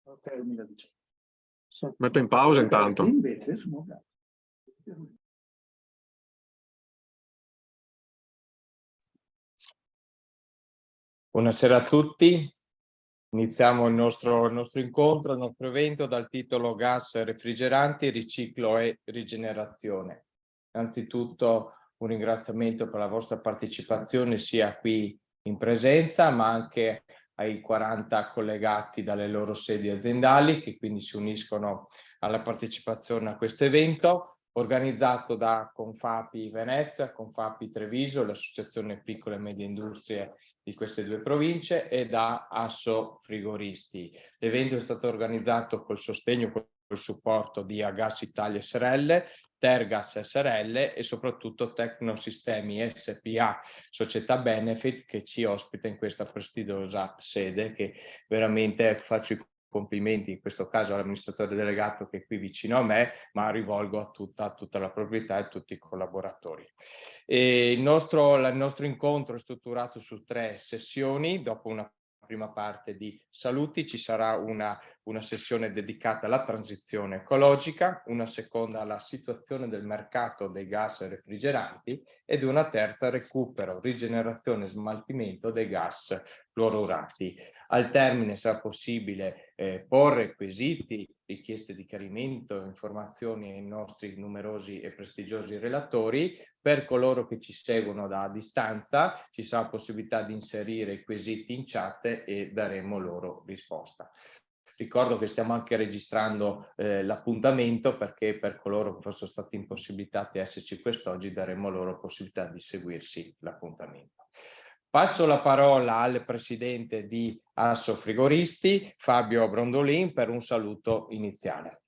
Ok, 2018. Metto in pausa intanto. Invece sono gas. Buonasera a tutti. Iniziamo il nostro incontro, il nostro evento dal titolo Gas refrigeranti, riciclo e rigenerazione. Innanzitutto un ringraziamento per la vostra partecipazione sia qui in presenza ma anche ai 40 collegati dalle loro sedi aziendali che quindi si uniscono alla partecipazione a questo evento organizzato da Confapi Venezia, Confapi Treviso, l'associazione piccole e medie industrie di queste due province e da Asso Frigoristi. L'evento è stato organizzato col sostegno, col supporto di Agas Italia SRL, Tergas SRL e soprattutto Tecnosistemi SPA, società benefit che ci ospita in questa prestigiosa sede che veramente faccio i complimenti in questo caso all'amministratore delegato che è qui vicino a me, ma rivolgo a tutta la proprietà e a tutti i collaboratori. Il nostro incontro è strutturato su 3 sessioni. Dopo una prima parte di saluti ci sarà una sessione dedicata alla transizione ecologica, una seconda alla situazione del mercato dei gas refrigeranti ed una terza recupero, rigenerazione e smaltimento dei gas fluorurati. Al termine sarà possibile porre quesiti, richieste di chiarimento, informazioni ai nostri numerosi e prestigiosi relatori. Per coloro che ci seguono da distanza ci sarà possibilità di inserire i quesiti in chat e daremo loro risposta. Ricordo che stiamo anche registrando l'appuntamento perché per coloro che fossero stati impossibilitati a esserci quest'oggi daremo loro possibilità di seguirsi l'appuntamento. Passo la parola al presidente di Asso Frigoristi, Fabio Brondolin, per un saluto iniziale.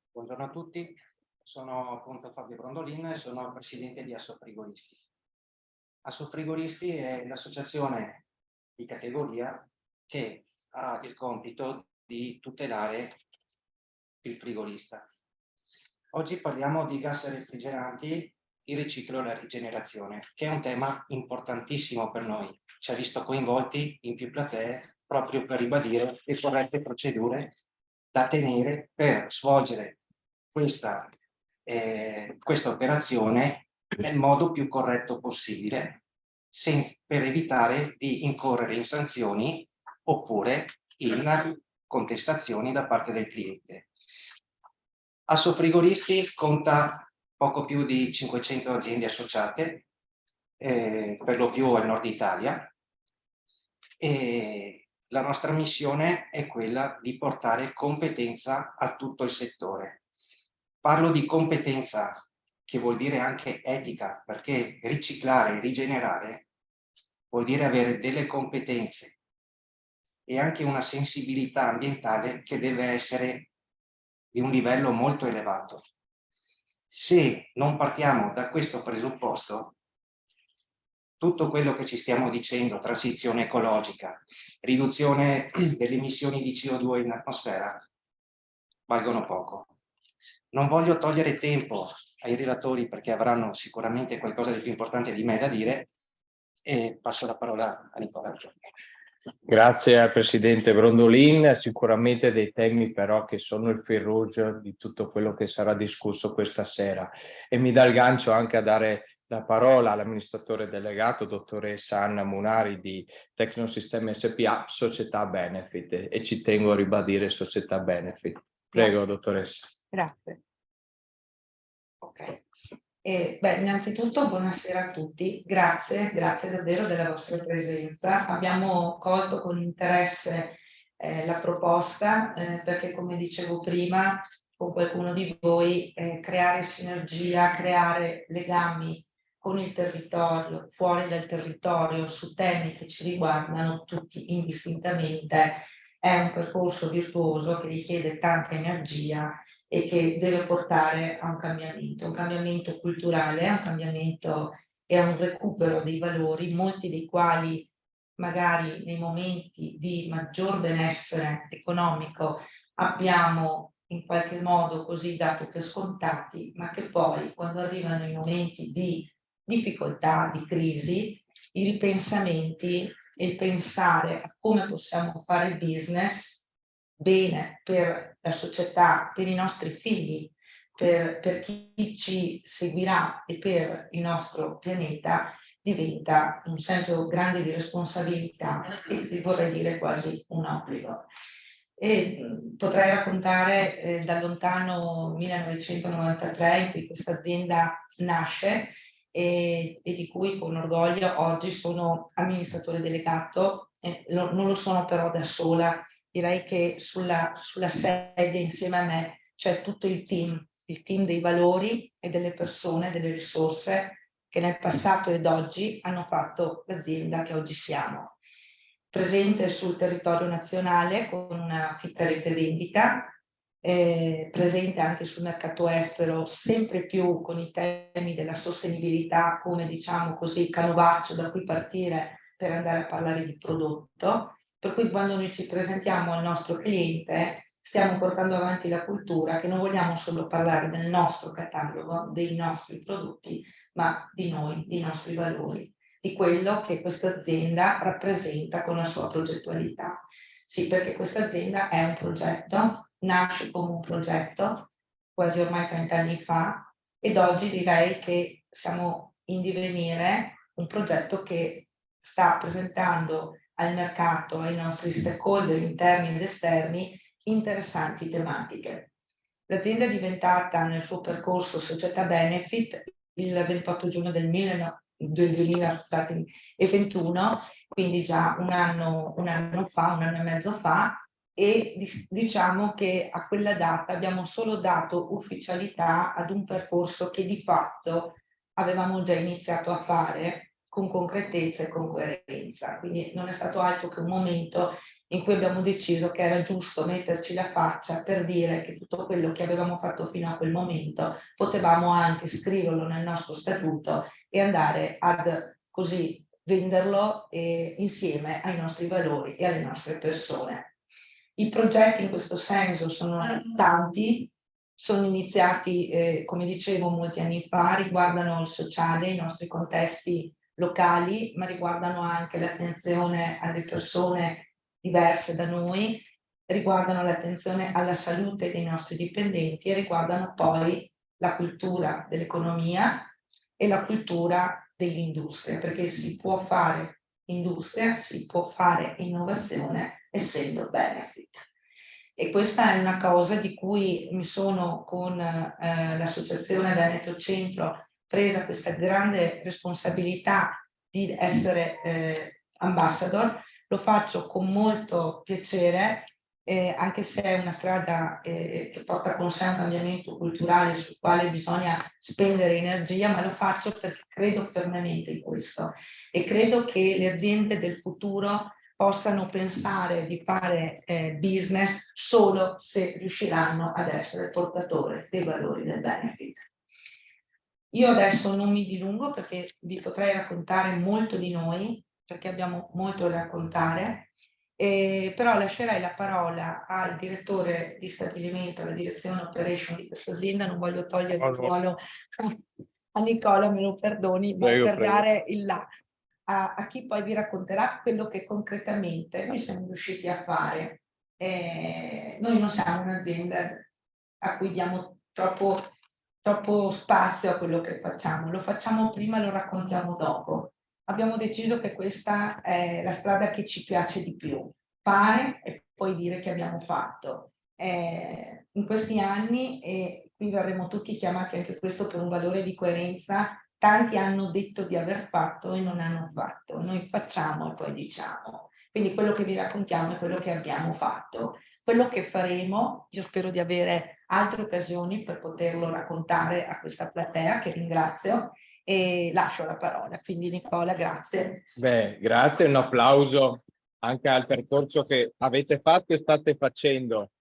Buongiorno a tutti, sono appunto Fabio Brondolin e sono il presidente di Asso Frigoristi. Asso Frigoristi è l'associazione di categoria che ha il compito di tutelare il frigorista. Oggi parliamo di gas refrigeranti, il riciclo e la rigenerazione, che è un tema importantissimo per noi. Ci ha visto coinvolti in più platee proprio per ribadire le corrette procedure da tenere per svolgere questa operazione nel modo più corretto possibile, per evitare di incorrere in sanzioni oppure in contestazioni da parte del cliente. Asso Frigoristi conta poco più di 500 aziende associate, per lo più al nord Italia, e la nostra missione è quella di portare competenza a tutto il settore. Parlo di competenza che vuol dire anche etica, perché riciclare e rigenerare vuol dire avere delle competenze e anche una sensibilità ambientale che deve essere di un livello molto elevato. Se non partiamo da questo presupposto, tutto quello che ci stiamo dicendo, transizione ecologica, riduzione delle emissioni di CO2 in atmosfera, valgono poco. Non voglio togliere tempo ai relatori perché avranno sicuramente qualcosa di più importante di me da dire e passo la parola a Nicola. Grazie al Presidente Brondolin, sicuramente dei temi però che sono il fil rouge di tutto quello che sarà discusso questa sera e mi dà il gancio anche a dare la parola all'amministratore delegato, dottoressa Anna Munari di Tecnosistemi SPA, società benefit e ci tengo a ribadire società benefit. Prego, dottoressa. Grazie. Ok. Innanzitutto buonasera a tutti, grazie davvero della vostra presenza. Abbiamo colto con interesse la proposta perché, come dicevo prima, con qualcuno di voi, creare sinergia, creare legami con il territorio, fuori dal territorio, su temi che ci riguardano tutti indistintamente, è un percorso virtuoso che richiede tanta energia e che deve portare a un cambiamento culturale, a un cambiamento e a un recupero dei valori, molti dei quali magari nei momenti di maggior benessere economico abbiamo in qualche modo così dato per scontati, ma che poi quando arrivano i momenti di difficoltà, di crisi, i ripensamenti e il pensare a come possiamo fare business bene per la società, per i nostri figli, per chi ci seguirà e per il nostro pianeta, diventa un senso grande di responsabilità e vorrei dire quasi un obbligo. E potrei raccontare dal lontano 1993 in cui questa azienda nasce e di cui con orgoglio oggi sono amministratore delegato, non lo sono però da sola, direi che sulla sedia insieme a me c'è tutto il team dei valori e delle persone, delle risorse che nel passato ed oggi hanno fatto l'azienda che oggi siamo. Presente sul territorio nazionale con una fitta rete vendita, presente anche sul mercato estero, sempre più con i temi della sostenibilità come, diciamo così, canovaccio da cui partire per andare a parlare di prodotto. Per cui quando noi ci presentiamo al nostro cliente stiamo portando avanti la cultura che non vogliamo solo parlare del nostro catalogo, dei nostri prodotti, ma di noi, dei nostri valori, di quello che questa azienda rappresenta con la sua progettualità. Sì, perché questa azienda è un progetto, nasce come un progetto quasi ormai 30 anni fa ed oggi direi che siamo in divenire un progetto che sta presentando al mercato, ai nostri stakeholder interni ed esterni, interessanti tematiche. L'azienda è diventata nel suo percorso società benefit il 28 giugno del 2021, quindi già un anno fa, un anno e mezzo fa, e diciamo che a quella data abbiamo solo dato ufficialità ad un percorso che di fatto avevamo già iniziato a fare con concretezza e con coerenza. Quindi non è stato altro che un momento in cui abbiamo deciso che era giusto metterci la faccia per dire che tutto quello che avevamo fatto fino a quel momento potevamo anche scriverlo nel nostro statuto e andare ad così venderlo insieme ai nostri valori e alle nostre persone. I progetti in questo senso sono tanti, sono iniziati, come dicevo, molti anni fa, riguardano il sociale, i nostri contesti locali, ma riguardano anche l'attenzione alle persone diverse da noi, riguardano l'attenzione alla salute dei nostri dipendenti e riguardano poi la cultura dell'economia e la cultura dell'industria, perché si può fare industria, si può fare innovazione essendo benefit. E questa è una cosa di cui mi sono con l'associazione Veneto Centro presa questa grande responsabilità di essere ambassador. Lo faccio con molto piacere, anche se è una strada che porta con sé un cambiamento culturale sul quale bisogna spendere energia, ma lo faccio perché credo fermamente in questo e credo che le aziende del futuro possano pensare di fare business solo se riusciranno ad essere portatori dei valori del benefit. Io adesso non mi dilungo perché vi potrei raccontare molto di noi, perché abbiamo molto da raccontare, però lascerei la parola al direttore di stabilimento, alla direzione operation di questa azienda, non voglio togliere il ruolo a Nicola, me lo perdoni, ma per dare il là a chi poi vi racconterà quello che concretamente noi siamo riusciti a fare. Noi non siamo un'azienda a cui diamo troppo spazio a quello che facciamo, lo facciamo prima, lo raccontiamo dopo. Abbiamo deciso che questa è la strada che ci piace di più, fare e poi dire che abbiamo fatto. In questi anni, e qui verremo tutti chiamati anche questo per un valore di coerenza, tanti hanno detto di aver fatto e non hanno fatto. Noi facciamo e poi diciamo. Quindi quello che vi raccontiamo è quello che abbiamo fatto. Quello che faremo, io spero di avere altre occasioni per poterlo raccontare a questa platea, che ringrazio, e lascio la parola. Quindi Nicola, grazie. Beh, grazie, un applauso anche al percorso che avete fatto e state facendo.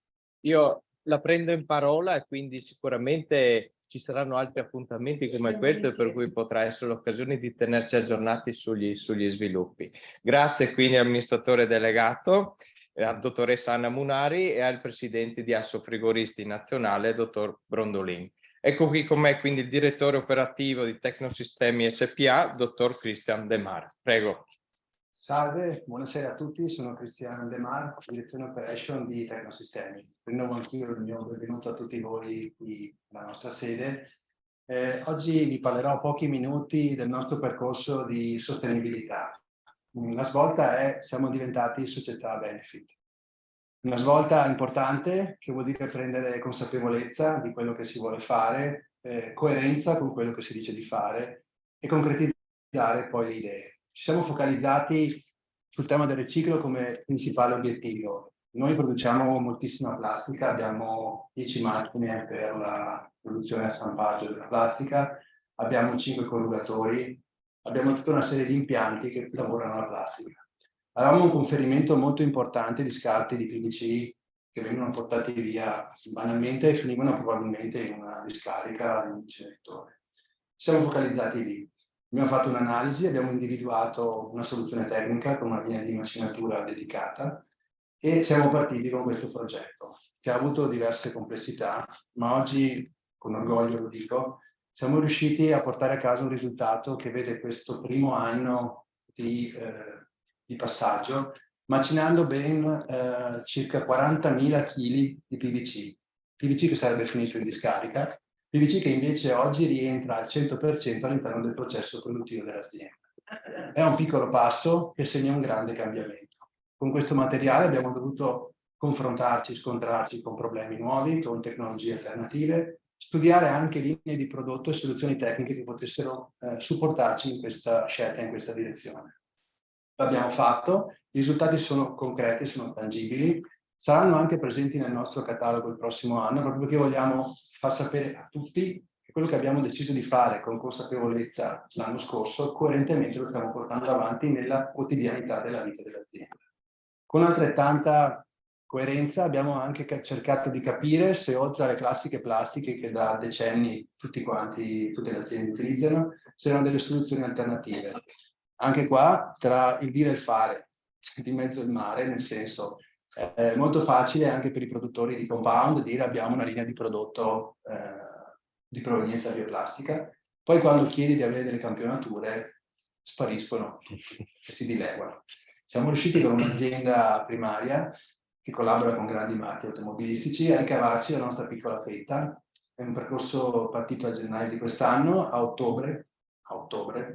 Io la prendo in parola e quindi sicuramente ci saranno altri appuntamenti come questo, per cui potrà essere l'occasione di tenerci aggiornati sugli sviluppi. Grazie quindi all'amministratore delegato, alla dottoressa Anna Munari e al presidente di Assofrigoristi Nazionale, dottor Brondolin. Ecco qui con me quindi il direttore operativo di Tecnosistemi SPA, dottor Christian De Mar. Prego. Salve, buonasera a tutti, sono Cristiano De Mar, direzione operation di Tecnosistemi. Rinnovo anch'io il mio benvenuto a tutti voi qui alla nostra sede. Oggi vi parlerò pochi minuti del nostro percorso di sostenibilità. La svolta è: siamo diventati società benefit. Una svolta importante che vuol dire prendere consapevolezza di quello che si vuole fare, coerenza con quello che si dice di fare e concretizzare poi le idee. Ci siamo focalizzati sul tema del riciclo come principale obiettivo. Noi produciamo moltissima plastica, abbiamo 10 macchine per la produzione e stampaggio della plastica, abbiamo 5 corrugatori, abbiamo tutta una serie di impianti che lavorano la plastica. Avevamo un conferimento molto importante di scarti di PVC che vengono portati via banalmente e finivano probabilmente in una discarica, in un inceneritore. Ci siamo focalizzati lì. Abbiamo fatto un'analisi, abbiamo individuato una soluzione tecnica con una linea di macinatura dedicata e siamo partiti con questo progetto che ha avuto diverse complessità, ma oggi, con orgoglio lo dico, siamo riusciti a portare a casa un risultato che vede questo primo anno di passaggio, macinando ben circa 40.000 kg di PVC. PVC che sarebbe finito in discarica, PVC che invece oggi rientra al 100% all'interno del processo produttivo dell'azienda. È un piccolo passo che segna un grande cambiamento. Con questo materiale abbiamo dovuto confrontarci, scontrarci con problemi nuovi, con tecnologie alternative, studiare anche linee di prodotto e soluzioni tecniche che potessero supportarci in questa scelta, in questa direzione. L'abbiamo fatto, i risultati sono concreti, sono tangibili, saranno anche presenti nel nostro catalogo il prossimo anno, proprio perché vogliamo far sapere a tutti che quello che abbiamo deciso di fare con consapevolezza l'anno scorso, coerentemente lo stiamo portando avanti nella quotidianità della vita dell'azienda. Con altrettanta coerenza abbiamo anche cercato di capire se, oltre alle classiche plastiche che da decenni tutte le aziende utilizzano, c'erano delle soluzioni alternative. Anche qua, tra il dire e il fare, di mezzo il mare, nel senso, è molto facile anche per i produttori di compound dire abbiamo una linea di prodotto di provenienza bioplastica, poi quando chiedi di avere delle campionature spariscono e si dileguano. Siamo riusciti con un'azienda primaria che collabora con grandi marchi automobilistici a ricavarci la nostra piccola fetta. È un percorso partito a gennaio di quest'anno, a ottobre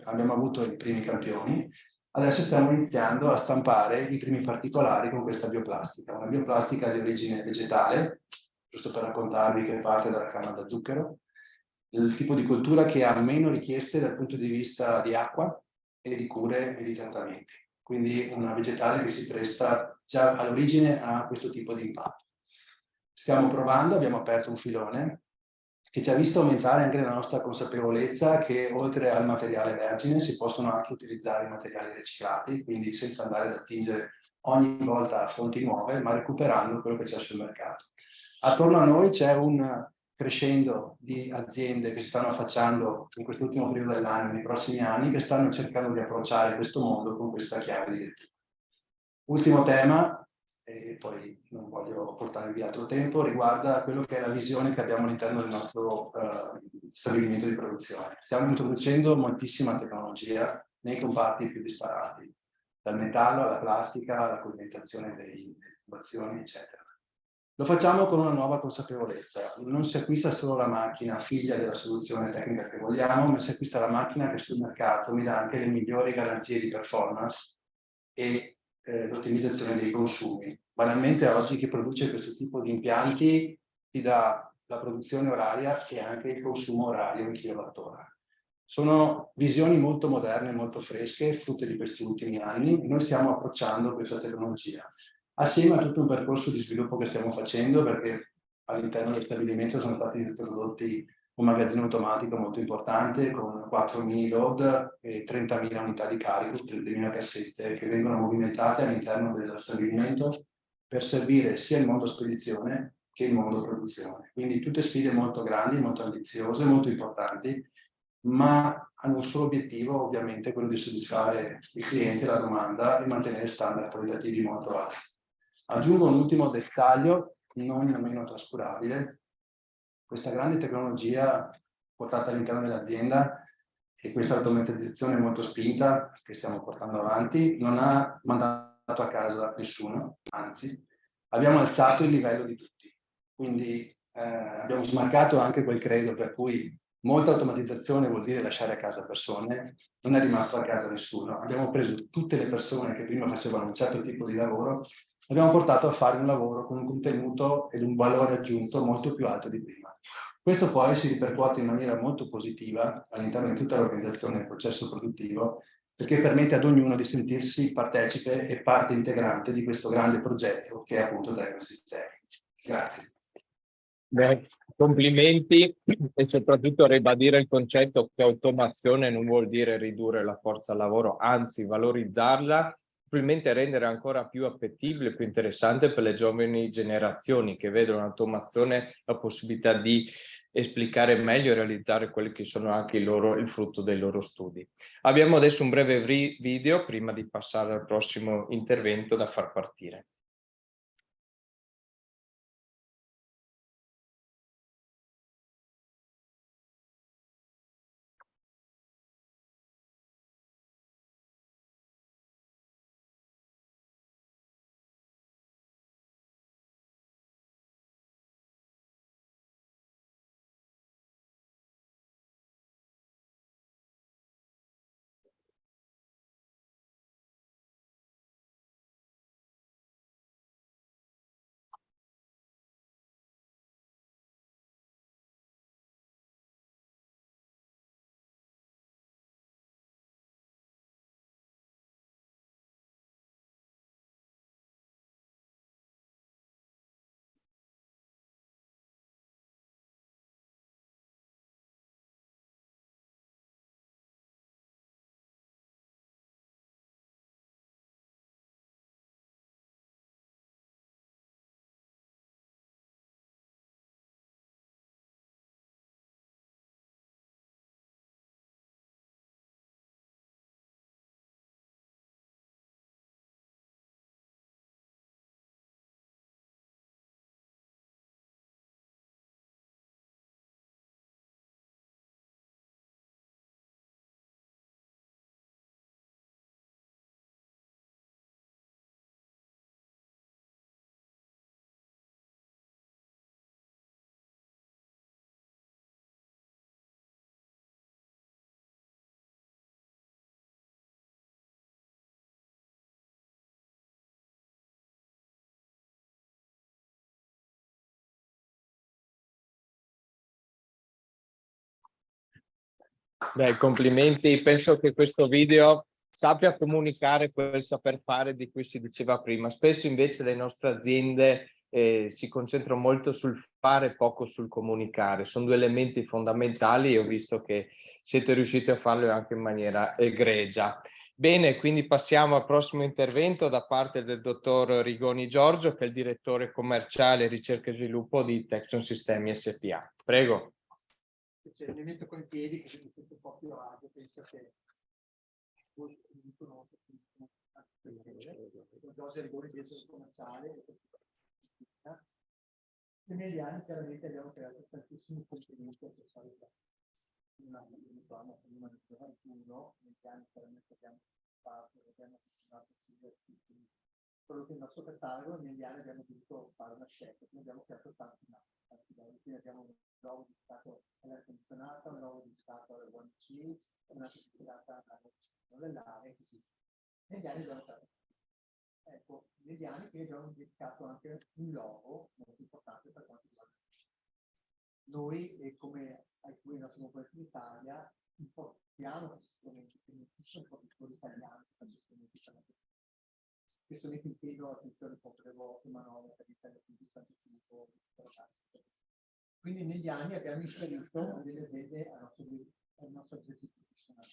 abbiamo avuto i primi campioni. Adesso stiamo iniziando a stampare i primi particolari con questa bioplastica, una bioplastica di origine vegetale, giusto per raccontarvi che parte dalla canna da zucchero, il tipo di coltura che ha meno richieste dal punto di vista di acqua e di cure e di trattamenti. Quindi una vegetale che si presta già all'origine a questo tipo di impatto. Stiamo provando, abbiamo aperto un filone che ci ha visto aumentare anche la nostra consapevolezza che oltre al materiale vergine si possono anche utilizzare i materiali riciclati, quindi senza andare ad attingere ogni volta a fonti nuove, ma recuperando quello che c'è sul mercato. Attorno a noi c'è un crescendo di aziende che si stanno affacciando in quest'ultimo periodo dell'anno, nei prossimi anni, che stanno cercando di approcciare questo mondo con questa chiave di lettura. Ultimo tema, e poi non voglio portare via altro tempo, riguarda quello che è la visione che abbiamo all'interno del nostro stabilimento di produzione. Stiamo introducendo moltissima tecnologia nei comparti più disparati, dal metallo alla plastica, alla colimentazione delle innovazioni, eccetera. Lo facciamo con una nuova consapevolezza. Non si acquista solo la macchina figlia della soluzione tecnica che vogliamo, ma si acquista la macchina che sul mercato mi dà anche le migliori garanzie di performance e l'ottimizzazione dei consumi. Banalmente oggi chi produce questo tipo di impianti ti dà la produzione oraria e anche il consumo orario in kilowattora. Sono visioni molto moderne, molto fresche, frutto di questi ultimi anni. Noi stiamo approcciando questa tecnologia assieme a tutto un percorso di sviluppo che stiamo facendo, perché all'interno del stabilimento sono stati prodotti un magazzino automatico molto importante con 4 mini load e 30.000 unità di carico, 30.000 cassette che vengono movimentate all'interno dello stabilimento per servire sia il mondo spedizione che il mondo produzione. Quindi tutte sfide molto grandi, molto ambiziose, molto importanti, ma hanno un solo obiettivo, ovviamente, quello di soddisfare il cliente, la domanda e mantenere standard qualitativi molto alti. Aggiungo un ultimo dettaglio, non meno trascurabile. questa grande tecnologia portata all'interno dell'azienda e questa automatizzazione molto spinta che stiamo portando avanti non ha mandato a casa nessuno, anzi abbiamo alzato il livello di tutti. Quindi abbiamo smarcato anche quel credo per cui molta automatizzazione vuol dire lasciare a casa persone, non è rimasto a casa nessuno. Abbiamo preso tutte le persone che prima facevano un certo tipo di lavoro, abbiamo portato a fare un lavoro con un contenuto ed un valore aggiunto molto più alto di prima. Questo poi si ripercuote in maniera molto positiva all'interno di tutta l'organizzazione del processo produttivo, perché permette ad ognuno di sentirsi partecipe e parte integrante di questo grande progetto che è appunto Tecnosistemi. Grazie. Beh, complimenti e soprattutto ribadire il concetto che automazione non vuol dire ridurre la forza lavoro, anzi valorizzarla, probabilmente rendere ancora più appetibile, più interessante per le giovani generazioni che vedono l'automazione la possibilità di esplicare meglio e realizzare quelli che sono anche il frutto dei loro studi. Abbiamo adesso un breve video prima di passare al prossimo intervento da far partire. Beh, complimenti, penso che questo video sappia comunicare quel saper fare di cui si diceva prima. Spesso invece le nostre aziende si concentrano molto sul fare, poco sul comunicare. Sono due elementi fondamentali e ho visto che siete riusciti a farlo anche in maniera egregia. Bene, quindi passiamo al prossimo intervento da parte del dottor Rigoni Giorgio, che è il direttore commerciale, ricerca e sviluppo di Texon Sistemi SPA. Prego. Mi metto con i piedi che mi sento un po' più a agio, penso che voi mi conoscete, Giorgio Rigoni, direttore commerciale, e negli anni chiaramente abbiamo creato tantissimi complimenti a questa realtà. Negli anni chiaramente abbiamo fatto, abbiamo quello che è il nostro catalogo, negli anni abbiamo dovuto fare una scelta, quindi abbiamo creato tanti quindi abbiamo un nuovo discato all'aria condizionata, un nuovo discato alla 1G, una certificata all'aria, così. Negli anni abbiamo creato. Ecco, negli anni che abbiamo dedicato anche un logo molto importante per quanto riguarda noi e come alcuni nostri concorrenti in Italia importiamo questi strumenti, quindi sono produttori italiani questi strumenti. Questo mi intendo attenzione con le volte, manovre per l'Italia, tipo. Quindi negli anni abbiamo inserito delle aziende al nostro obiettivo professionale.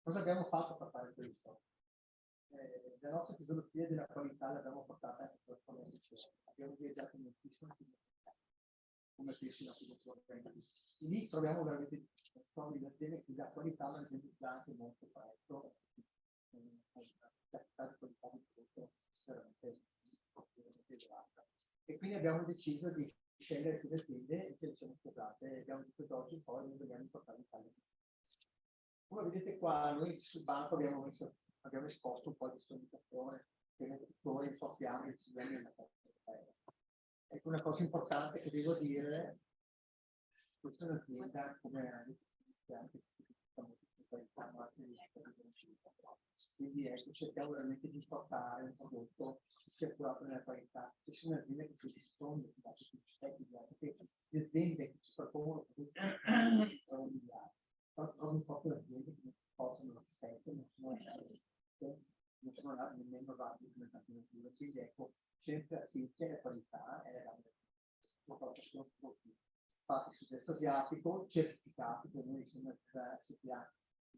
Cosa abbiamo fatto per fare questo? La nostra filosofia della qualità l'abbiamo portata anche per formazione. Abbiamo viaggiato moltissimo come pesci da lì troviamo veramente storie di aziende che la qualità l'ha sviluppata anche molto presto, la qualità di prodotto veramente elevata. E quindi abbiamo deciso di scendere alcune aziende e ce le siamo scusate, abbiamo detto oggi poi noi dobbiamo portare in Italia. Come vedete qua, noi sul banco abbiamo esposto un po' di strumentazione che noi importiamo e ci viene nella terra. Ecco, una cosa importante che devo dire, questa è un'azienda come anche quindi ecco, cerchiamo veramente di portare un prodotto che sia curato nella qualità. Ci sono aziende che ci sono, perché le aziende che ci propongono prodotti sono migliaia, però trovo proprio le aziende che possono l'accesso, non sono nemmeno validi come alternativa. Quindi ecco, sempre affinché la qualità è la fatti sul test asiatico, certificati, per noi siamo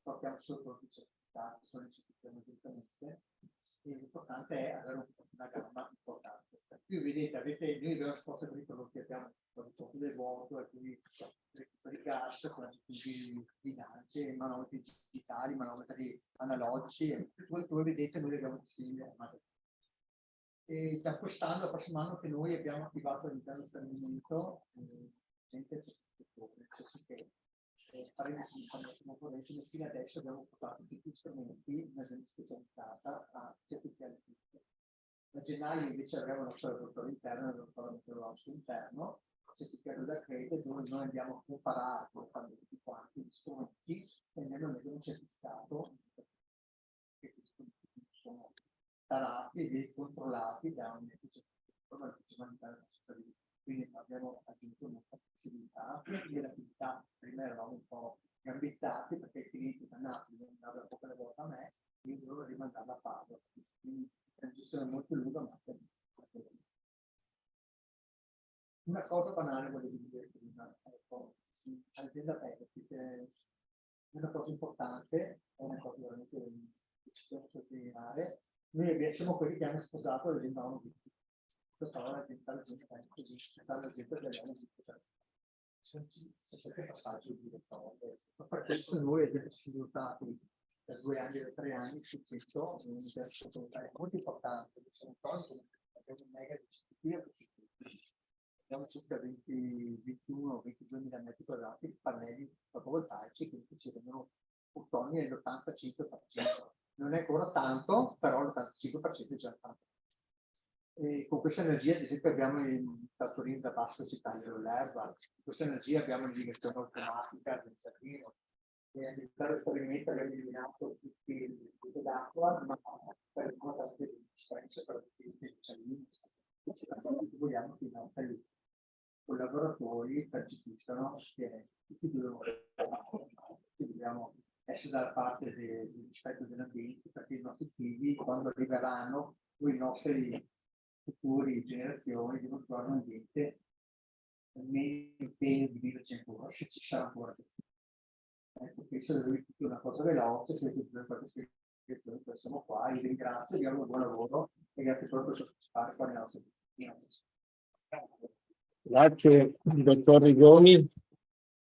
portiamo solo prodotti certificati, sono certificati direttamente, e l'importante è avere una gamma importante. Qui vedete, noi abbiamo esposto per i prodotti, abbiamo le vuoto, alcuni recuperi gas, con aggiuntivi dinamici, manometri digitali, manometri analogici, e tutto voi vedete noi li abbiamo distinti. E da quest'anno, al prossimo anno, che noi abbiamo attivato all'interno del stabilimento, nel senso che faremo fino adesso abbiamo portato tutti gli strumenti in un'azienda specializzata a certificare tutto. A gennaio invece avremo il nostro laboratorio interno, il laboratorio meteorologico interno, certificato da Crede, dove noi abbiamo comparato tutti quanti gli strumenti e noi abbiamo certificato che questi strumenti sono tarati e controllati da un ente certificato. Quindi abbiamo aggiunto molta possibilità e l'attività prima eravamo un po' gambettati perché i clienti da Napoli non avevano poco la volta a me, io dovevo rimandarla a Padova. Quindi transizione molto lunga, ma una cosa banale volevo dire prima, ecco, l'azienda Pepsi è una cosa importante, è una cosa veramente che ci devo sottolineare. Noi siamo quelli che hanno sposato l'azienda ONU. Questa ora diventa l'azienda così, l'azienda italiana di sono 7 passaggi di direttore. Per questo noi abbiamo sviluppati per 2 anni o 3 anni su questo, è molto importante, sono cose che abbiamo un mega disciplina, abbiamo circa 21-20 giorni da metri quadrati di pannelli fotovoltaici che ci rendono autonomi nell'85%. Non è ancora tanto, però l'85% è già tanto. E con questa energia, ad esempio, abbiamo il trattorino da bassa si tagliano l'erba, con questa energia abbiamo l'irrigazione automatica del giardino, e all'interno del pavimento abbiamo eliminato tutti il tipo d'acqua, ma per una parte di dispensa per tutti i giardini. Vogliamo che i nostri collaboratori percepiscano che tutti dobbiamo essere dalla parte del rispetto dell'ambiente, perché i nostri figli, quando arriveranno, o i nostri futuri generazioni devono trovare un ambiente meno impegno di viverci ancora, se ci sarà ancora. Ecco, questo è una cosa veloce, se per queste iscrizioni siamo qua, vi ringrazio, vi auguro un buon lavoro e grazie per partecipare qua nella nostra Grazie, dottor Rigoni.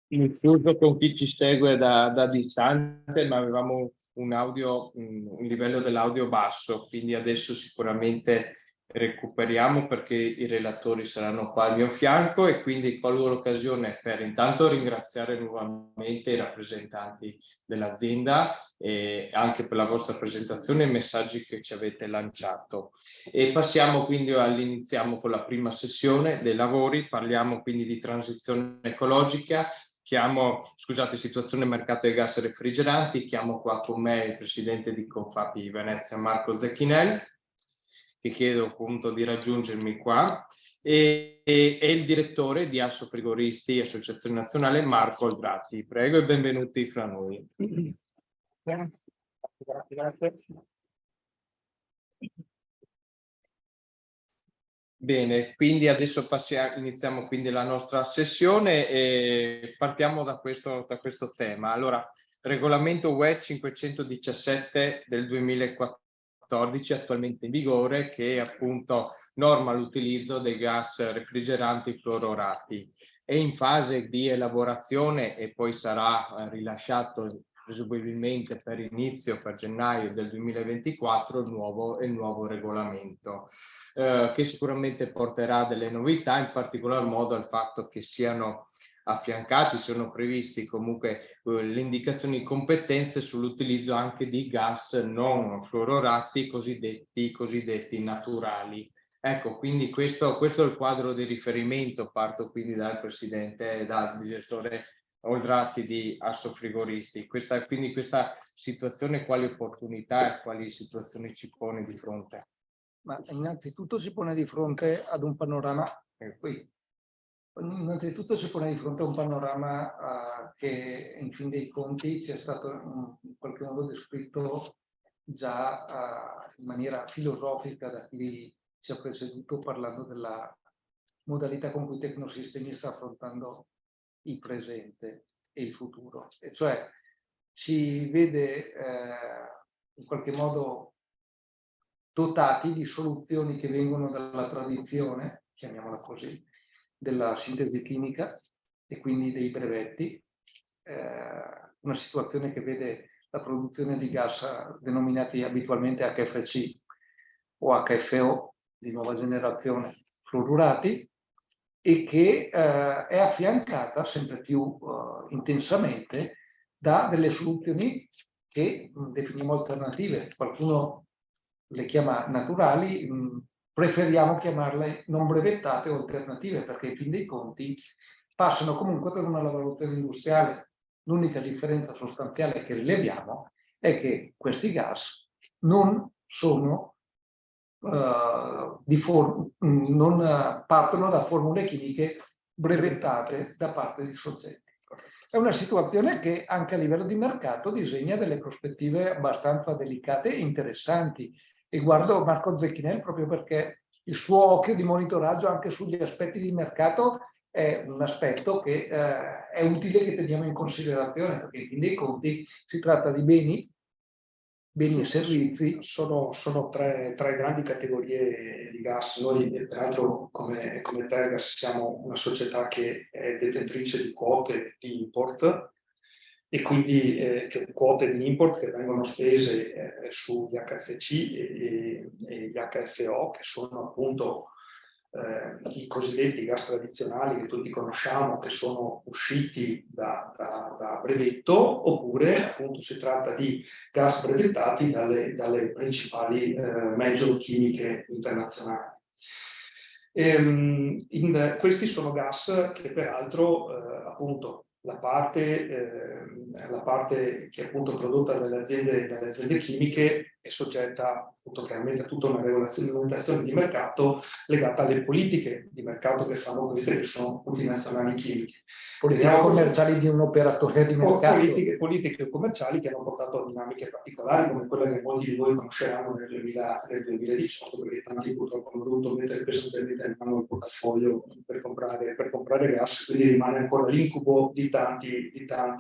Mi scuso con chi ci segue da distante, ma avevamo un livello dell'audio basso, quindi adesso sicuramente recuperiamo perché i relatori saranno qua al mio fianco e quindi colgo l'occasione per intanto ringraziare nuovamente i rappresentanti dell'azienda e anche per la vostra presentazione e i messaggi che ci avete lanciato. E passiamo quindi iniziamo con la prima sessione dei lavori, parliamo quindi di transizione ecologica. Scusate, situazione mercato dei gas refrigeranti, chiamo qua con me il presidente di Confapi Venezia Marco Zecchinel, che chiedo appunto di raggiungermi qua, e il direttore di Asso Frigoristi Associazione Nazionale Marco Oldrati. Prego e benvenuti fra noi. Grazie. Bene, quindi adesso iniziamo quindi la nostra sessione e partiamo da questo tema. Allora, regolamento UE 517 del 2014 attualmente in vigore, che appunto norma l'utilizzo dei gas refrigeranti fluorurati. È in fase di elaborazione e poi sarà rilasciato presumibilmente per gennaio del 2024, il nuovo regolamento, che sicuramente porterà delle novità, in particolar modo al fatto che siano affiancati, sono previsti comunque le indicazioni di competenze sull'utilizzo anche di gas non fluorurati, cosiddetti naturali. Ecco, quindi questo è il quadro di riferimento. Parto quindi dal presidente e dal direttore Oldratti di Assofrigoristi. Quindi questa situazione quali opportunità e quali situazioni ci pone di fronte? Ma innanzitutto si pone di fronte ad un panorama, innanzitutto si pone di fronte a un panorama che in fin dei conti ci è stato in qualche modo descritto già in maniera filosofica da chi ci ha preceduto, parlando della modalità con cui Tecnosistemi sta affrontando il presente e il futuro. E cioè ci vede in qualche modo dotati di soluzioni che vengono dalla tradizione, chiamiamola così, della sintesi chimica e quindi dei brevetti, una situazione che vede la produzione di gas denominati abitualmente HFC o HFO di nuova generazione fluorurati, e che è affiancata sempre più intensamente da delle soluzioni che definiamo alternative. Qualcuno le chiama naturali, preferiamo chiamarle non brevettate o alternative, perché in fin dei conti passano comunque per una lavorazione industriale. L'unica differenza sostanziale che rileviamo è che questi gas non sono non partono da formule chimiche brevettate da parte di soggetti. È una situazione che anche a livello di mercato disegna delle prospettive abbastanza delicate e interessanti. E guardo Marco Zecchinel proprio perché il suo occhio di monitoraggio anche sugli aspetti di mercato è un aspetto che è utile che teniamo in considerazione, perché in fin dei conti si tratta di beni e servizi. Sono tre grandi categorie di gas. Noi peraltro come Tergas siamo una società che è detentrice di quote di import, e quindi quote di import che vengono spese sugli HFC e gli HFO, che sono appunto i cosiddetti gas tradizionali che tutti conosciamo, che sono usciti da brevetto, oppure appunto si tratta di gas brevettati dalle principali major chimiche internazionali. Questi sono gas che peraltro appunto la parte che è appunto prodotta dalle aziende chimiche è soggetta appunto chiaramente a tutta una regolamentazione di mercato legata alle politiche di mercato che fanno queste, che sono multinazionali chimiche. Politiche commerciali di un operatore di mercato. Politiche commerciali che hanno portato a dinamiche particolari, come quella che molti di voi conosceranno nel 2018, perché tanti purtroppo hanno dovuto mettere pesantemente in mano il portafoglio per comprare gas, quindi rimane ancora l'incubo di tanti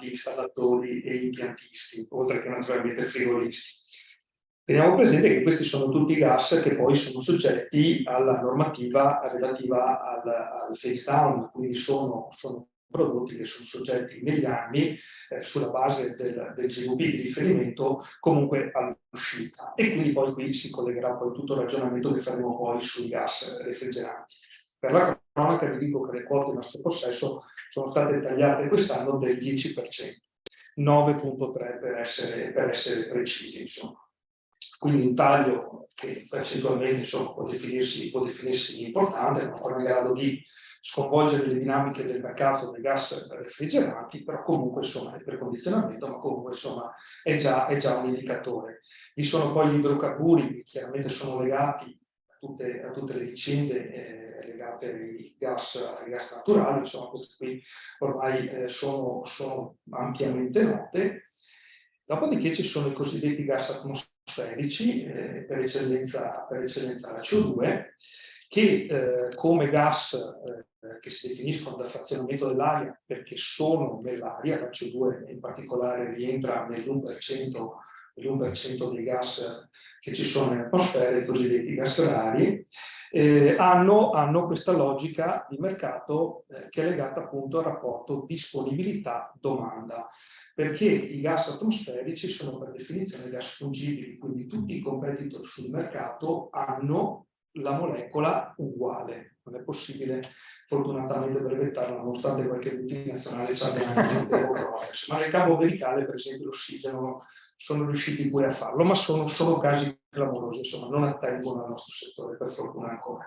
installatori e impiantisti, oltre che naturalmente frigoristi. Teniamo presente che questi sono tutti gas che poi sono soggetti alla normativa relativa al phase down, quindi sono prodotti che sono soggetti negli anni, sulla base del GVP di riferimento, comunque all'uscita. E quindi poi qui si collegherà poi tutto il ragionamento che faremo poi sui gas refrigeranti. Per la cronaca vi dico che le quote in nostro possesso sono state tagliate quest'anno del 10%, 9,3 per essere precisi, insomma. Quindi un taglio che percentualmente può definirsi importante, non è in grado di sconvolgere le dinamiche del mercato dei gas refrigeranti, però comunque insomma è precondizionamento, ma comunque insomma è già un indicatore. Vi sono poi gli idrocarburi che chiaramente sono legati a tutte le vicende legate ai gas naturali, insomma queste qui ormai sono ampiamente note. Dopodiché ci sono i cosiddetti gas atmosferici, per eccellenza la CO2, che come gas che si definiscono da frazionamento dell'aria perché sono nell'aria, la CO2 in particolare rientra nell'1% dei gas che ci sono nell'atmosfera, i cosiddetti gas rari, hanno questa logica di mercato che è legata appunto al rapporto disponibilità-domanda, perché i gas atmosferici sono per definizione gas fungibili, quindi tutti i competitor sul mercato hanno la molecola uguale. Non è possibile fortunatamente brevettarla, nonostante qualche multinazionale ci abbia anche un tempo ma nel campo medicale, per esempio, l'ossigeno sono riusciti pure a farlo, ma sono casi clamorosi, insomma, non attengono al nostro settore, per fortuna ancora.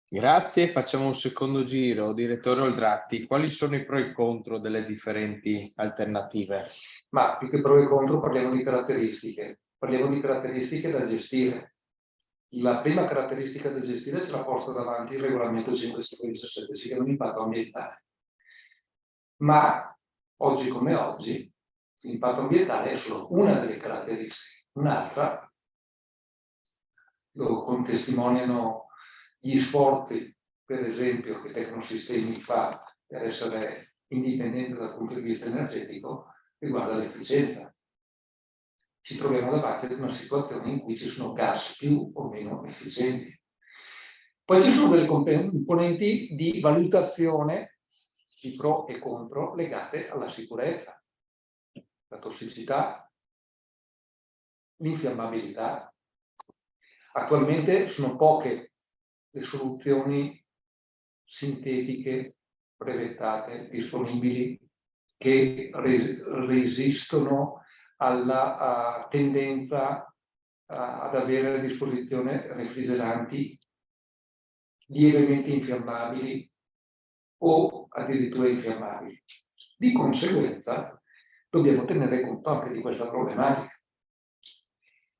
Grazie, facciamo un secondo giro. Direttore Oldratti, quali sono i pro e i contro delle differenti alternative? Ma più che pro e contro parliamo di caratteristiche da gestire. La prima caratteristica da gestire ce l'ha posta davanti il regolamento 517, si chiama l'impatto ambientale. Ma oggi come oggi l'impatto ambientale è solo una delle caratteristiche, un'altra lo contestimoniano gli sforzi, per esempio, che Tecnosistemi fa per essere indipendente dal punto di vista energetico, riguarda l'efficienza. Ci troviamo davanti ad una situazione in cui ci sono gas più o meno efficienti. Poi ci sono delle componenti di valutazione di pro e contro legate alla sicurezza, la tossicità, l'infiammabilità. Attualmente sono poche le soluzioni sintetiche, brevettate, disponibili, che resistono alla tendenza ad avere a disposizione refrigeranti lievemente infiammabili o addirittura infiammabili. Di conseguenza dobbiamo tenere conto anche di questa problematica,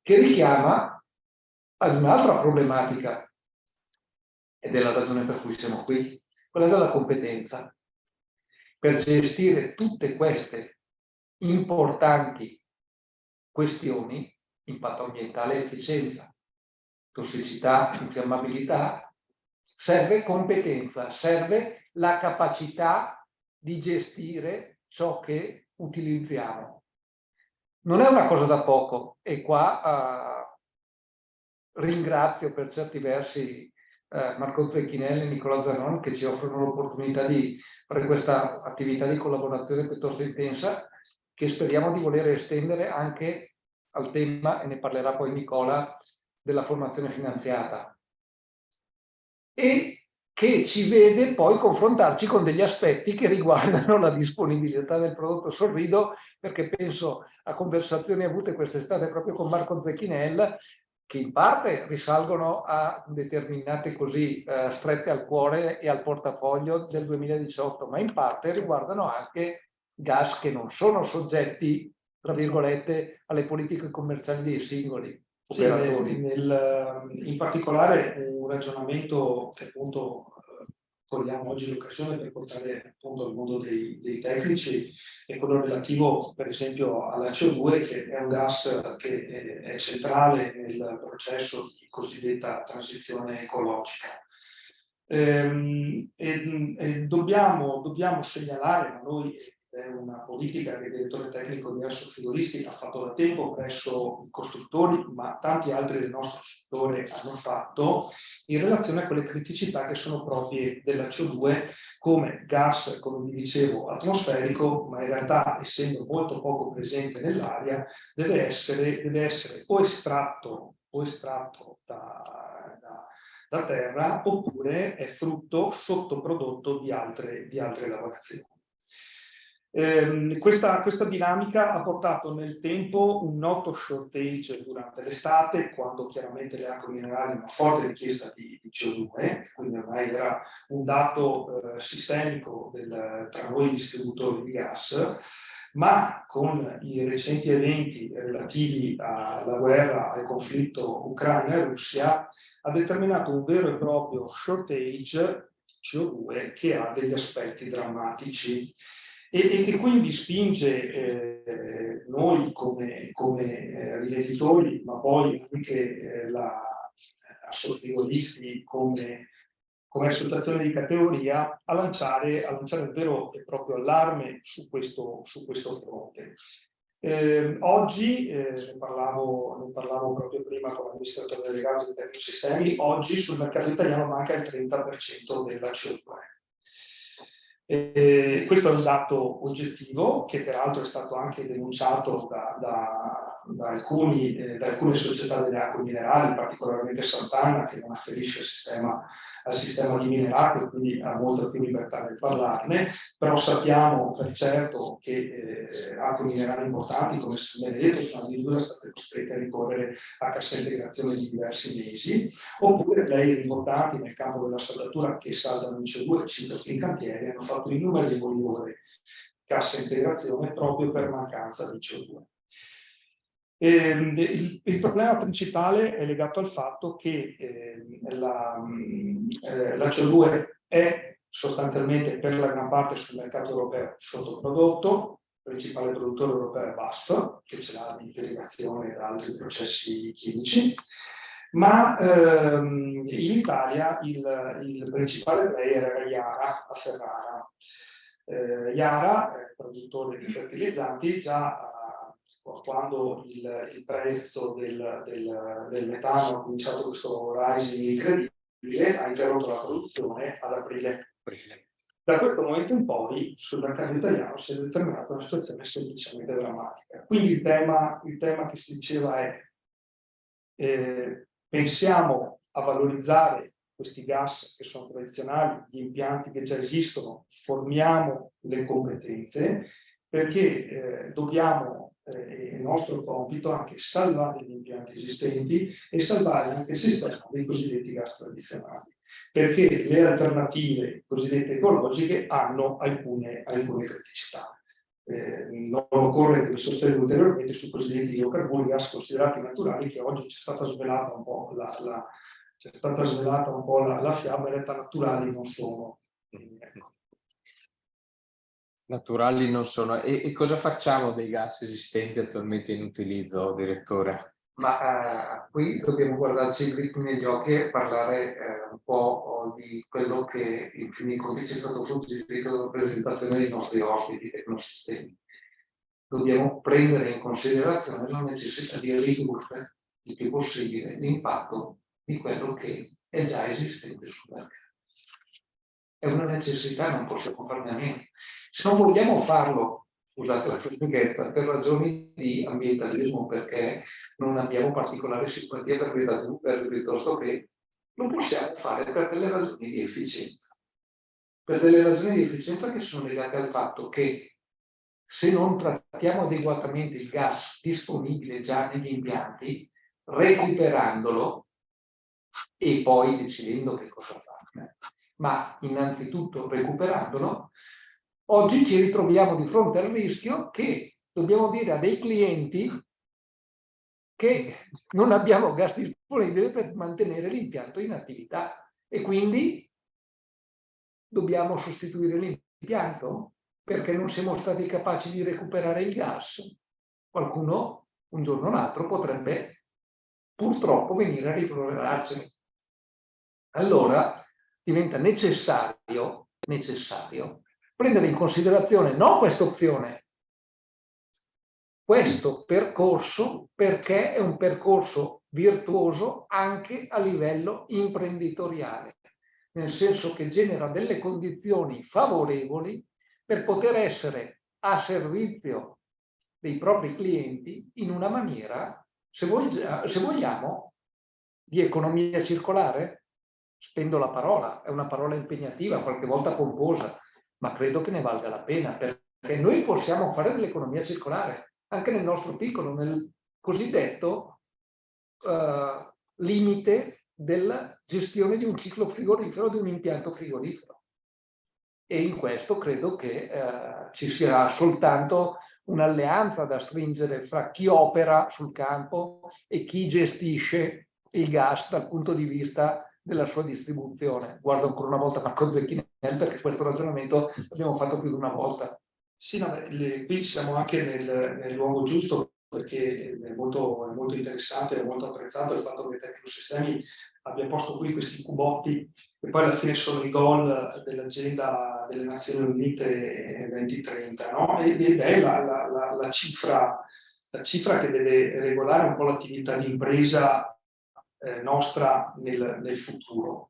che richiama ad un'altra problematica, ed è la ragione per cui siamo qui, quella della competenza. Per gestire tutte queste importanti questioni, impatto ambientale, efficienza, tossicità, infiammabilità, serve competenza, serve la capacità di gestire ciò che utilizziamo. Non è una cosa da poco, e qua ringrazio per certi versi Marco Zecchinelli e Nicola Zanon, che ci offrono l'opportunità di fare questa attività di collaborazione piuttosto intensa, che speriamo di voler estendere anche al tema, e ne parlerà poi Nicola, della formazione finanziata, e che ci vede poi confrontarci con degli aspetti che riguardano la disponibilità del prodotto. Sorrido perché penso a conversazioni avute quest'estate proprio con Marco Zecchinelli, che in parte risalgono a determinate così strette al cuore e al portafoglio del 2018, ma in parte riguardano anche gas che non sono soggetti, tra virgolette, alle politiche commerciali dei singoli operatori. Sì, in particolare un ragionamento che appunto cogliamo oggi l'occasione per portare appunto al mondo dei tecnici è quello relativo per esempio alla CO2, che è un gas che è centrale nel processo di cosiddetta transizione ecologica. Dobbiamo segnalare, ma noi è una politica che il direttore tecnico di Asso Frigoristi ha fatto da tempo presso i costruttori, ma tanti altri del nostro settore hanno fatto, in relazione a quelle criticità che sono proprie della CO2 come gas, come vi dicevo, atmosferico, ma in realtà, essendo molto poco presente nell'aria, deve essere o estratto da terra, oppure è frutto, sottoprodotto di altre lavorazioni. Questa dinamica ha portato nel tempo un noto shortage durante l'estate, quando chiaramente le acque minerali hanno una forte richiesta di CO2, quindi ormai era un dato sistemico tra noi distributori di gas, ma con i recenti eventi relativi alla guerra, al conflitto Ucraina e Russia, ha determinato un vero e proprio shortage CO2 che ha degli aspetti drammatici e che quindi spinge noi come rivenditori, ma poi anche Asso Frigoristi come associazione di categoria, a lanciare il vero e proprio allarme su questo fronte. Oggi, ne parlavo proprio prima con l'amministratore delegato di Tecnosistemi, oggi sul mercato italiano manca il 30% della CO2. Questo è un dato oggettivo che peraltro è stato anche denunciato da alcune società delle acque minerali, particolarmente Sant'Anna, che non afferisce al sistema di Minerato, quindi ha molta più libertà nel parlarne, però sappiamo per certo che acque minerali importanti come San Benedetto sono addirittura state costrette a ricorrere a cassa integrazione di diversi mesi, oppure player importanti nel campo della saldatura che saldano in CO2, cito in cantiere, hanno fatto innumerevoli ore cassa integrazione proprio per mancanza di CO2. Il problema principale è legato al fatto che la CO2 è sostanzialmente per la gran parte sul mercato europeo sottoprodotto, il principale produttore europeo è BASF, che ce l'ha di derivazione da altri processi chimici, ma in Italia il principale player era Yara a Ferrara. Yara, produttore di fertilizzanti, già quando il prezzo del metano ha cominciato questo rising incredibile, ha interrotto la produzione ad aprile. Da questo momento in poi sul mercato italiano si è determinata una situazione semplicemente drammatica. Quindi il tema che si diceva è pensiamo a valorizzare questi gas che sono tradizionali, gli impianti che già esistono, formiamo le competenze, perché dobbiamo, è il nostro compito anche salvare gli impianti esistenti e salvare anche il sistema dei cosiddetti gas tradizionali, perché le alternative cosiddette ecologiche hanno alcune criticità. Non occorre che sostenere ulteriormente sui cosiddetti idrocarburi, gas considerati naturali, che oggi ci è stata svelata un po' la fiamma, in realtà naturali non sono. Naturali non sono. E cosa facciamo dei gas esistenti attualmente in utilizzo, direttore? Ma qui dobbiamo guardarci dritti negli occhi e parlare un po' di quello che in fin dei conti ci è stato suggerito dalla presentazione dei nostri ospiti Tecnosistemi. Dobbiamo prendere in considerazione la necessità di ridurre il più possibile l'impatto di quello che è già esistente sul mercato. È una necessità, non possiamo farne a meno. Se non vogliamo farlo, scusate la franchezza, per ragioni di ambientalismo, perché non abbiamo particolare simpatia per piuttosto che lo possiamo fare per delle ragioni di efficienza. Per delle ragioni di efficienza che sono legate al fatto che se non trattiamo adeguatamente il gas disponibile già negli impianti, recuperandolo e poi decidendo che cosa farne, ma innanzitutto recuperandolo, oggi ci ritroviamo di fronte al rischio che dobbiamo dire a dei clienti che non abbiamo gas disponibile per mantenere l'impianto in attività e quindi dobbiamo sostituire l'impianto perché non siamo stati capaci di recuperare il gas. Qualcuno un giorno o l'altro potrebbe purtroppo venire a rimproverarci. Allora diventa necessario prendere in considerazione non questa opzione, questo percorso, perché è un percorso virtuoso anche a livello imprenditoriale, nel senso che genera delle condizioni favorevoli per poter essere a servizio dei propri clienti in una maniera, se vogliamo, di economia circolare. Spendo la parola, è una parola impegnativa, qualche volta pomposa, ma credo che ne valga la pena, perché noi possiamo fare dell'economia circolare, anche nel nostro piccolo, nel cosiddetto limite della gestione di un ciclo frigorifero, di un impianto frigorifero. E in questo credo che ci sia soltanto un'alleanza da stringere fra chi opera sul campo e chi gestisce il gas dal punto di vista della sua distribuzione. Guardo ancora una volta Marco Zecchinelli perché questo ragionamento l'abbiamo fatto più di una volta. Sì, no, qui siamo anche nel luogo giusto, perché è molto interessante, è molto apprezzato il fatto che Tecnosistemi abbia posto qui questi cubotti, che poi alla fine sono i goal dell'agenda delle Nazioni Unite 2030, no? Ed è la cifra che deve regolare un po' l'attività di impresa nostra nel futuro.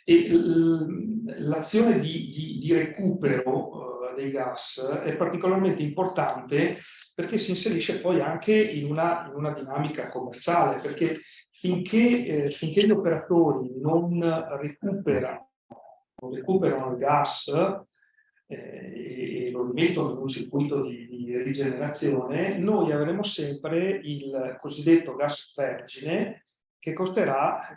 E l'azione di recupero dei gas è particolarmente importante perché si inserisce poi anche in una dinamica commerciale, perché finché gli operatori non recuperano il gas e lo rimettono in un circuito di rigenerazione, noi avremo sempre il cosiddetto gas vergine che costerà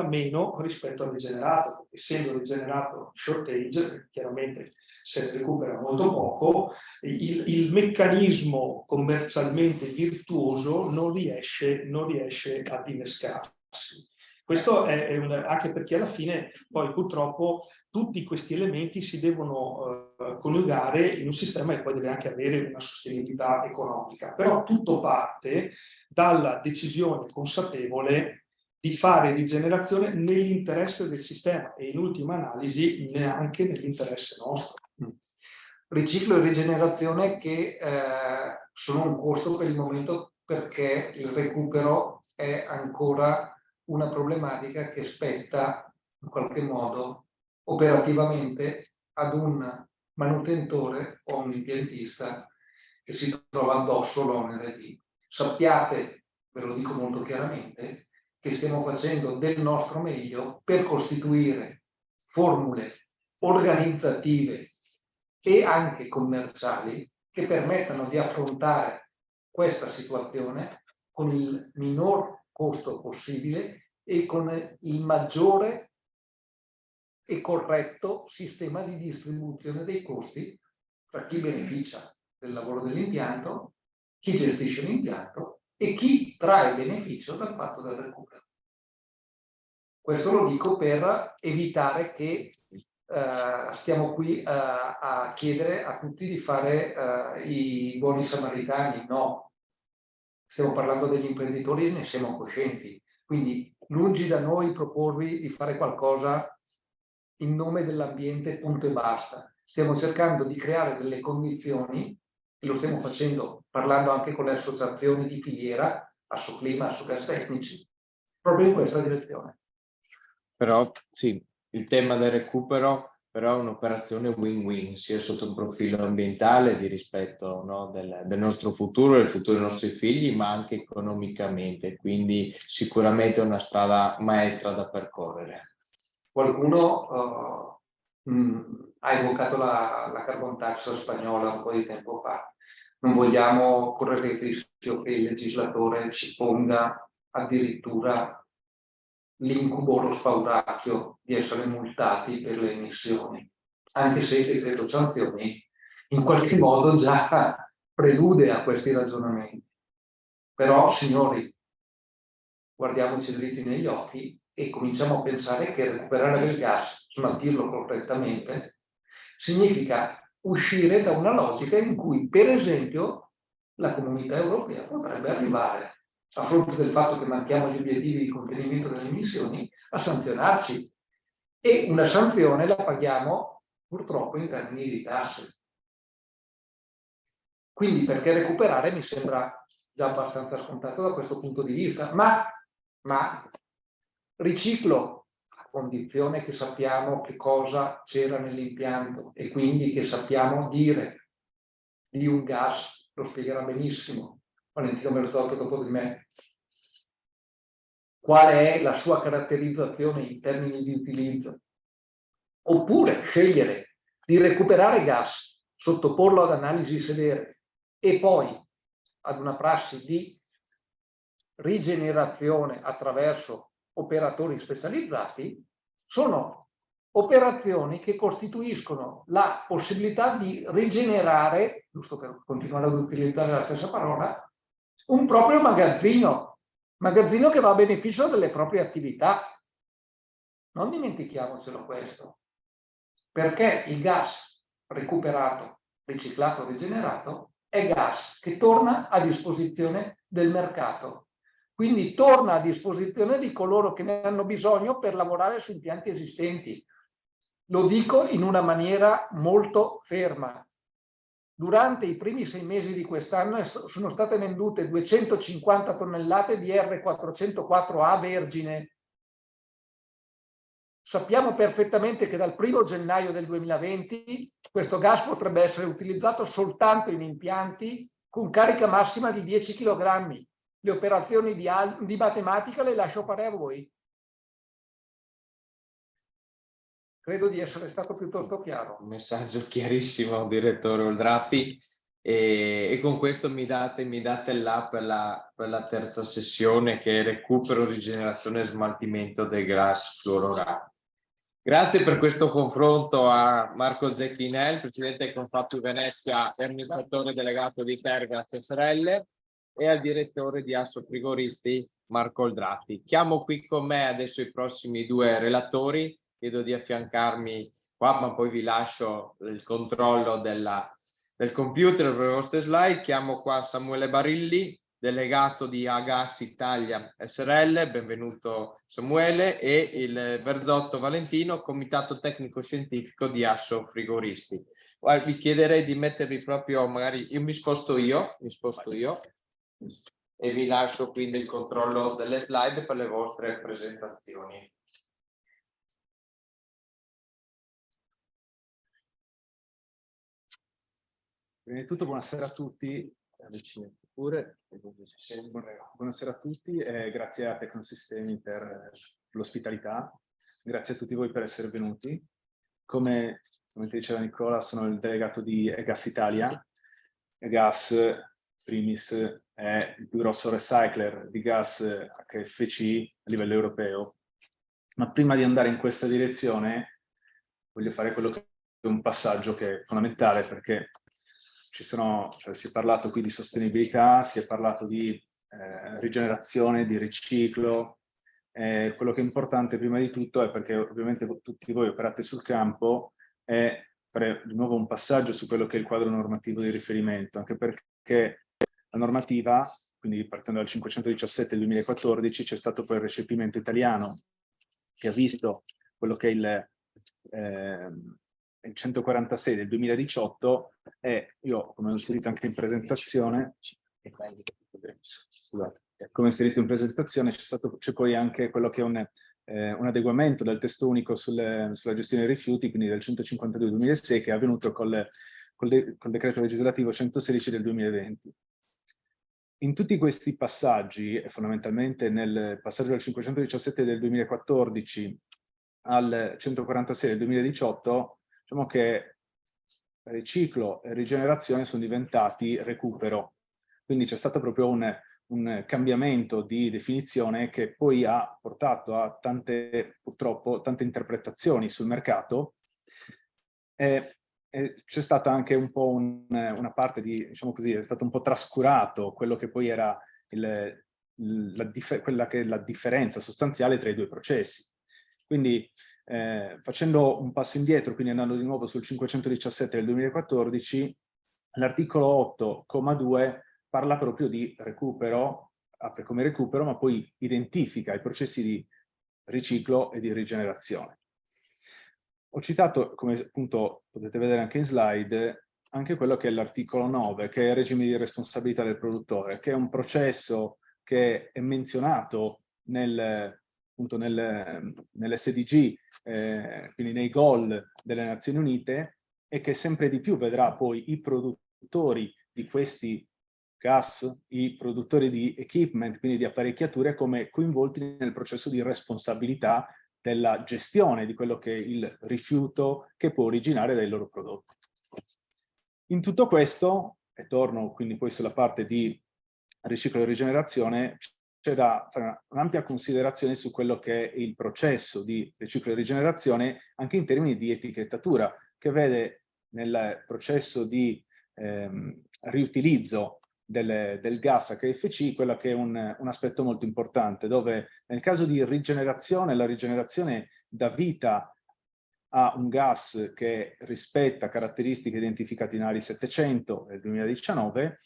meno rispetto al rigenerato, perché essendo il rigenerato shortage, chiaramente se ne recupera molto poco, il meccanismo commercialmente virtuoso non riesce ad innescarsi. Questo è anche perché alla fine poi purtroppo tutti questi elementi si devono coniugare in un sistema che poi deve anche avere una sostenibilità economica. Però tutto parte dalla decisione consapevole di fare rigenerazione nell'interesse del sistema e in ultima analisi neanche nell'interesse nostro. Riciclo e rigenerazione che sono un costo per il momento perché il recupero è ancora una problematica che spetta in qualche modo operativamente ad un manutentore o un impiantista che si trova addosso l'onere di. Sappiate, ve lo dico molto chiaramente, che stiamo facendo del nostro meglio per costituire formule organizzative e anche commerciali che permettano di affrontare questa situazione con il minor costo possibile e con il maggiore e corretto sistema di distribuzione dei costi tra chi beneficia del lavoro dell'impianto, chi gestisce l'impianto e chi trae beneficio dal fatto del recupero. Questo lo dico per evitare che stiamo qui a chiedere a tutti di fare i buoni samaritani. No, stiamo parlando degli imprenditori e ne siamo coscienti. Quindi lungi da noi proporvi di fare qualcosa in nome dell'ambiente, punto e basta. Stiamo cercando di creare delle condizioni, e lo stiamo facendo parlando anche con le associazioni di filiera, Assoclima, Assocastecnici, proprio in questa direzione. Però sì, il tema del recupero però è un'operazione win-win, sia sotto un profilo ambientale di rispetto, no, del nostro futuro, del futuro dei nostri figli, ma anche economicamente. Quindi sicuramente è una strada maestra da percorrere. Qualcuno ha evocato la carbon tax spagnola un po' di tempo fa. Non vogliamo correre il rischio che il legislatore ci ponga addirittura l'incubo o lo spauracchio di essere multati per le emissioni, anche se il decreto sanzioni in qualche modo già prelude a questi ragionamenti. Però, signori, guardiamoci dritti negli occhi e cominciamo a pensare che recuperare del gas, smaltirlo correttamente, significa uscire da una logica in cui, per esempio, la comunità europea potrebbe arrivare, a fronte del fatto che manchiamo gli obiettivi di contenimento delle emissioni, a sanzionarci. E una sanzione la paghiamo purtroppo in termini di tasse. Quindi perché recuperare mi sembra già abbastanza scontato da questo punto di vista, ma riciclo a condizione che sappiamo che cosa c'era nell'impianto e quindi che sappiamo dire di un gas, lo spiegherà benissimo Valentino Merzotto dopo di me, qual è la sua caratterizzazione in termini di utilizzo, oppure scegliere di recuperare gas, sottoporlo ad analisi severe e poi ad una prassi di rigenerazione attraverso operatori specializzati, sono operazioni che costituiscono la possibilità di rigenerare, giusto per continuare ad utilizzare la stessa parola, un proprio magazzino che va a beneficio delle proprie attività. Non dimentichiamocelo questo, perché il gas recuperato, riciclato, rigenerato è gas che torna a disposizione del mercato. quindi torna a disposizione di coloro che ne hanno bisogno per lavorare su impianti esistenti. Lo dico in una maniera molto ferma. Durante i primi 6 mesi di quest'anno sono state vendute 250 tonnellate di R404A vergine. Sappiamo perfettamente che dal 1° gennaio del 2020 questo gas potrebbe essere utilizzato soltanto in impianti con carica massima di 10 kg. Le operazioni di matematica le lascio fare a voi. Credo di essere stato piuttosto chiaro. Un messaggio chiarissimo, direttore Oldrati, e con questo mi date là per la terza sessione, che è recupero, rigenerazione e smaltimento del gas fluororato. Grazie per questo confronto a Marco Zecchinel, presidente del Confappi Venezia e amministratore delegato di Tergas S.r.l. e al direttore di Asso Frigoristi Marco Oldrati. Chiamo qui con me adesso i prossimi 2 relatori, chiedo di affiancarmi qua, ma poi vi lascio il controllo del computer per le vostre slide. Chiamo qua Samuele Barilli, delegato di Agas Italia S.r.l. benvenuto Samuele, e il Verzotto Valentino, comitato tecnico scientifico di Asso Frigoristi. Vi chiederei di mettervi proprio, magari io mi sposto io e vi lascio quindi il controllo delle slide per le vostre presentazioni. Prima di tutto buonasera a tutti. Buonasera a tutti e grazie a Tecnosistemi per l'ospitalità. Grazie a tutti voi per essere venuti. Come diceva Nicola, sono il delegato di Agas Italia. Agas primis è il più grosso recycler di gas HFC a livello europeo. Ma prima di andare in questa direzione voglio fare quello che è un passaggio che è fondamentale, perché si è parlato qui di sostenibilità, si è parlato di rigenerazione, di riciclo. Quello che è importante prima di tutto è, perché ovviamente tutti voi operate sul campo, è fare di nuovo un passaggio su quello che è il quadro normativo di riferimento, anche perché la normativa, quindi partendo dal 517 del 2014, c'è stato poi il recepimento italiano che ha visto quello che è il 146 del 2018, e io, come ho inserito anche in presentazione, c'è poi anche quello che è un adeguamento del testo unico sulla gestione dei rifiuti, quindi del 152 del 2006, che è avvenuto col decreto legislativo 116 del 2020. In tutti questi passaggi, e fondamentalmente nel passaggio dal 517 del 2014 al 146 del 2018, diciamo che riciclo e rigenerazione sono diventati recupero. Quindi c'è stato proprio un cambiamento di definizione che poi ha portato a purtroppo tante interpretazioni sul mercato. C'è stata anche un po' una parte di, diciamo così, è stato un po' trascurato quello che poi era quella che è la differenza sostanziale tra i 2 processi. Quindi facendo un passo indietro, quindi andando di nuovo sul 517 del 2014, l'articolo 8,2 parla proprio di recupero, apre come recupero, ma poi identifica i processi di riciclo e di rigenerazione. Ho citato, come appunto potete vedere anche in slide, anche quello che è l'articolo 9, che è il regime di responsabilità del produttore, che è un processo che è menzionato nell'SDG, quindi nei goal delle Nazioni Unite, e che sempre di più vedrà poi i produttori di questi gas, i produttori di equipment, quindi di apparecchiature, come coinvolti nel processo di responsabilità della gestione di quello che è il rifiuto che può originare dai loro prodotti. In tutto questo, e torno quindi poi sulla parte di riciclo e rigenerazione, c'è da fare un'ampia considerazione su quello che è il processo di riciclo e rigenerazione, anche in termini di etichettatura, che vede nel processo di riutilizzo del gas HFC quello che è un aspetto molto importante, dove nel caso di rigenerazione, la rigenerazione dà vita a un gas che rispetta caratteristiche identificate in ARI 700 del 2019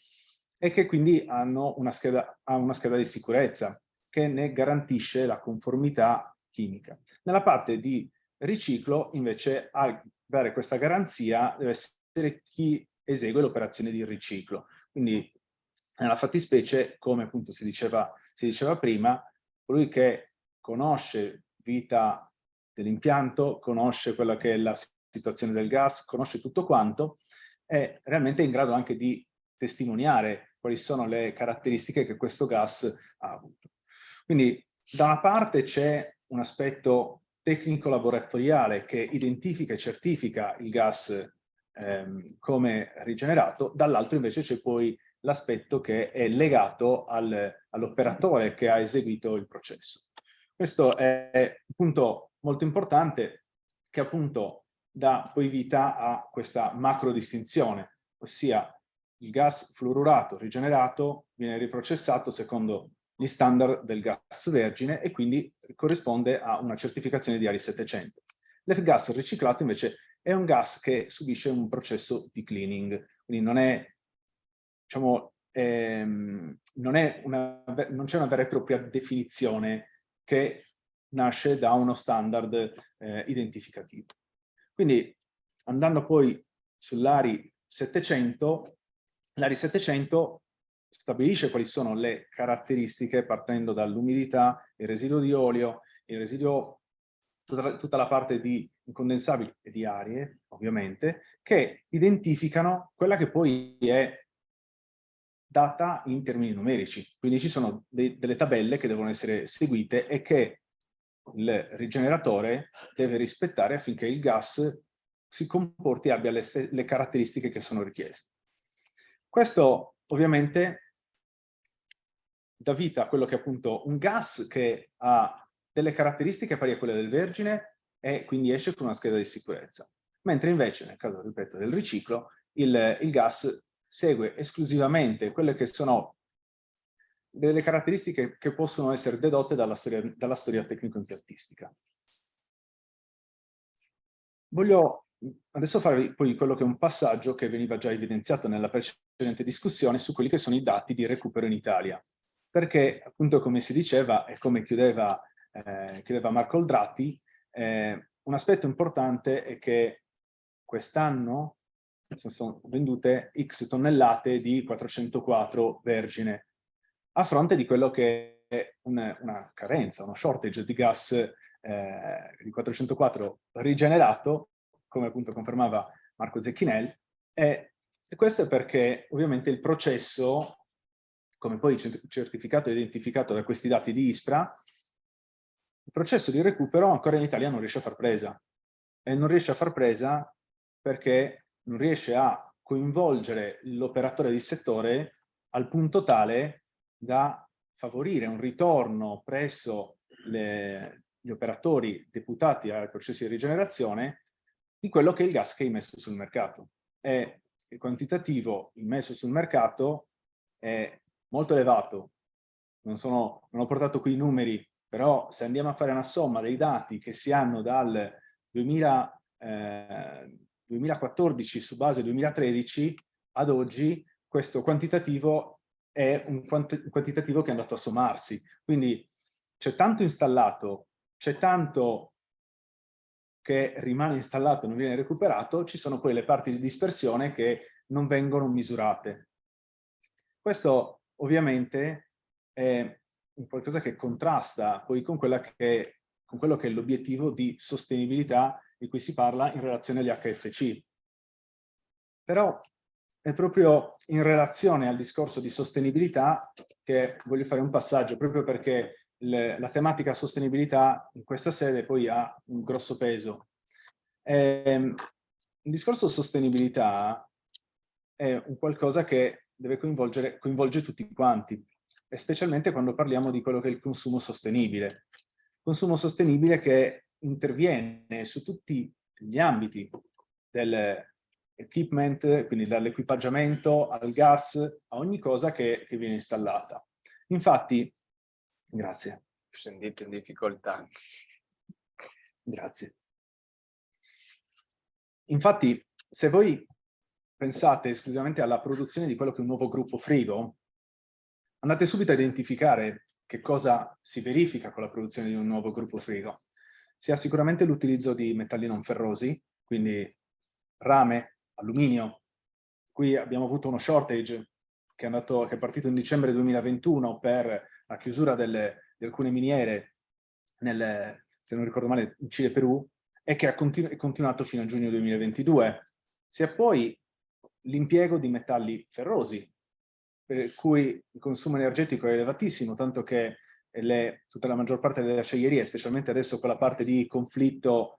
e che quindi ha una scheda di sicurezza. che ne garantisce la conformità chimica. Nella parte di riciclo, invece, a dare questa garanzia deve essere chi esegue l'operazione di riciclo. Quindi, nella fattispecie, come appunto si diceva prima, colui che conosce vita dell'impianto, conosce quella che è la situazione del gas, conosce tutto quanto, è realmente in grado anche di testimoniare quali sono le caratteristiche che questo gas ha avuto. Quindi da una parte c'è un aspetto tecnico-laboratoriale che identifica e certifica il gas come rigenerato, dall'altro invece c'è poi l'aspetto che è legato all'operatore che ha eseguito il processo. Questo è un punto molto importante che appunto dà poi vita a questa macro distinzione, ossia il gas fluorurato rigenerato viene riprocessato secondo gli standard del gas vergine e quindi corrisponde a una certificazione di ARI 700. L'F-gas riciclato invece è un gas che subisce un processo di cleaning, quindi non è, diciamo, non c'è una vera e propria definizione che nasce da uno standard identificativo. Quindi, andando poi sull'ARI 700, l'ARI 700 stabilisce quali sono le caratteristiche partendo dall'umidità, il residuo di olio, il residuo, tutta la parte di incondensabili e di arie, ovviamente, che identificano quella che poi è data in termini numerici. Quindi ci sono delle tabelle che devono essere seguite e che il rigeneratore deve rispettare affinché il gas si comporti e abbia le caratteristiche che sono richieste. Questo ovviamente dà vita a quello che è appunto un gas che ha delle caratteristiche pari a quelle del vergine e quindi esce con una scheda di sicurezza. Mentre invece, nel caso, ripeto, del riciclo, il gas segue esclusivamente quelle che sono delle caratteristiche che possono essere dedotte dalla storia tecnico-impiantistica. Voglio adesso farvi poi quello che è un passaggio che veniva già evidenziato nella precedente discussione su quelli che sono i dati di recupero in Italia. Perché, appunto, come si diceva e come chiudeva Marco Oldratti, un aspetto importante è che quest'anno sono vendute X tonnellate di 404 vergine, a fronte di quello che è una carenza, uno shortage di gas di 404 rigenerato, come appunto confermava Marco Zecchinelli, e questo è perché ovviamente il processo, come poi certificato e identificato da questi dati di ISPRA, il processo di recupero ancora in Italia non riesce a far presa. E non riesce a far presa perché non riesce a coinvolgere l'operatore di settore al punto tale da favorire un ritorno presso gli operatori deputati ai processi di rigenerazione di quello che è il gas che è immesso sul mercato. E il quantitativo immesso sul mercato è molto elevato. Non ho portato qui i numeri, però se andiamo a fare una somma dei dati che si hanno dal 2014 su base 2013 ad oggi, questo quantitativo è un quantitativo che è andato a sommarsi. Quindi c'è tanto installato, c'è tanto che rimane installato e non viene recuperato, ci sono poi le parti di dispersione che non vengono misurate. Questo ovviamente è qualcosa che contrasta poi con quello che è l'obiettivo di sostenibilità di cui si parla in relazione agli HFC. Però è proprio in relazione al discorso di sostenibilità che voglio fare un passaggio, proprio perché la tematica sostenibilità in questa sede poi ha un grosso peso. Il discorso sostenibilità è un qualcosa che deve coinvolge tutti quanti, e specialmente quando parliamo di quello che è il consumo sostenibile. Consumo sostenibile che interviene su tutti gli ambiti dell'equipment, quindi dall'equipaggiamento al gas, a ogni cosa che viene installata. Infatti, grazie. Sentite in difficoltà. Grazie. Infatti, se voi pensate esclusivamente alla produzione di quello che è un nuovo gruppo frigo, andate subito a identificare che cosa si verifica con la produzione di un nuovo gruppo frigo? Si ha sicuramente l'utilizzo di metalli non ferrosi, quindi rame, alluminio. Qui abbiamo avuto uno shortage che è partito in dicembre 2021 per la chiusura di alcune miniere, se non ricordo male, in Cile e Perù, e che è continuato fino a giugno 2022. Si ha poi l'impiego di metalli ferrosi, per cui il consumo energetico è elevatissimo, tanto che tutta la maggior parte delle acciaierie, specialmente adesso con la parte di conflitto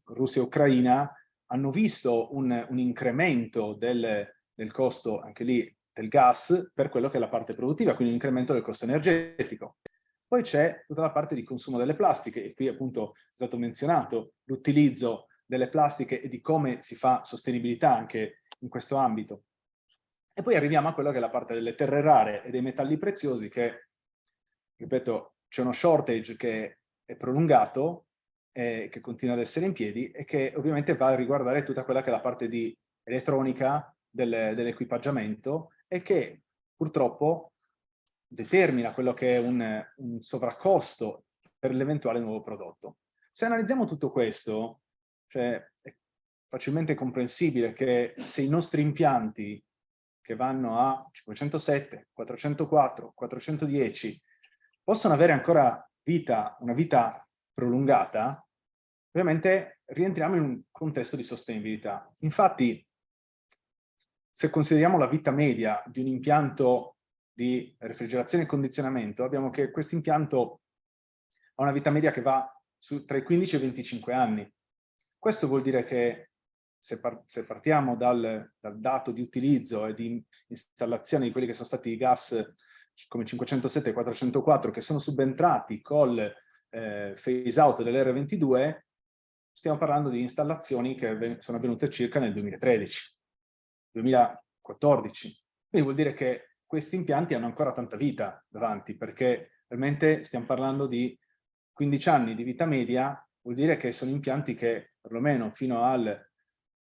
Russia-Ucraina, hanno visto un incremento del costo, anche lì, del gas per quello che è la parte produttiva, quindi un incremento del costo energetico. Poi c'è tutta la parte di consumo delle plastiche, e qui appunto è stato menzionato l'utilizzo delle plastiche e di come si fa sostenibilità anche in questo ambito. E poi arriviamo a quello che è la parte delle terre rare e dei metalli preziosi che, ripeto, c'è uno shortage che è prolungato, che continua ad essere in piedi e che ovviamente va a riguardare tutta quella che è la parte di elettronica dell'equipaggiamento e che purtroppo determina quello che è un sovraccosto per l'eventuale nuovo prodotto. Se analizziamo tutto questo, cioè, è facilmente comprensibile che se i nostri impianti che vanno a 507, 404, 410 possono avere ancora una vita prolungata, ovviamente rientriamo in un contesto di sostenibilità. Infatti, se consideriamo la vita media di un impianto di refrigerazione e condizionamento, abbiamo che questo impianto ha una vita media che va tra i 15 e i 25 anni. Questo vuol dire che se partiamo dal dato di utilizzo e di installazione di quelli che sono stati i gas come 507 e 404 che sono subentrati col phase out dell'R22, stiamo parlando di installazioni che sono avvenute circa nel 2013, 2014. Quindi vuol dire che questi impianti hanno ancora tanta vita davanti, perché realmente stiamo parlando di 15 anni di vita media, vuol dire che sono impianti che perlomeno fino al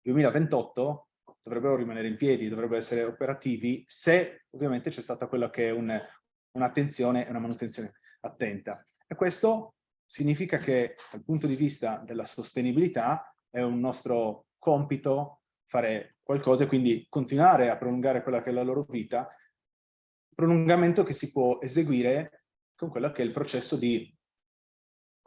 2028 dovrebbero rimanere in piedi, dovrebbero essere operativi, se ovviamente c'è stata quella che è un'attenzione e una manutenzione attenta. E questo significa che dal punto di vista della sostenibilità è un nostro compito fare qualcosa e quindi continuare a prolungare quella che è la loro vita, prolungamento che si può eseguire con quello che è il processo di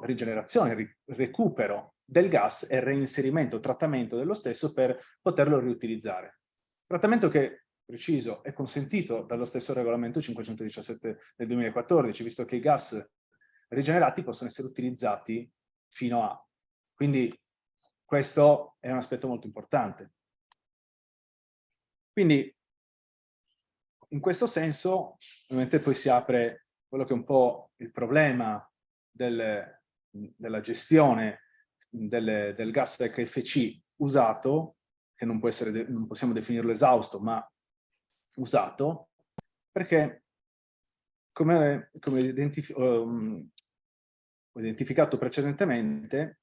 rigenerazione, recupero del gas e reinserimento, trattamento dello stesso per poterlo riutilizzare. Trattamento che, preciso, è consentito dallo stesso regolamento 517 del 2014, visto che i gas rigenerati possono essere utilizzati fino a. Quindi questo è un aspetto molto importante. Quindi, in questo senso, ovviamente poi si apre quello che è un po' il problema della gestione del gas HFC usato, che non possiamo definirlo esausto, ma usato, perché come ho identificato precedentemente,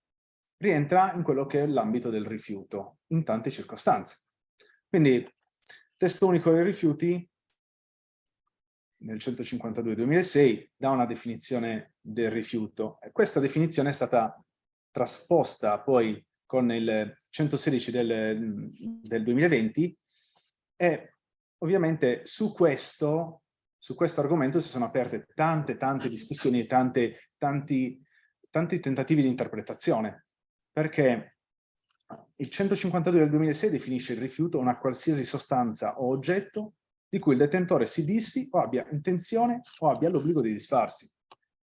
rientra in quello che è l'ambito del rifiuto, in tante circostanze. Quindi, testo unico dei rifiuti, nel 152/2006, dà una definizione del rifiuto. E questa definizione è stata trasposta poi con il 116 del 2020 e ovviamente su questo argomento si sono aperte tante discussioni e tanti tentativi di interpretazione, perché il 152 del 2006 definisce il rifiuto una qualsiasi sostanza o oggetto di cui il detentore si disfi o abbia intenzione o abbia l'obbligo di disfarsi.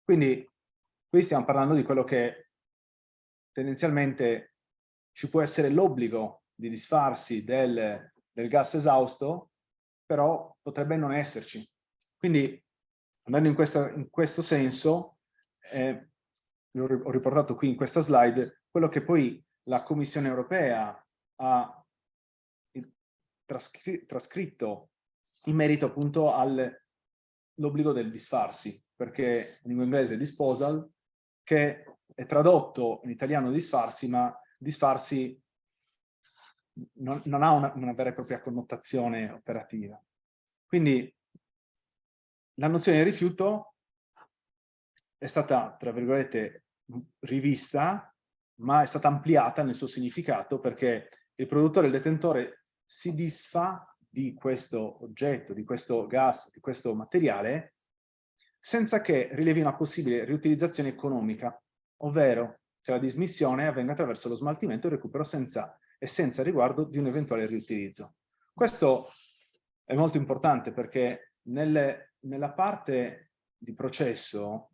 Quindi qui stiamo parlando di quello che tendenzialmente ci può essere l'obbligo di disfarsi del gas esausto, però potrebbe non esserci. Quindi, andando in questo senso, ho riportato qui in questa slide quello che poi la Commissione europea ha trascritto in merito appunto all'obbligo del disfarsi, perché in lingua inglese è disposal, che è tradotto in italiano disfarsi, ma disfarsi non ha una vera e propria connotazione operativa. Quindi la nozione di rifiuto è stata, tra virgolette, rivista, ma è stata ampliata nel suo significato perché il produttore e il detentore si disfa di questo oggetto, di questo gas, di questo materiale, senza che rilevi una possibile riutilizzazione economica, ovvero che la dismissione avvenga attraverso lo smaltimento e il recupero senza riguardo di un eventuale riutilizzo. Questo è molto importante perché nella parte di processo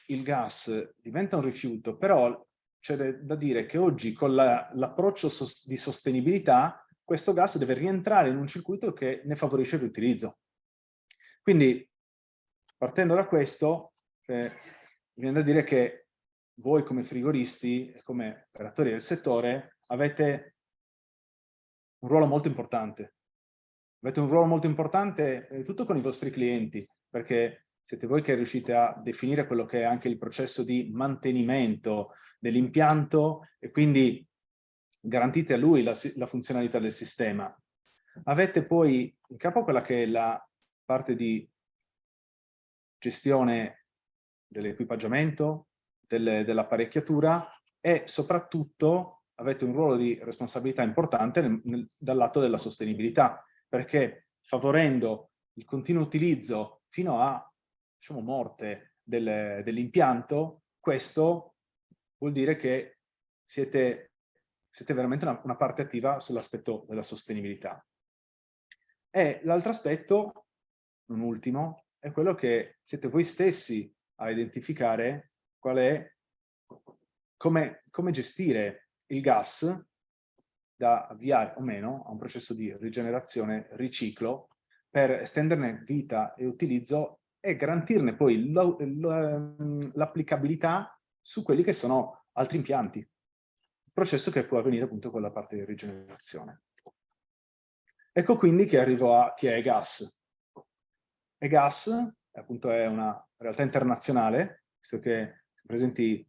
il gas diventa un rifiuto, però c'è da dire che oggi con l'approccio di sostenibilità questo gas deve rientrare in un circuito che ne favorisce il riutilizzo. Quindi, partendo da questo, viene da dire che voi come frigoristi e come operatori del settore avete un ruolo molto importante. Avete un ruolo molto importante tutto con i vostri clienti, perché siete voi che riuscite a definire quello che è anche il processo di mantenimento dell'impianto e quindi garantite a lui la funzionalità del sistema. Avete poi in capo quella che è la parte di gestione dell'equipaggiamento, dell'apparecchiatura e soprattutto avete un ruolo di responsabilità importante dal lato della sostenibilità, perché favorendo il continuo utilizzo fino a, diciamo, morte dell'impianto, questo vuol dire che siete veramente una parte attiva sull'aspetto della sostenibilità. E l'altro aspetto, non ultimo, è quello che siete voi stessi a identificare qual è, come gestire il gas da avviare o meno a un processo di rigenerazione, riciclo, per estenderne vita e utilizzo e garantirne poi l'applicabilità su quelli che sono altri impianti. Processo che può avvenire appunto con la parte di rigenerazione. Ecco quindi che arrivo a chi è EGAS. EGAS appunto è una realtà internazionale, visto che siamo presenti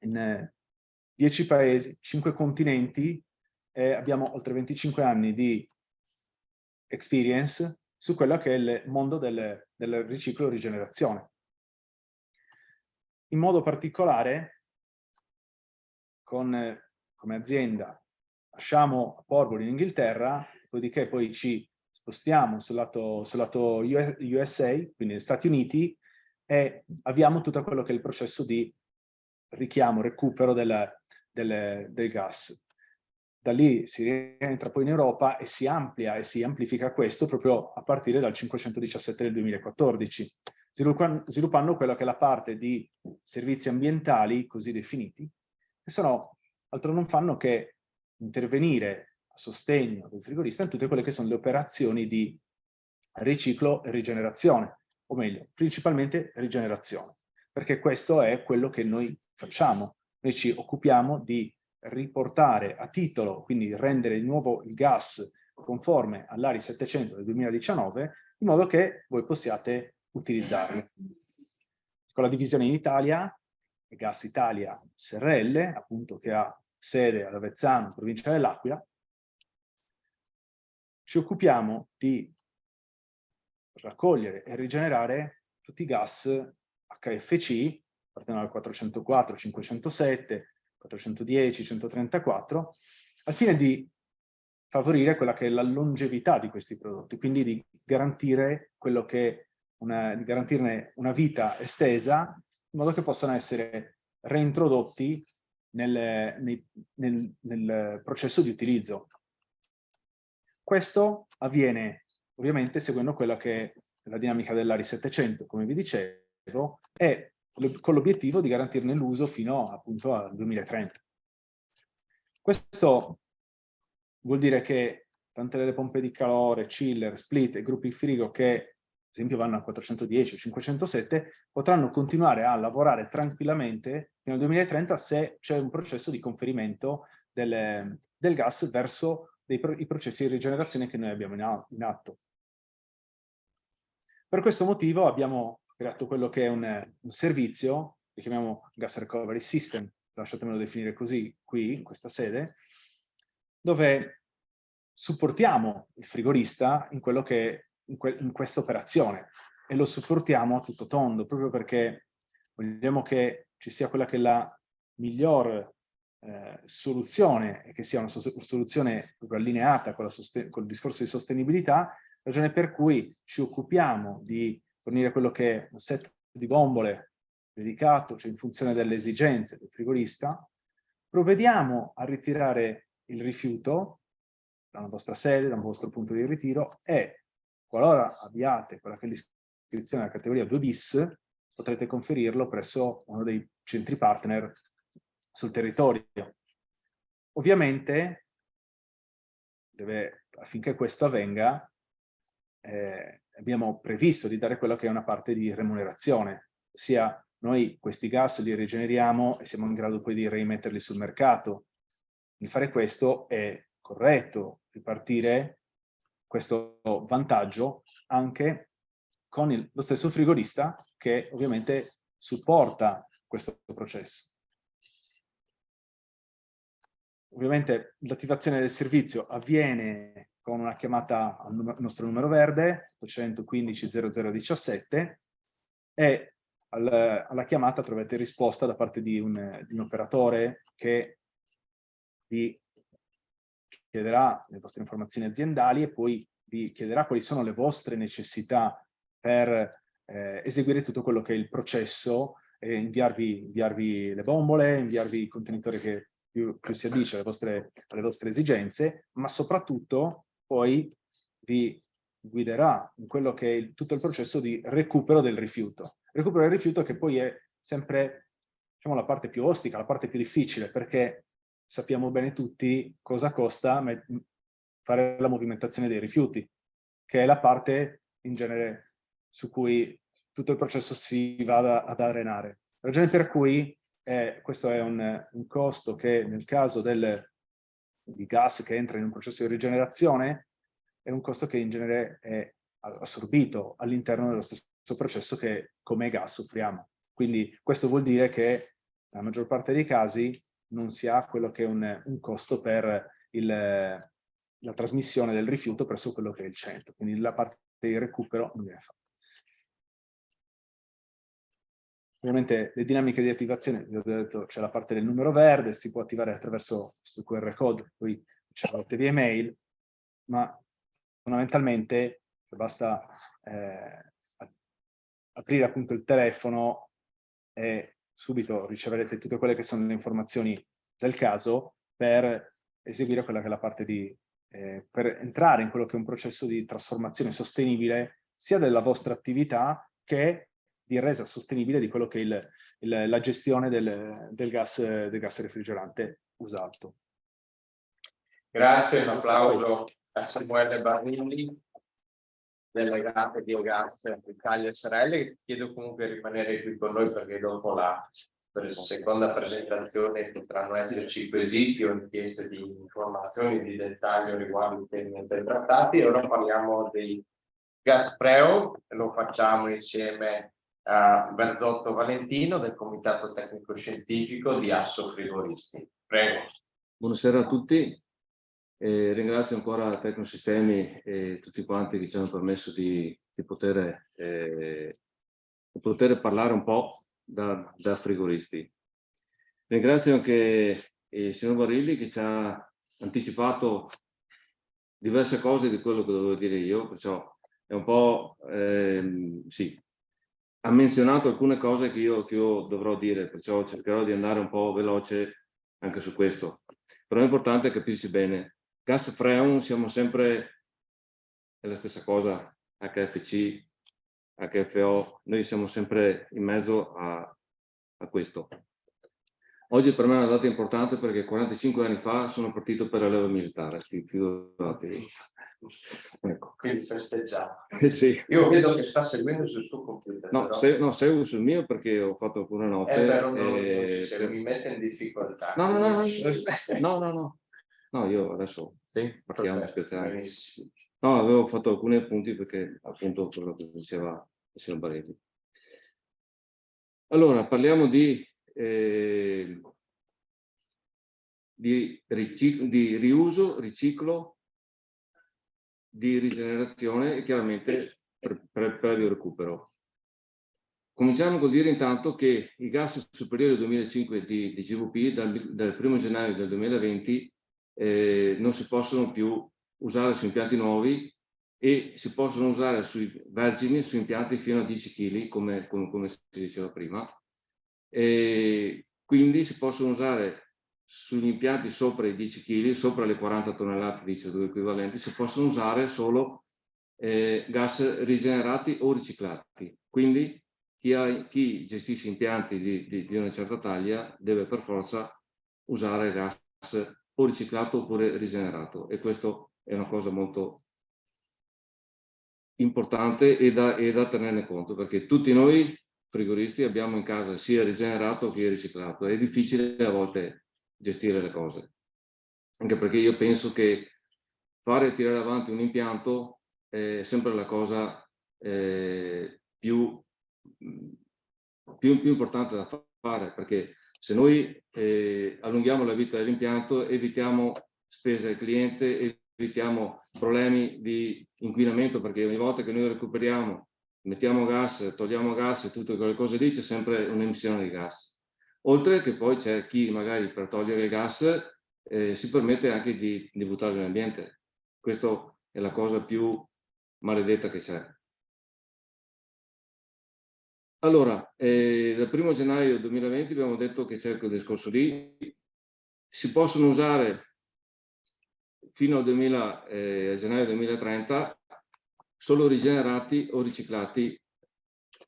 in 10 paesi, 5 continenti e abbiamo oltre 25 anni di experience su quello che è il mondo del riciclo e rigenerazione. In modo particolare, come azienda, lasciamo Portbou in Inghilterra, dopodiché poi ci spostiamo sul lato USA, quindi negli Stati Uniti, e avviamo tutto quello che è il processo di richiamo, recupero del gas. Da lì si rientra poi in Europa e si amplia e si amplifica questo proprio a partire dal 517 del 2014, sviluppando quella che è la parte di servizi ambientali così definiti, che altro non fanno che intervenire a sostegno del frigorista in tutte quelle che sono le operazioni di riciclo e rigenerazione, o meglio, principalmente rigenerazione, perché questo è quello che noi facciamo. Noi ci occupiamo di riportare a titolo, quindi rendere di nuovo il gas conforme all'ARI 700 del 2019, in modo che voi possiate utilizzarlo. Con la divisione in Italia, Gas Italia SRL, appunto, che ha sede ad Avezzano, provincia dell'Aquila, ci occupiamo di raccogliere e rigenerare tutti i gas HFC, partendo dal 404, 507, 410, 134, al fine di favorire quella che è la longevità di questi prodotti, quindi di garantire di garantirne una vita estesa, in modo che possano essere reintrodotti nel processo di utilizzo. Questo avviene ovviamente seguendo quella che è la dinamica dell'ARI 700, come vi dicevo, e con l'obiettivo di garantirne l'uso fino appunto al 2030. Questo vuol dire che tante delle pompe di calore, chiller, split e gruppi frigo che ad esempio vanno a 410 o 507 potranno continuare a lavorare tranquillamente fino al 2030 se c'è un processo di conferimento del gas verso i processi di rigenerazione che noi abbiamo in atto. Per questo motivo abbiamo creato quello che è un servizio, che chiamiamo Gas Recovery System, lasciatemelo definire così qui, in questa sede, dove supportiamo il frigorista in quello che in questa operazione. e lo supportiamo a tutto tondo, proprio perché vogliamo che ci sia quella che è la miglior soluzione, e che sia una soluzione proprio allineata con col discorso di sostenibilità, ragione per cui ci occupiamo di fornire quello che è un set di bombole dedicato, cioè in funzione delle esigenze del frigorista, provvediamo a ritirare il rifiuto dalla vostra sede, dal vostro punto di ritiro, e qualora abbiate quella che è l'iscrizione alla categoria 2 bis, potrete conferirlo presso uno dei centri partner sul territorio. Ovviamente, affinché questo avvenga, abbiamo previsto di dare quello che è una parte di remunerazione, ossia noi questi gas li rigeneriamo e siamo in grado poi di rimetterli sul mercato. Il fare questo è corretto, ripartire questo vantaggio anche con lo stesso frigorista che ovviamente supporta questo processo. Ovviamente l'attivazione del servizio avviene con una chiamata al nostro numero verde, 815 0017, e alla chiamata trovate risposta da parte di un operatore che vi chiederà le vostre informazioni aziendali e poi vi chiederà quali sono le vostre necessità per eseguire tutto quello che è il processo, inviarvi le bombole, inviarvi il contenitore che più si addice alle vostre esigenze, ma soprattutto poi vi guiderà in quello che è tutto il processo di recupero del rifiuto. Recupero del rifiuto che poi è sempre, diciamo, la parte più ostica, la parte più difficile, perché sappiamo bene tutti cosa costa fare la movimentazione dei rifiuti, che è la parte in genere su cui tutto il processo si va ad arenare. Ragione per cui questo è un costo che nel caso di gas che entra in un processo di rigenerazione è un costo che in genere è assorbito all'interno dello stesso processo che come gas offriamo. Quindi questo vuol dire che nella maggior parte dei casi non si ha quello che è un costo per la trasmissione del rifiuto presso quello che è il centro. Quindi la parte di recupero non viene fatta. Ovviamente le dinamiche di attivazione, vi ho detto, c'è la parte del numero verde, si può attivare attraverso questo QR code, poi c'è la via email, ma fondamentalmente basta aprire appunto il telefono e subito riceverete tutte quelle che sono le informazioni del caso per eseguire quella che è la parte per entrare in quello che è un processo di trasformazione sostenibile sia della vostra attività che di resa sostenibile di quello che è la gestione del gas refrigerante usato. Grazie, un applauso a Samuele Barrilli, delegato Biogas Italia SRL. Chiedo comunque di rimanere qui con noi perché dopo la seconda presentazione potranno esserci quesiti o richieste di informazioni di dettaglio riguardo i temi trattati. Ora parliamo dei gas preo, lo facciamo insieme a Berzotto Valentino del Comitato Tecnico Scientifico di Asso Frigoristi. Prego. Buonasera a tutti. Ringrazio ancora Tecnosistemi e tutti quanti che ci hanno permesso di poter parlare un po' da frigoristi. Ringrazio anche il signor Barilli che ci ha anticipato diverse cose di quello che dovevo dire io, perciò è un po' sì, ha menzionato alcune cose che io dovrò dire, perciò cercherò di andare un po' veloce anche su questo. Però è importante capirsi bene. Gas freon siamo sempre, è la stessa cosa, HFC, HFO, noi siamo sempre in mezzo a questo. Oggi per me è una data importante perché 45 anni fa sono partito per la leva militare, figuratevi. Ecco. Quindi festeggiamo. Sì. Io vedo che sta seguendo sul suo computer. No, però... seguo sul mio perché ho fatto alcune note. Però mi mette in difficoltà. No, io adesso sì, partiamo scherzando. No, avevo fatto alcuni appunti perché appunto quello che diceva il signor Barelli. Allora, parliamo di riuso, riciclo, di rigenerazione e chiaramente previo recupero. Cominciamo col dire intanto che i gas superiori al 2005 di GWP dal 1 gennaio del 2020 non si possono più usare su impianti nuovi e si possono usare sui vergini, su impianti fino a 10 kg, come si diceva prima. E quindi si possono usare sugli impianti sopra i 10 kg, sopra le 40 tonnellate di CO2 equivalenti, si possono usare solo gas rigenerati o riciclati. Quindi chi gestisce impianti di una certa taglia deve per forza usare gas o riciclato oppure rigenerato, e questo è una cosa molto importante e da tenerne conto, perché tutti noi frigoristi abbiamo in casa sia rigenerato che riciclato. È difficile a volte gestire le cose, anche perché io penso che fare e tirare avanti un impianto è sempre la cosa più importante da fare, perché se noi allunghiamo la vita dell'impianto evitiamo spese al cliente, evitiamo problemi di inquinamento, perché ogni volta che noi recuperiamo, mettiamo gas, togliamo gas e tutte quelle cose lì, c'è sempre un'emissione di gas. Oltre che poi c'è chi magari per togliere il gas si permette anche di buttarlo in ambiente. Questa è la cosa più maledetta che c'è. Allora, dal 1 gennaio 2020 abbiamo detto che c'è quel discorso lì, si possono usare fino al gennaio 2030 solo rigenerati o riciclati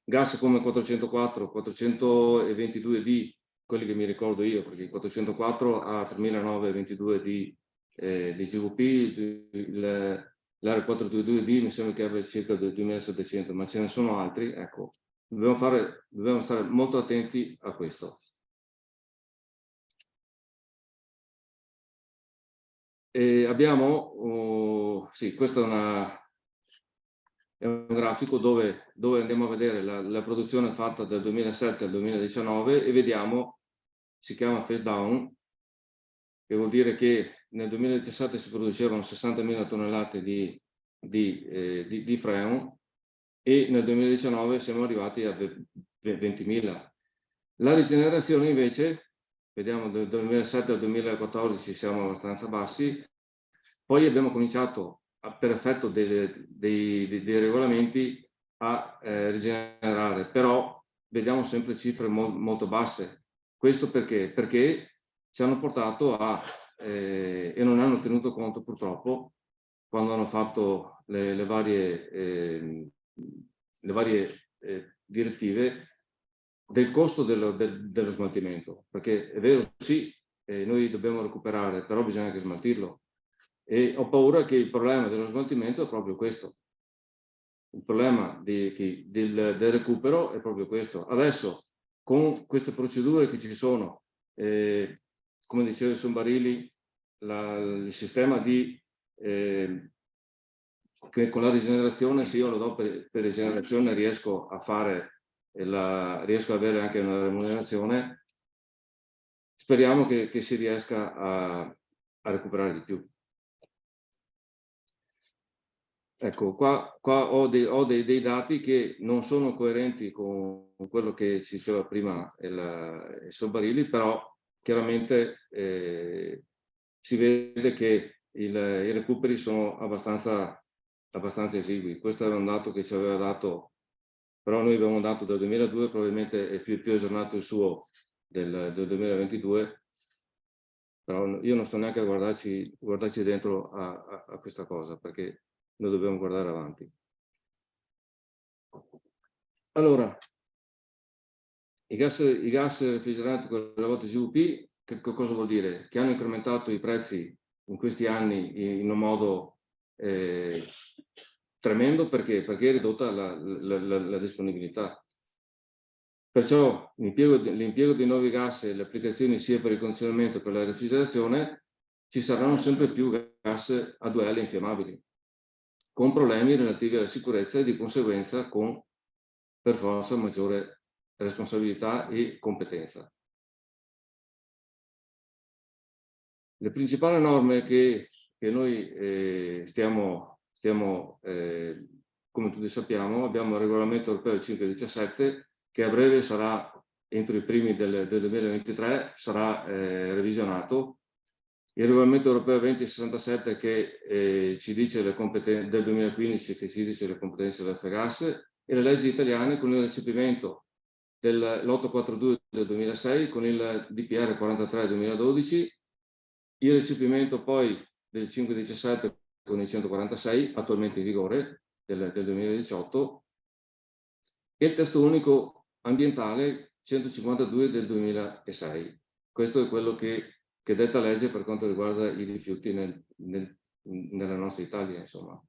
gas come 404, 422D, quelli che mi ricordo io, perché il 404 ha 3922 di GWP, l'R422D mi sembra che abbia circa 2700, ma ce ne sono altri, ecco. Dobbiamo stare molto attenti a questo. E abbiamo, sì, questo è un grafico dove andiamo a vedere la produzione fatta dal 2007 al 2019 e vediamo, si chiama phase down, che vuol dire che nel 2017 si producevano 60.000 tonnellate di freon, e nel 2019 siamo arrivati a 20.000. La rigenerazione invece, vediamo dal 2007 al 2014 siamo abbastanza bassi, poi abbiamo cominciato per effetto dei regolamenti a rigenerare, però vediamo sempre cifre molto basse. Questo perché? Perché ci hanno portato e non hanno tenuto conto purtroppo, quando hanno fatto le varie direttive, del costo dello smaltimento, perché è vero, sì, noi dobbiamo recuperare, però bisogna anche smaltirlo, e ho paura che il problema dello smaltimento è proprio questo. Il problema del recupero è proprio questo. Adesso, con queste procedure che ci sono, come diceva il Sombarilli, il sistema che con la rigenerazione, se io lo do per rigenerazione, riesco a avere anche una remunerazione. Speriamo che si riesca a recuperare di più. Ecco, qua ho dei dati che non sono coerenti con quello che ci diceva prima il Sombarilli, però chiaramente si vede che i recuperi sono abbastanza esigui. Questo era un dato che ci aveva dato, però noi abbiamo un dato del 2002, probabilmente è più aggiornato il suo del 2022, però io non sto neanche a guardarci dentro a questa cosa, perché noi dobbiamo guardare avanti. Allora, i gas refrigeranti con la volta GWP, che cosa vuol dire? Che hanno incrementato i prezzi in questi anni in un modo tremendo, perché è ridotta la disponibilità. Perciò l'impiego di nuovi gas e le applicazioni sia per il condizionamento che per la refrigerazione, ci saranno sempre più gas a duelle infiammabili, con problemi relativi alla sicurezza e di conseguenza con per forza maggiore responsabilità e competenza. Le principali norme che noi stiamo come tutti sappiamo, abbiamo il regolamento europeo 517 che a breve sarà, entro i primi del 2023, sarà revisionato. Il regolamento europeo 2067 che ci dice le competenze del 2015, che ci dice le competenze dell'F-Gas, e le leggi italiane con il recepimento dell'842 del 2006, con il DPR 43 del 2012, il recepimento poi del 517 con il 146, attualmente in vigore, del 2018, e il testo unico ambientale 152 del 2006. Questo è quello che detta legge per quanto riguarda i rifiuti nella nostra Italia, insomma.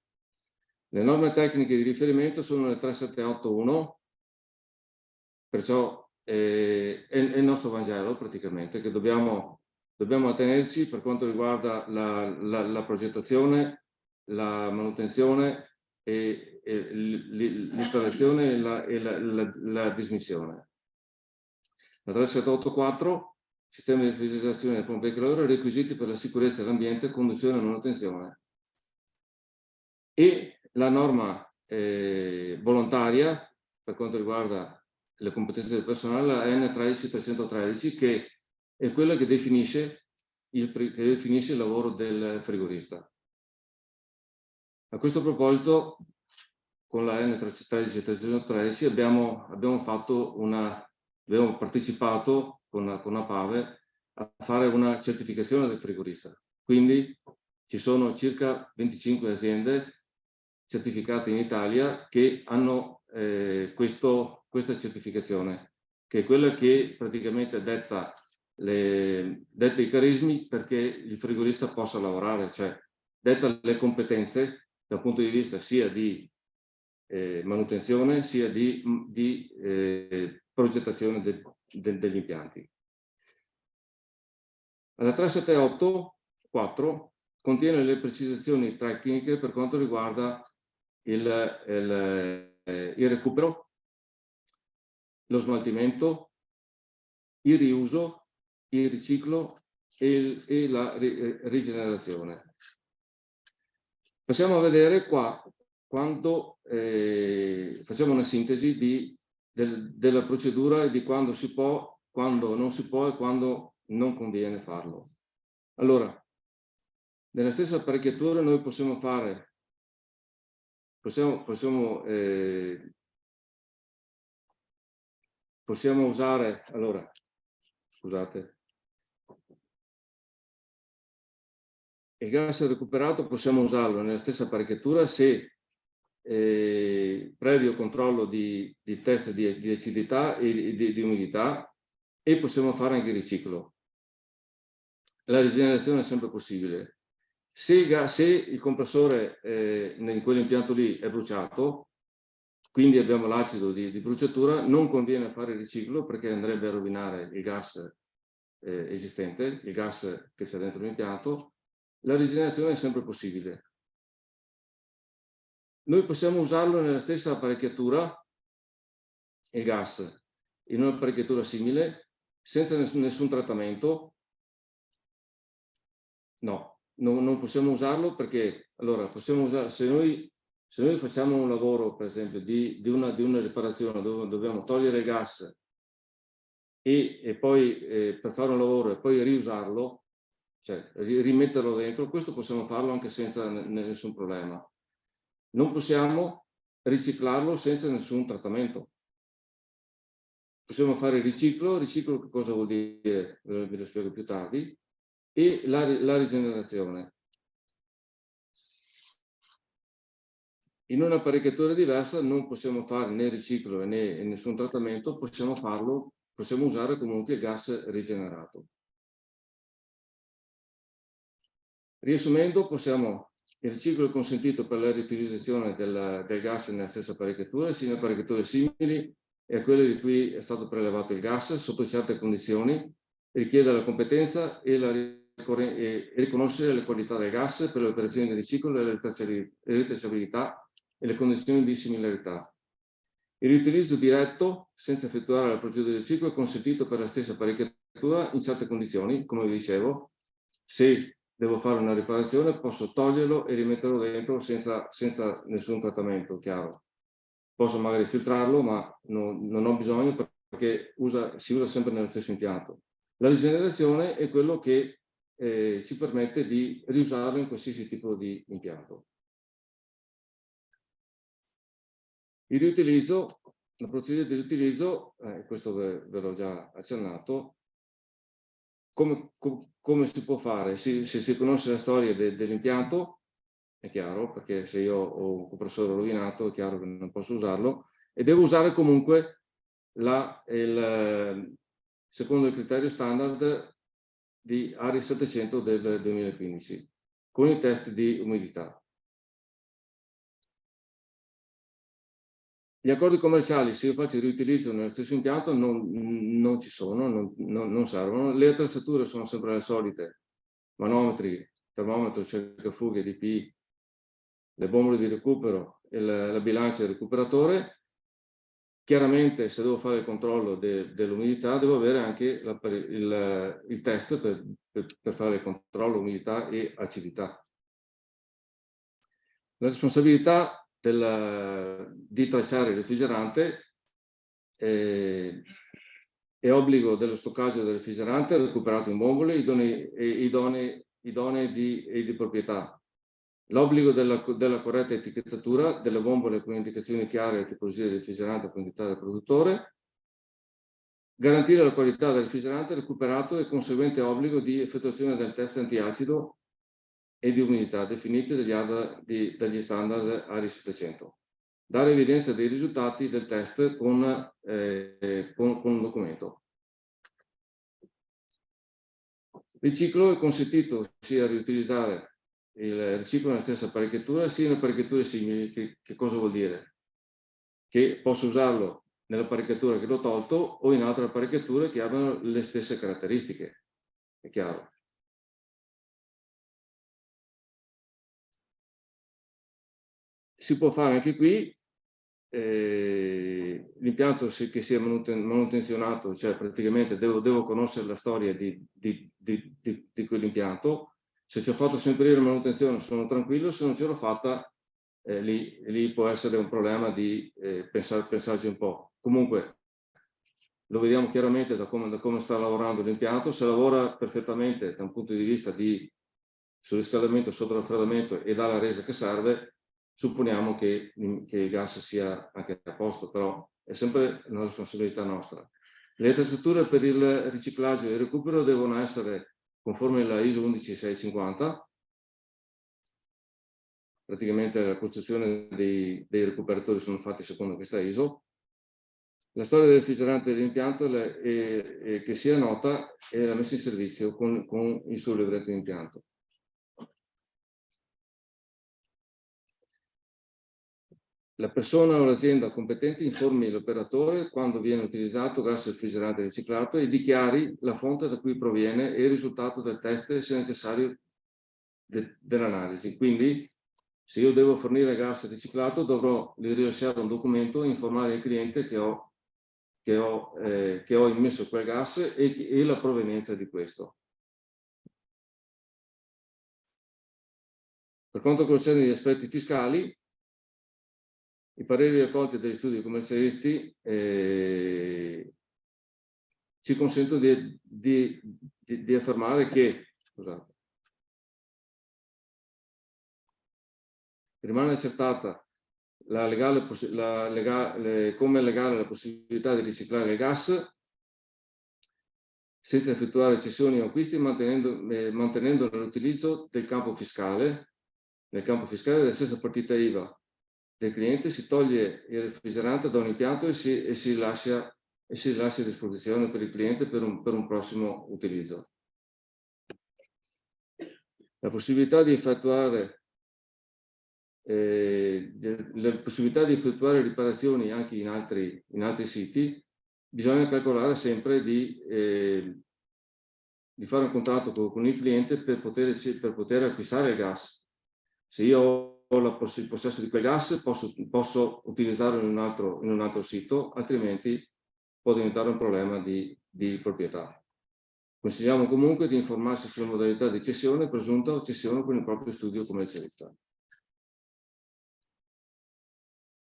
Le norme tecniche di riferimento sono le 3781, perciò è il nostro Vangelo praticamente, che dobbiamo attenerci per quanto riguarda la progettazione, la manutenzione e l'installazione e la dismissione. La 3784, sistema di refrigerazione delle pompe di calore, requisiti per la sicurezza dell'ambiente, conduzione e manutenzione. E la norma volontaria, per quanto riguarda le competenze del personale, la N13313, che è quella che definisce il lavoro del frigorista. A questo proposito, con la N13313 abbiamo partecipato con la PAVE a fare una certificazione del frigorista. Quindi ci sono circa 25 aziende certificate in Italia che hanno questa certificazione, che è quella che praticamente detta i carismi perché il frigorista possa lavorare, cioè detta le competenze dal punto di vista sia di manutenzione sia di progettazione degli impianti. La 3784 contiene le precisazioni tecniche per quanto riguarda il recupero, lo smaltimento, il riuso, il riciclo e la rigenerazione. Passiamo a vedere qua quando facciamo una sintesi della procedura e di quando si può, quando non si può e quando non conviene farlo. Allora, nella stessa apparecchiatura noi possiamo fare, possiamo usare, allora, scusate, il gas recuperato possiamo usarlo nella stessa apparecchiatura se previo controllo di test di acidità e di umidità, e possiamo fare anche il riciclo. La rigenerazione è sempre possibile. Se il compressore in quell'impianto lì è bruciato, quindi abbiamo l'acido di bruciatura, non conviene fare il riciclo perché andrebbe a rovinare il gas esistente, il gas che c'è dentro l'impianto. La rigenerazione è sempre possibile. Noi possiamo usarlo nella stessa apparecchiatura, il gas, in un'apparecchiatura simile, senza nessun trattamento. No, non possiamo usarlo perché, allora, possiamo usare, se noi facciamo un lavoro, per esempio, di una riparazione dove dobbiamo togliere il gas e poi per fare un lavoro e poi riusarlo, cioè rimetterlo dentro, questo possiamo farlo anche senza nessun problema. Non possiamo riciclarlo senza nessun trattamento. Possiamo fare il riciclo che cosa vuol dire? Vi lo spiego più tardi, e la rigenerazione. In un'apparecchiatura diversa non possiamo fare né riciclo né nessun trattamento, possiamo usare comunque il gas rigenerato. Riassumendo, il riciclo è consentito per la riutilizzazione del gas nella stessa apparecchiatura, sia in apparecchiature simili e a quelle di cui è stato prelevato il gas sotto certe condizioni, richiede la competenza e riconoscere le qualità del gas per le operazioni di riciclo e la tracciabilità e le condizioni di similarità. Il riutilizzo diretto, senza effettuare la procedura di riciclo, è consentito per la stessa apparecchiatura in certe condizioni, come vi dicevo, se devo fare una riparazione, posso toglierlo e rimetterlo dentro senza nessun trattamento, chiaro. Posso magari filtrarlo, ma non ho bisogno perché si usa sempre nello stesso impianto. La rigenerazione è quello che ci permette di riusarlo in qualsiasi tipo di impianto. Il riutilizzo, la procedura di riutilizzo, questo ve l'ho già accennato, come si può fare? Se si conosce la storia dell'impianto, è chiaro, perché se io ho un compressore rovinato è chiaro che non posso usarlo, e devo usare comunque secondo il criterio standard di ARI 700 del 2015, con i test di umidità. Gli accordi commerciali, se io faccio il riutilizzo nello stesso impianto, non ci sono, non servono. Le attrezzature sono sempre le solite: manometri, termometro, cercafughe, DPI, le bombole di recupero e la bilancia del recuperatore. Chiaramente, se devo fare il controllo dell'umidità, devo avere anche il test per fare il controllo umidità e acidità. La responsabilità di tracciare il refrigerante è obbligo dello stoccaggio del refrigerante recuperato in bombole idonee di proprietà. L'obbligo della corretta etichettatura delle bombole con indicazioni chiare e tipologie di refrigerante con indicare del produttore. Garantire la qualità del refrigerante recuperato e conseguente obbligo di effettuazione del test antiacido e di umidità definiti dagli standard ARI 700. Dare evidenza dei risultati del test con un documento. Riciclo è consentito sia riutilizzare il riciclo nella stessa apparecchiatura sia in apparecchiature simili. Che cosa vuol dire? Che posso usarlo nell'apparecchiatura che l'ho tolto o in altre apparecchiature che abbiano le stesse caratteristiche. È chiaro? Si può fare anche qui l'impianto che sia manutenzionato, cioè praticamente devo conoscere la storia di quell'impianto. Se ci ho fatto sempre io la manutenzione sono tranquillo, se non ce l'ho fatta lì può essere un problema di pensarci un po'. Comunque lo vediamo chiaramente da come sta lavorando l'impianto. Se lavora perfettamente da un punto di vista di surriscaldamento, sovraffreddamento e dà la resa che serve, supponiamo che il gas sia anche a posto, però è sempre una responsabilità nostra. Le attrezzature per il riciclaggio e il recupero devono essere conformi alla ISO 11650. Praticamente la costruzione dei recuperatori sono fatti secondo questa ISO. La storia del refrigerante dell'impianto che sia nota è la messa in servizio con il suo libretto di impianto. La persona o l'azienda competente informi l'operatore quando viene utilizzato gas refrigerante riciclato e dichiari la fonte da cui proviene e il risultato del test se necessario dell'analisi. Quindi, se io devo fornire gas riciclato, dovrò rilasciare un documento e informare il cliente che ho immesso quel gas e la provenienza di questo. Per quanto concerne gli aspetti fiscali, i pareri raccolti dagli studi commercialisti ci consentono di affermare che, scusate, rimane accertata come legale la possibilità di riciclare il gas senza effettuare cessioni o acquisti, mantenendo l'utilizzo del campo fiscale. Nel campo fiscale della stessa partita IVA del cliente si toglie il refrigerante da un impianto e si lascia a disposizione per il cliente per un prossimo utilizzo. La possibilità di effettuare riparazioni anche in altri siti, bisogna calcolare sempre di fare un contratto con il cliente per poter acquistare il gas. Se io ho il possesso di quel gas, posso utilizzarlo in un altro sito, altrimenti può diventare un problema di proprietà. Consigliamo comunque di informarsi sulle modalità di cessione, presunta o cessione con il proprio studio commercialista.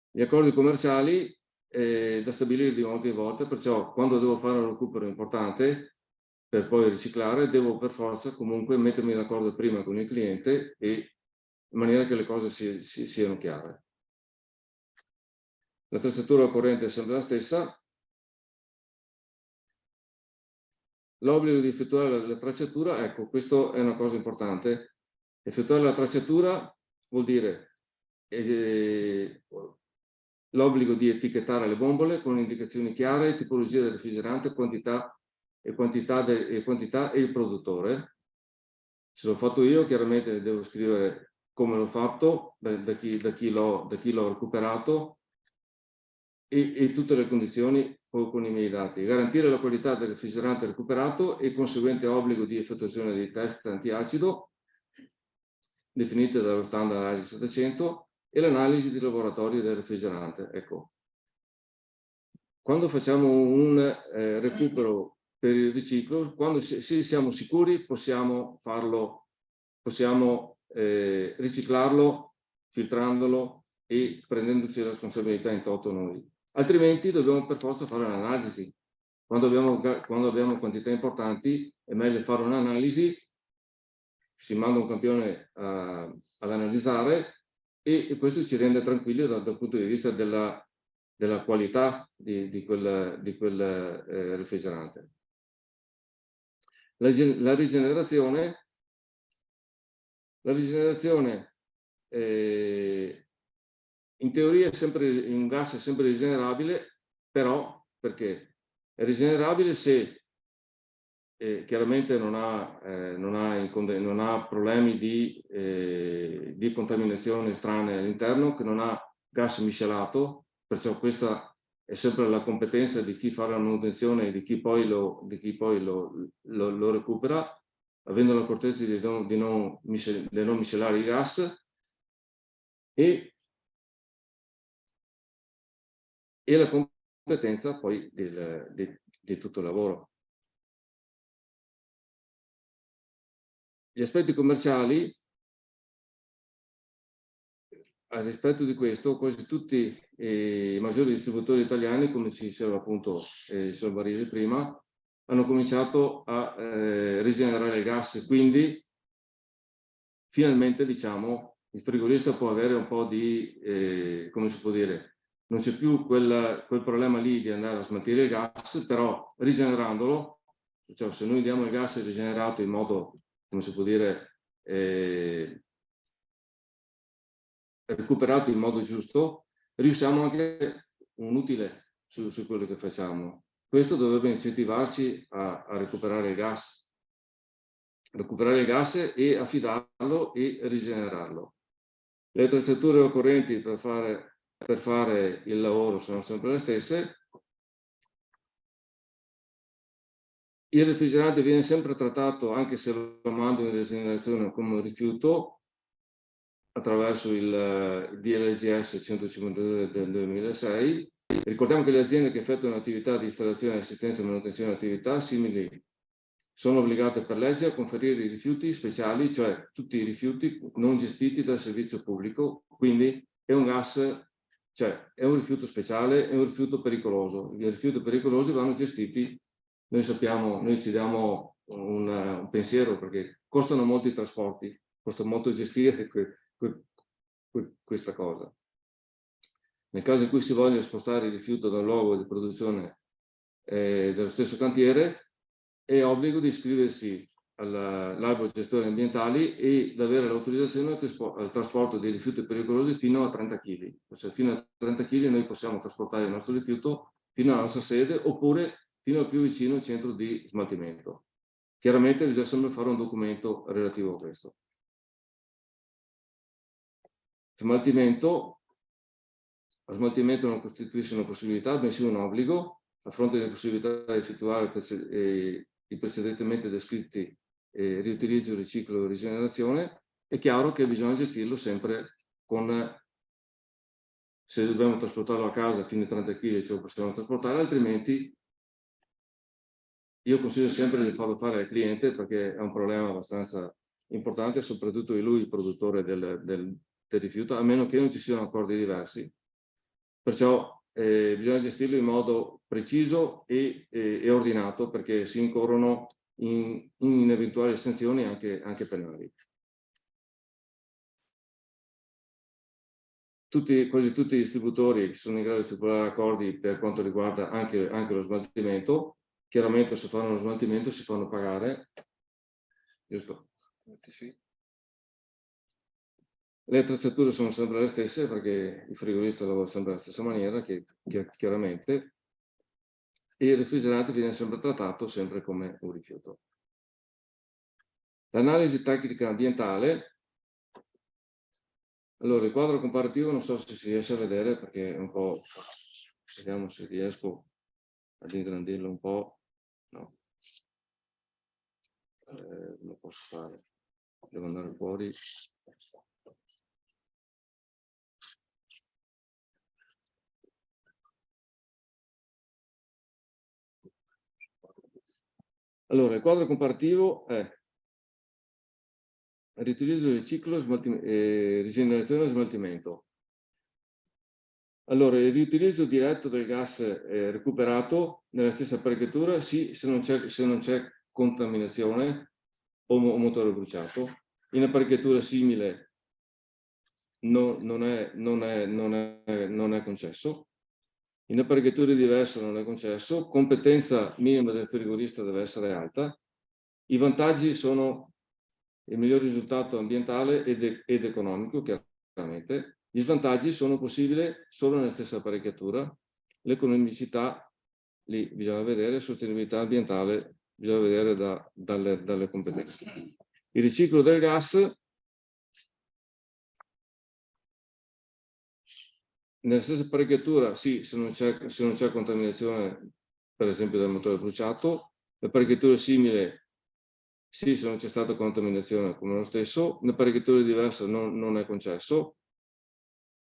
Gli accordi commerciali da stabilire di volta in volta, perciò quando devo fare un recupero importante per poi riciclare, devo per forza comunque mettermi d'accordo prima con il cliente e in maniera che le cose siano chiare. La tracciatura occorrente è sempre la stessa. L'obbligo di effettuare la tracciatura, ecco, questa è una cosa importante. Effettuare la tracciatura vuol dire l'obbligo di etichettare le bombole con indicazioni chiare, tipologia del refrigerante, quantità e il produttore. Se l'ho fatto io, chiaramente devo scrivere come l'ho fatto, da chi l'ho recuperato e tutte le condizioni con i miei dati. Garantire la qualità del refrigerante recuperato e conseguente obbligo di effettuazione dei test antiacido definite dallo standard ASI 700 e l'analisi di laboratorio del refrigerante. Ecco, quando facciamo un recupero per il riciclo, quando se siamo sicuri possiamo farlo, possiamo riciclarlo, filtrandolo e prendendoci la responsabilità in toto noi. Altrimenti dobbiamo per forza fare un'analisi. Quando abbiamo quantità importanti è meglio fare un'analisi, si manda un campione ad analizzare e questo ci rende tranquilli dal punto di vista della qualità di quel refrigerante. La rigenerazione in teoria un gas è sempre rigenerabile, però perché? È rigenerabile se chiaramente non ha problemi di contaminazione estranea all'interno, che non ha gas miscelato, perciò questa è sempre la competenza di chi fa la manutenzione e di chi poi lo recupera, avendo l'accortezza di non miscelare i gas e la competenza poi di tutto il lavoro. Gli aspetti commerciali, a rispetto di questo, quasi tutti i maggiori distributori italiani, come ci diceva appunto il signor Barile prima, hanno cominciato a rigenerare il gas, quindi finalmente, diciamo, il frigorista può avere un po' di, come si può dire, non c'è più quel problema lì di andare a smaltire il gas, però rigenerandolo, cioè se noi diamo il gas rigenerato in modo, come si può dire, recuperato in modo giusto, riusciamo anche un utile su quello che facciamo. Questo dovrebbe incentivarci a recuperare il gas e affidarlo e rigenerarlo. Le attrezzature occorrenti per fare il lavoro sono sempre le stesse. Il refrigerante viene sempre trattato, anche se lo mando in rigenerazione, come un rifiuto attraverso il DLGS 152 del 2006. Ricordiamo che le aziende che effettuano attività di installazione, assistenza e manutenzione di attività simili sono obbligate per legge a conferire i rifiuti speciali, cioè tutti i rifiuti non gestiti dal servizio pubblico, quindi è un gas, cioè è un rifiuto speciale, è un rifiuto pericoloso. I rifiuti pericolosi vanno gestiti, noi sappiamo, noi ci diamo un pensiero perché costano molto i trasporti, costa molto gestire questa cosa. Nel caso in cui si voglia spostare il rifiuto dal luogo di produzione dello stesso cantiere, è obbligo di iscriversi all'albo gestori ambientali e di avere l'autorizzazione al trasporto dei rifiuti pericolosi fino a 30 kg. Cioè, fino a 30 kg noi possiamo trasportare il nostro rifiuto fino alla nostra sede oppure fino al più vicino centro di smaltimento. Chiaramente bisogna sempre fare un documento relativo a questo. Lo smaltimento non costituisce una possibilità, bensì un obbligo, a fronte della possibilità di effettuare i precedentemente descritti riutilizzo, riciclo e rigenerazione. È chiaro che bisogna gestirlo sempre con, se dobbiamo trasportarlo a casa fino a 30 kg ce lo possiamo trasportare, altrimenti io consiglio sempre di farlo fare al cliente perché è un problema abbastanza importante, soprattutto è lui il produttore del rifiuto, a meno che non ci siano accordi diversi. Perciò bisogna gestirlo in modo preciso e ordinato perché si incorrono in eventuali sanzioni anche penali. Quasi tutti i distributori sono in grado di stipulare accordi per quanto riguarda anche lo smaltimento. Chiaramente se fanno lo smaltimento si fanno pagare, giusto? Sì. Le attrezzature sono sempre le stesse perché il frigorista lavora sempre alla stessa maniera, chiaramente, e il refrigerante viene sempre trattato sempre come un rifiuto. L'analisi tecnica ambientale. Allora, il quadro comparativo non so se si riesce a vedere perché è un po', vediamo se riesco ad ingrandirlo un po', no, lo posso fare, devo andare fuori. Allora, il quadro comparativo è riutilizzo, riciclo, rigenerazione e smaltimento. Allora, il riutilizzo diretto del gas recuperato nella stessa apparecchiatura, sì, se non c'è contaminazione o motore bruciato. In apparecchiatura simile non è concesso. In apparecchiature diverse non è concesso. Competenza minima del frigorista deve essere alta. I vantaggi sono il miglior risultato ambientale ed economico, chiaramente. Gli svantaggi sono possibili solo nella stessa apparecchiatura. L'economicità, lì bisogna vedere, sostenibilità ambientale, bisogna vedere dalle competenze. Il riciclo del gas, nella stessa apparecchiatura, sì, se non c'è contaminazione, per esempio del motore bruciato. L'apparecchiatura simile, sì, se non c'è stata contaminazione come lo stesso. L'apparecchiatura diversa non è concesso.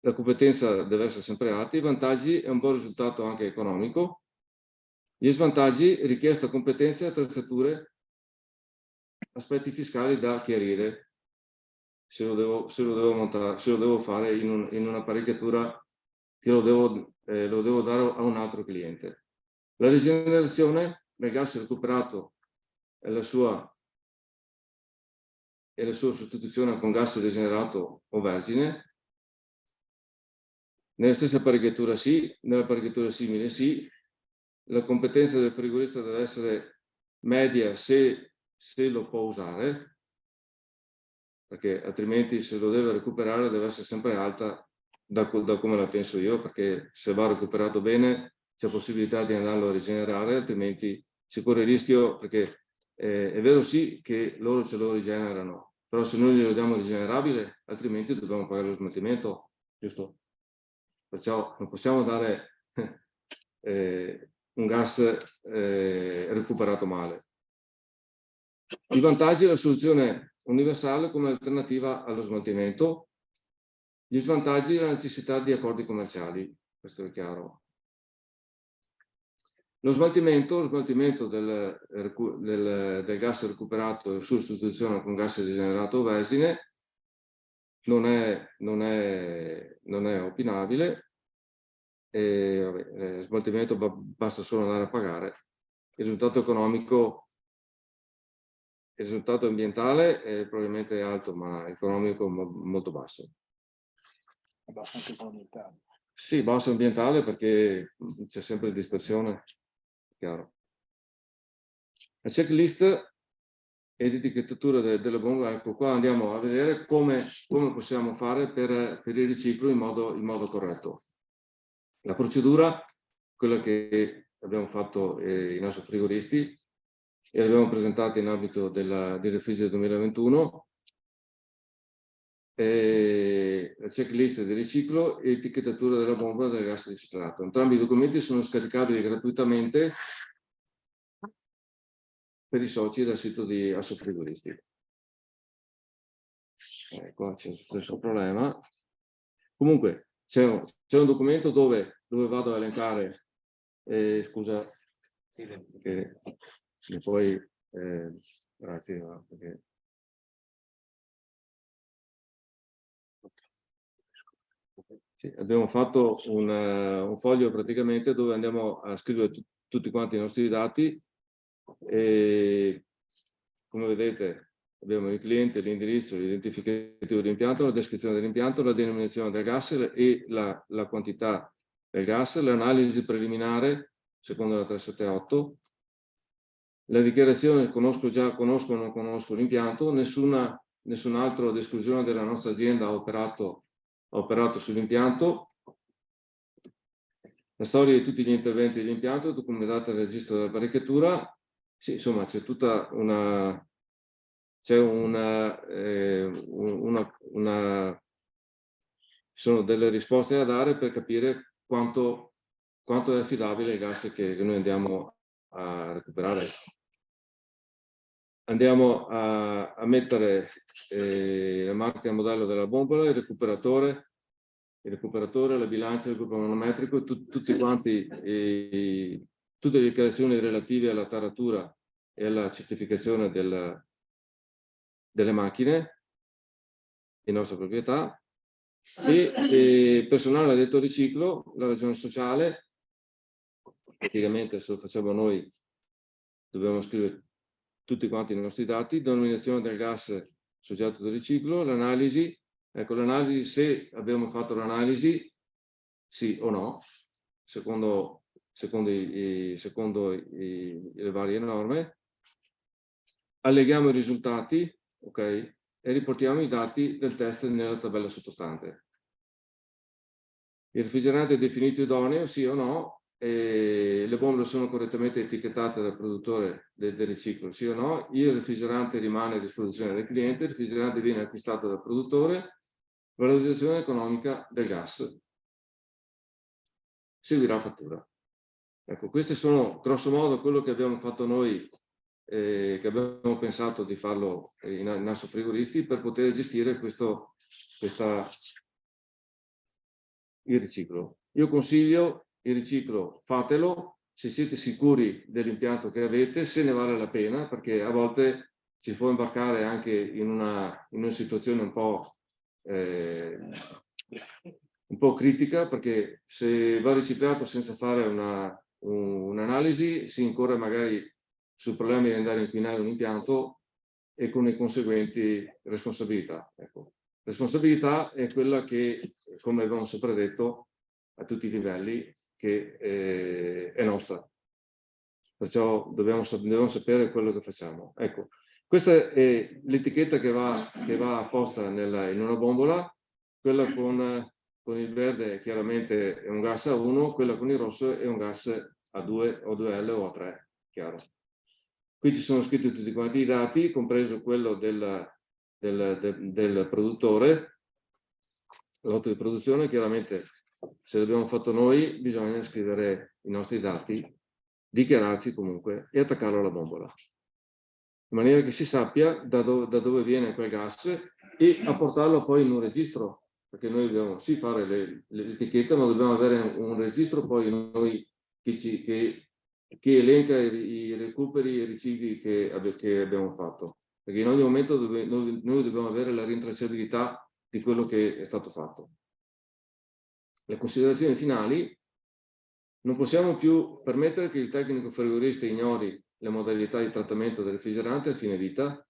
La competenza deve essere sempre alta. I vantaggi è un buon risultato anche economico. Gli svantaggi, richiesta competenze, attrezzature, aspetti fiscali da chiarire se lo devo montare, se lo devo fare in un'apparecchiatura che lo devo dare a un altro cliente. La rigenerazione del gas recuperato e la sua sostituzione con gas rigenerato o vergine. Nella stessa apparecchiatura sì, nell'apparecchiatura simile sì. La competenza del frigorista deve essere media se lo può usare, perché altrimenti se lo deve recuperare deve essere sempre alta da come la penso io, perché se va recuperato bene c'è possibilità di andarlo a rigenerare, altrimenti si corre il rischio, perché è vero sì che loro ce lo rigenerano, però se noi glielo diamo rigenerabile, altrimenti dobbiamo pagare lo smaltimento, giusto? Perciò non possiamo dare un gas recuperato male. I vantaggi della soluzione universale come alternativa allo smaltimento. Gli svantaggi la necessità di accordi commerciali, questo è chiaro. Lo smaltimento del gas recuperato e sostituzione con gas rigenerato o vergine non è opinabile. Smaltimento basta solo andare a pagare. Il risultato economico, il risultato ambientale è probabilmente alto, ma economico molto basso. Basso anche ambientale. Sì, basso ambientale perché c'è sempre dispersione, chiaro. La checklist e l'etichettatura delle bombe, ecco qua andiamo a vedere come possiamo fare per il riciclo in modo corretto. La procedura, quella che abbiamo fatto i nostri frigoristi e l'abbiamo presentata in ambito del Refrigero 2021, la checklist di riciclo e etichettatura della bombola del gas riciclato. Entrambi i documenti sono scaricabili gratuitamente per i soci dal sito di Assofrigoristi. Qua c'è lo stesso problema. Comunque c'è un documento dove vado a elencare, scusa, E poi, grazie. Perché... Sì, abbiamo fatto un foglio praticamente dove andiamo a scrivere tutti quanti i nostri dati e come vedete abbiamo il cliente, l'indirizzo, l'identificativo dell'impianto, la descrizione dell'impianto, la denominazione del gas e la quantità del gas, l'analisi preliminare secondo la 378, la dichiarazione conosco o non conosco l'impianto, nessun altro ad esclusione della nostra azienda ha operato sull'impianto, la storia di tutti gli interventi dell'impianto, documentata nel registro dell'apparecchiatura. Sì, insomma, c'è tutta ci sono delle risposte da dare per capire quanto è affidabile il gas che noi andiamo a recuperare. Andiamo a mettere la marca e il modello della bombola, il recuperatore, la bilancia, il gruppo manometrico, tutte le dichiarazioni relative alla taratura e alla certificazione delle macchine di nostra proprietà, e personale addetto al riciclo, la ragione sociale, praticamente se lo facciamo noi dobbiamo scrivere tutti quanti i nostri dati, denominazione del gas soggetto del riciclo, l'analisi, ecco l'analisi, se abbiamo fatto l'analisi, sì o no, secondo le varie norme, alleghiamo i risultati, ok, e riportiamo i dati del test nella tabella sottostante. Il refrigerante è definito idoneo, sì o no, e le bombole sono correttamente etichettate dal produttore del riciclo, sì o no, il refrigerante rimane a disposizione del cliente, il refrigerante viene acquistato dal produttore, valorizzazione economica del gas. Seguirà fattura. Ecco, queste sono grosso modo quello che abbiamo fatto noi, che abbiamo pensato di farlo in Asso Frigoristi per poter gestire il riciclo. Io consiglio il riciclo, fatelo, se siete sicuri dell'impianto che avete, se ne vale la pena, perché a volte si può imbarcare anche in una situazione un po' critica, perché se va riciclato senza fare un'analisi si incorre magari sul problema di andare a inquinare un impianto e con le conseguenti responsabilità. Ecco. Responsabilità è quella che, come abbiamo sempre detto, a tutti i livelli, che è nostra. Perciò dobbiamo sapere quello che facciamo. Ecco, questa è l'etichetta che va posta in una bombola, quella con il verde chiaramente è un gas A1, quella con il rosso è un gas A2, O2L o A3, chiaro. Qui ci sono scritti tutti quanti i dati, compreso quello del produttore, l'otto di produzione. Chiaramente se l'abbiamo fatto noi bisogna scrivere i nostri dati, dichiararci comunque e attaccarlo alla bombola, in maniera che si sappia da dove viene quel gas e apportarlo poi in un registro, perché noi dobbiamo sì fare l'etichetta, ma dobbiamo avere un registro poi noi che elenca i recuperi e i ricicli che abbiamo fatto, perché in ogni momento noi dobbiamo avere la rintracciabilità di quello che è stato fatto. Le considerazioni finali: non possiamo più permettere che il tecnico frigorista ignori le modalità di trattamento del refrigerante a fine vita.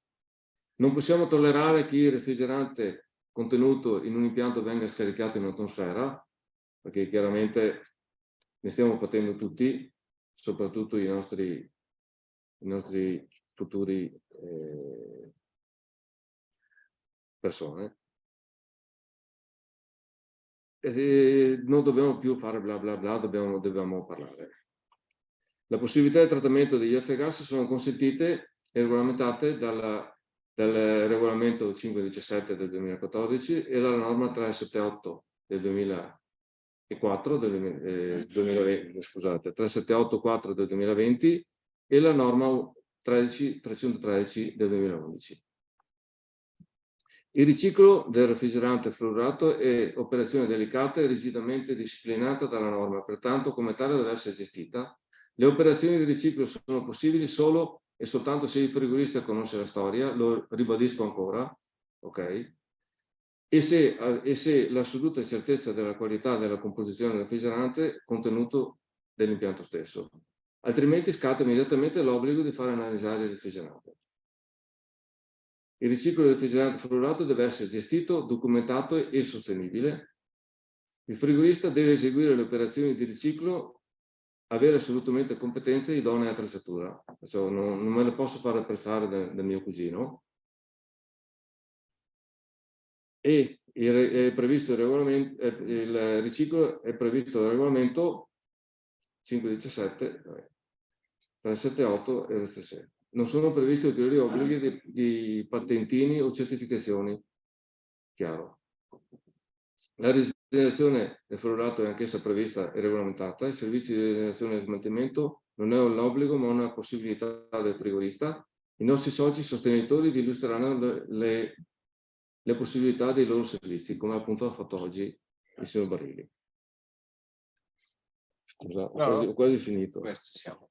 Non possiamo tollerare che il refrigerante contenuto in un impianto venga scaricato in atmosfera, perché chiaramente ne stiamo patendo tutti, soprattutto i nostri futuri persone. Non dobbiamo più fare bla bla bla, dobbiamo parlare. La possibilità di trattamento degli F-gas sono consentite e regolamentate dal regolamento 517 del 2014 e dalla norma 378 del 378-4 del 2020 e la norma 313 del 2011. Il riciclo del refrigerante fluorato è operazione delicata e rigidamente disciplinata dalla norma, pertanto come tale deve essere gestita. Le operazioni di riciclo sono possibili solo e soltanto se il frigorista conosce la storia, lo ribadisco ancora, ok? E se l'assoluta certezza della qualità della composizione del refrigerante contenuto dell'impianto stesso. Altrimenti scatta immediatamente l'obbligo di fare analizzare il refrigerante. Il riciclo del refrigerante fluorato deve essere gestito, documentato e sostenibile. Il frigorista deve eseguire le operazioni di riciclo, avere assolutamente competenze idonee a attrezzatura. Perciò non me le posso fare prestare da mio cugino. E è previsto il riciclo è previsto dal regolamento 517, 378 e 36. Non sono previsti ulteriori obblighi di patentini o certificazioni. Chiaro. La rigenerazione del fluorato è anch'essa prevista e regolamentata. Il servizio di rigenerazione e smaltimento non è un obbligo ma una possibilità del frigorista. I nostri soci sostenitori vi illustreranno le possibilità dei loro servizi, come appunto ha fatto oggi il signor Barilli. Scusa, ho quasi finito.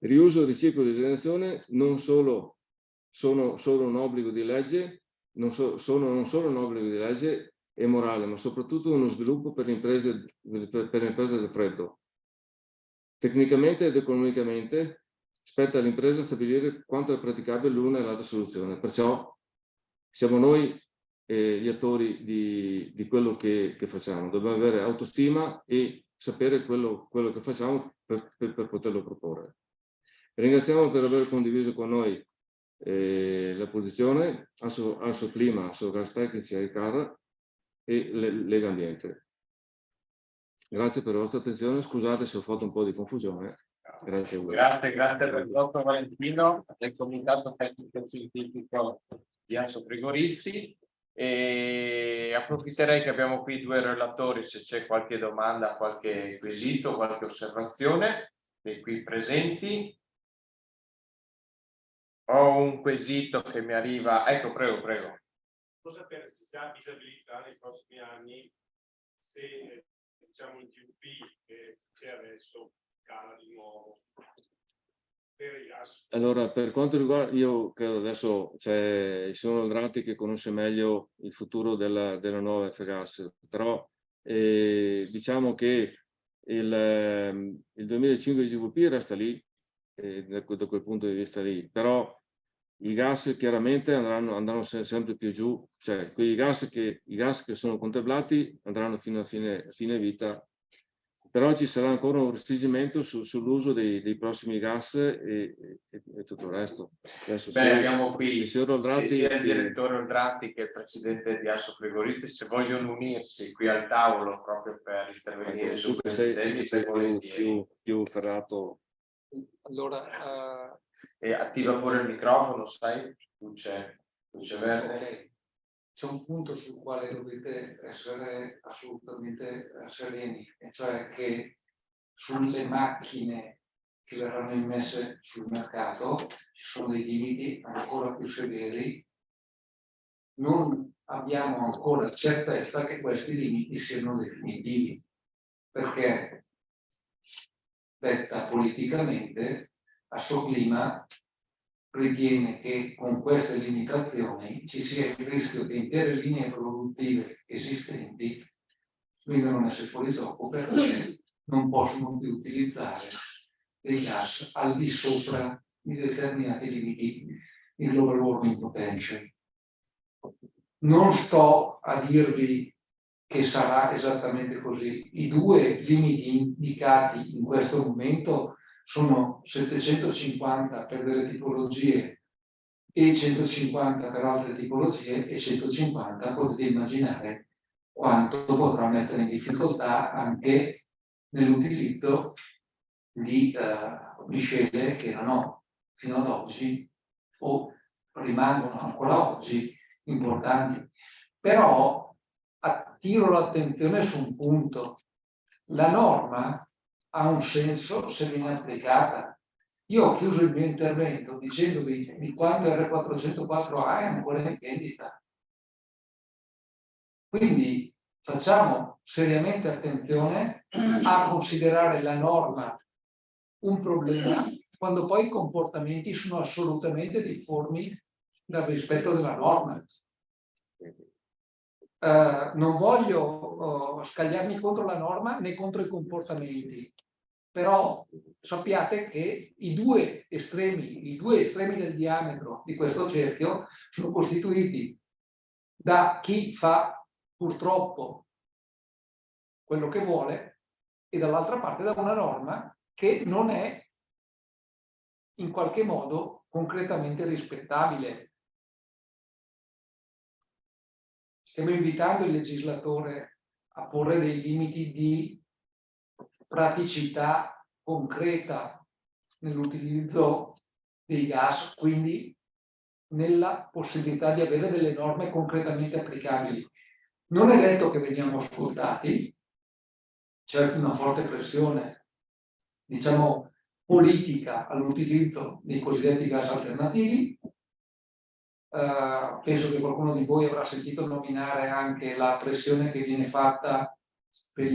Riuso, riciclo e rigenerazione non solo sono un obbligo di legge, non solo un obbligo di legge e morale, ma soprattutto uno sviluppo per le imprese del freddo. Tecnicamente ed economicamente spetta all'impresa stabilire quanto è praticabile l'una e l'altra soluzione. Perciò siamo noi gli attori di quello che facciamo. Dobbiamo avere autostima e sapere quello che facciamo per poterlo proporre. Ringraziamo per aver condiviso con noi la posizione, Asso Clima, Asso Gas Tecnici, Aicar e Lega Ambiente. Grazie per la vostra attenzione, scusate se ho fatto un po' di confusione. Grazie a voi. Grazie per il dottor Valentino del Comitato Tecnico Scientifico di Asso Frigoristi. E approfitterei che abbiamo qui due relatori, se c'è qualche domanda, qualche quesito, qualche osservazione dei qui presenti. Ho un quesito che mi arriva, ecco, prego. Cosa sapere se c'è disabilità nei prossimi anni, se diciamo il GDP che c'è adesso cala di nuovo per i gas? Allora, per quanto riguarda, io credo adesso ci sono Drati che conosce meglio il futuro della nuova F-Gas, però diciamo che il 2005 di GVP resta lì, da quel punto di vista lì, però i gas chiaramente andranno sempre più giù, cioè i gas che sono contemplati andranno fino a fine vita. Però ci sarà ancora un restringimento sull'uso dei prossimi gas e tutto il resto. Adesso, abbiamo qui sia il che direttore Oldrati che il presidente di Asso Frigoristi, se vogliono unirsi qui al tavolo proprio per intervenire su questi temi, più ferrato. Allora, e attiva pure il microfono, sai? Luce verde. okay. C'è un punto sul quale dovete essere assolutamente sereni, e cioè che sulle macchine che verranno immesse sul mercato ci sono dei limiti ancora più severi. Non abbiamo ancora certezza che questi limiti siano definitivi, perché detta politicamente, Assoclima ritiene che con queste limitazioni ci sia il rischio che intere linee produttive esistenti vengano messe fuori gioco perché non possono più utilizzare dei gas al di sopra di determinati limiti di global warming potential. Non sto a dirvi che sarà esattamente così. I due limiti indicati in questo momento sono 750 per delle tipologie e 150 per altre tipologie, e 150 potete immaginare quanto potrà mettere in difficoltà anche nell'utilizzo di miscele che erano fino ad oggi o rimangono ancora oggi importanti. Però attiro l'attenzione su un punto: la norma ha un senso se viene applicata. Io ho chiuso il mio intervento dicendovi di quanto R404A è ancora in vendita. Quindi facciamo seriamente attenzione a considerare la norma un problema quando poi i comportamenti sono assolutamente difformi dal rispetto della norma. Non voglio scagliarmi contro la norma né contro i comportamenti, però sappiate che i due estremi del diametro di questo cerchio sono costituiti da chi fa purtroppo quello che vuole e dall'altra parte da una norma che non è in qualche modo concretamente rispettabile. Stiamo invitando il legislatore a porre dei limiti di praticità concreta nell'utilizzo dei gas, quindi nella possibilità di avere delle norme concretamente applicabili. Non è detto che veniamo ascoltati, c'è una forte pressione, diciamo, politica all'utilizzo dei cosiddetti gas alternativi. Penso che qualcuno di voi avrà sentito nominare anche la pressione che viene fatta per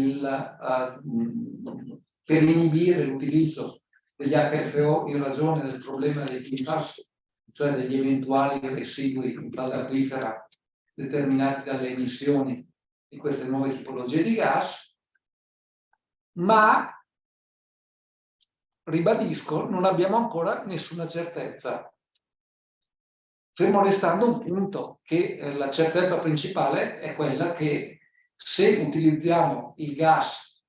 inibire l'utilizzo degli HFO in ragione del problema dei PFAS, cioè degli eventuali residui in falda acquifera determinati dalle emissioni di queste nuove tipologie di gas, ma ribadisco, non abbiamo ancora nessuna certezza. Fermo restando un punto, che la certezza principale è quella che se utilizziamo il gas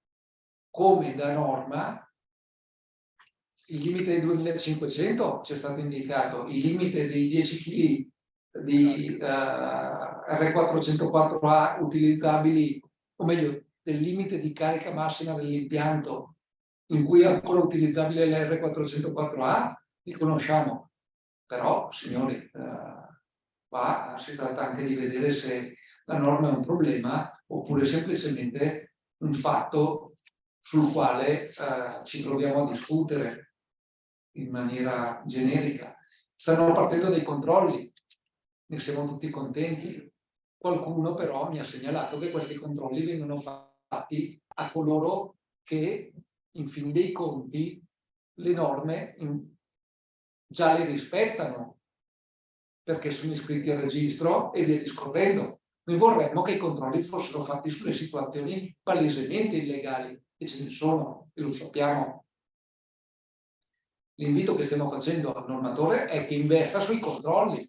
come da norma, il limite dei 2500 ci è stato indicato, il limite dei 10 kg di R404A utilizzabili, o meglio, del limite di carica massima dell'impianto in cui è ancora utilizzabile l'R404A, li conosciamo. Però, signori, qua si tratta anche di vedere se la norma è un problema oppure semplicemente un fatto sul quale ci troviamo a discutere in maniera generica. Stanno partendo dei controlli, ne siamo tutti contenti. Qualcuno però mi ha segnalato che questi controlli vengono fatti a coloro che, in fin dei conti, le norme già le rispettano perché sono iscritti al registro e via discorrendo. Noi vorremmo che i controlli fossero fatti sulle situazioni palesemente illegali, e ce ne sono, e lo sappiamo. L'invito che stiamo facendo al normatore è che investa sui controlli.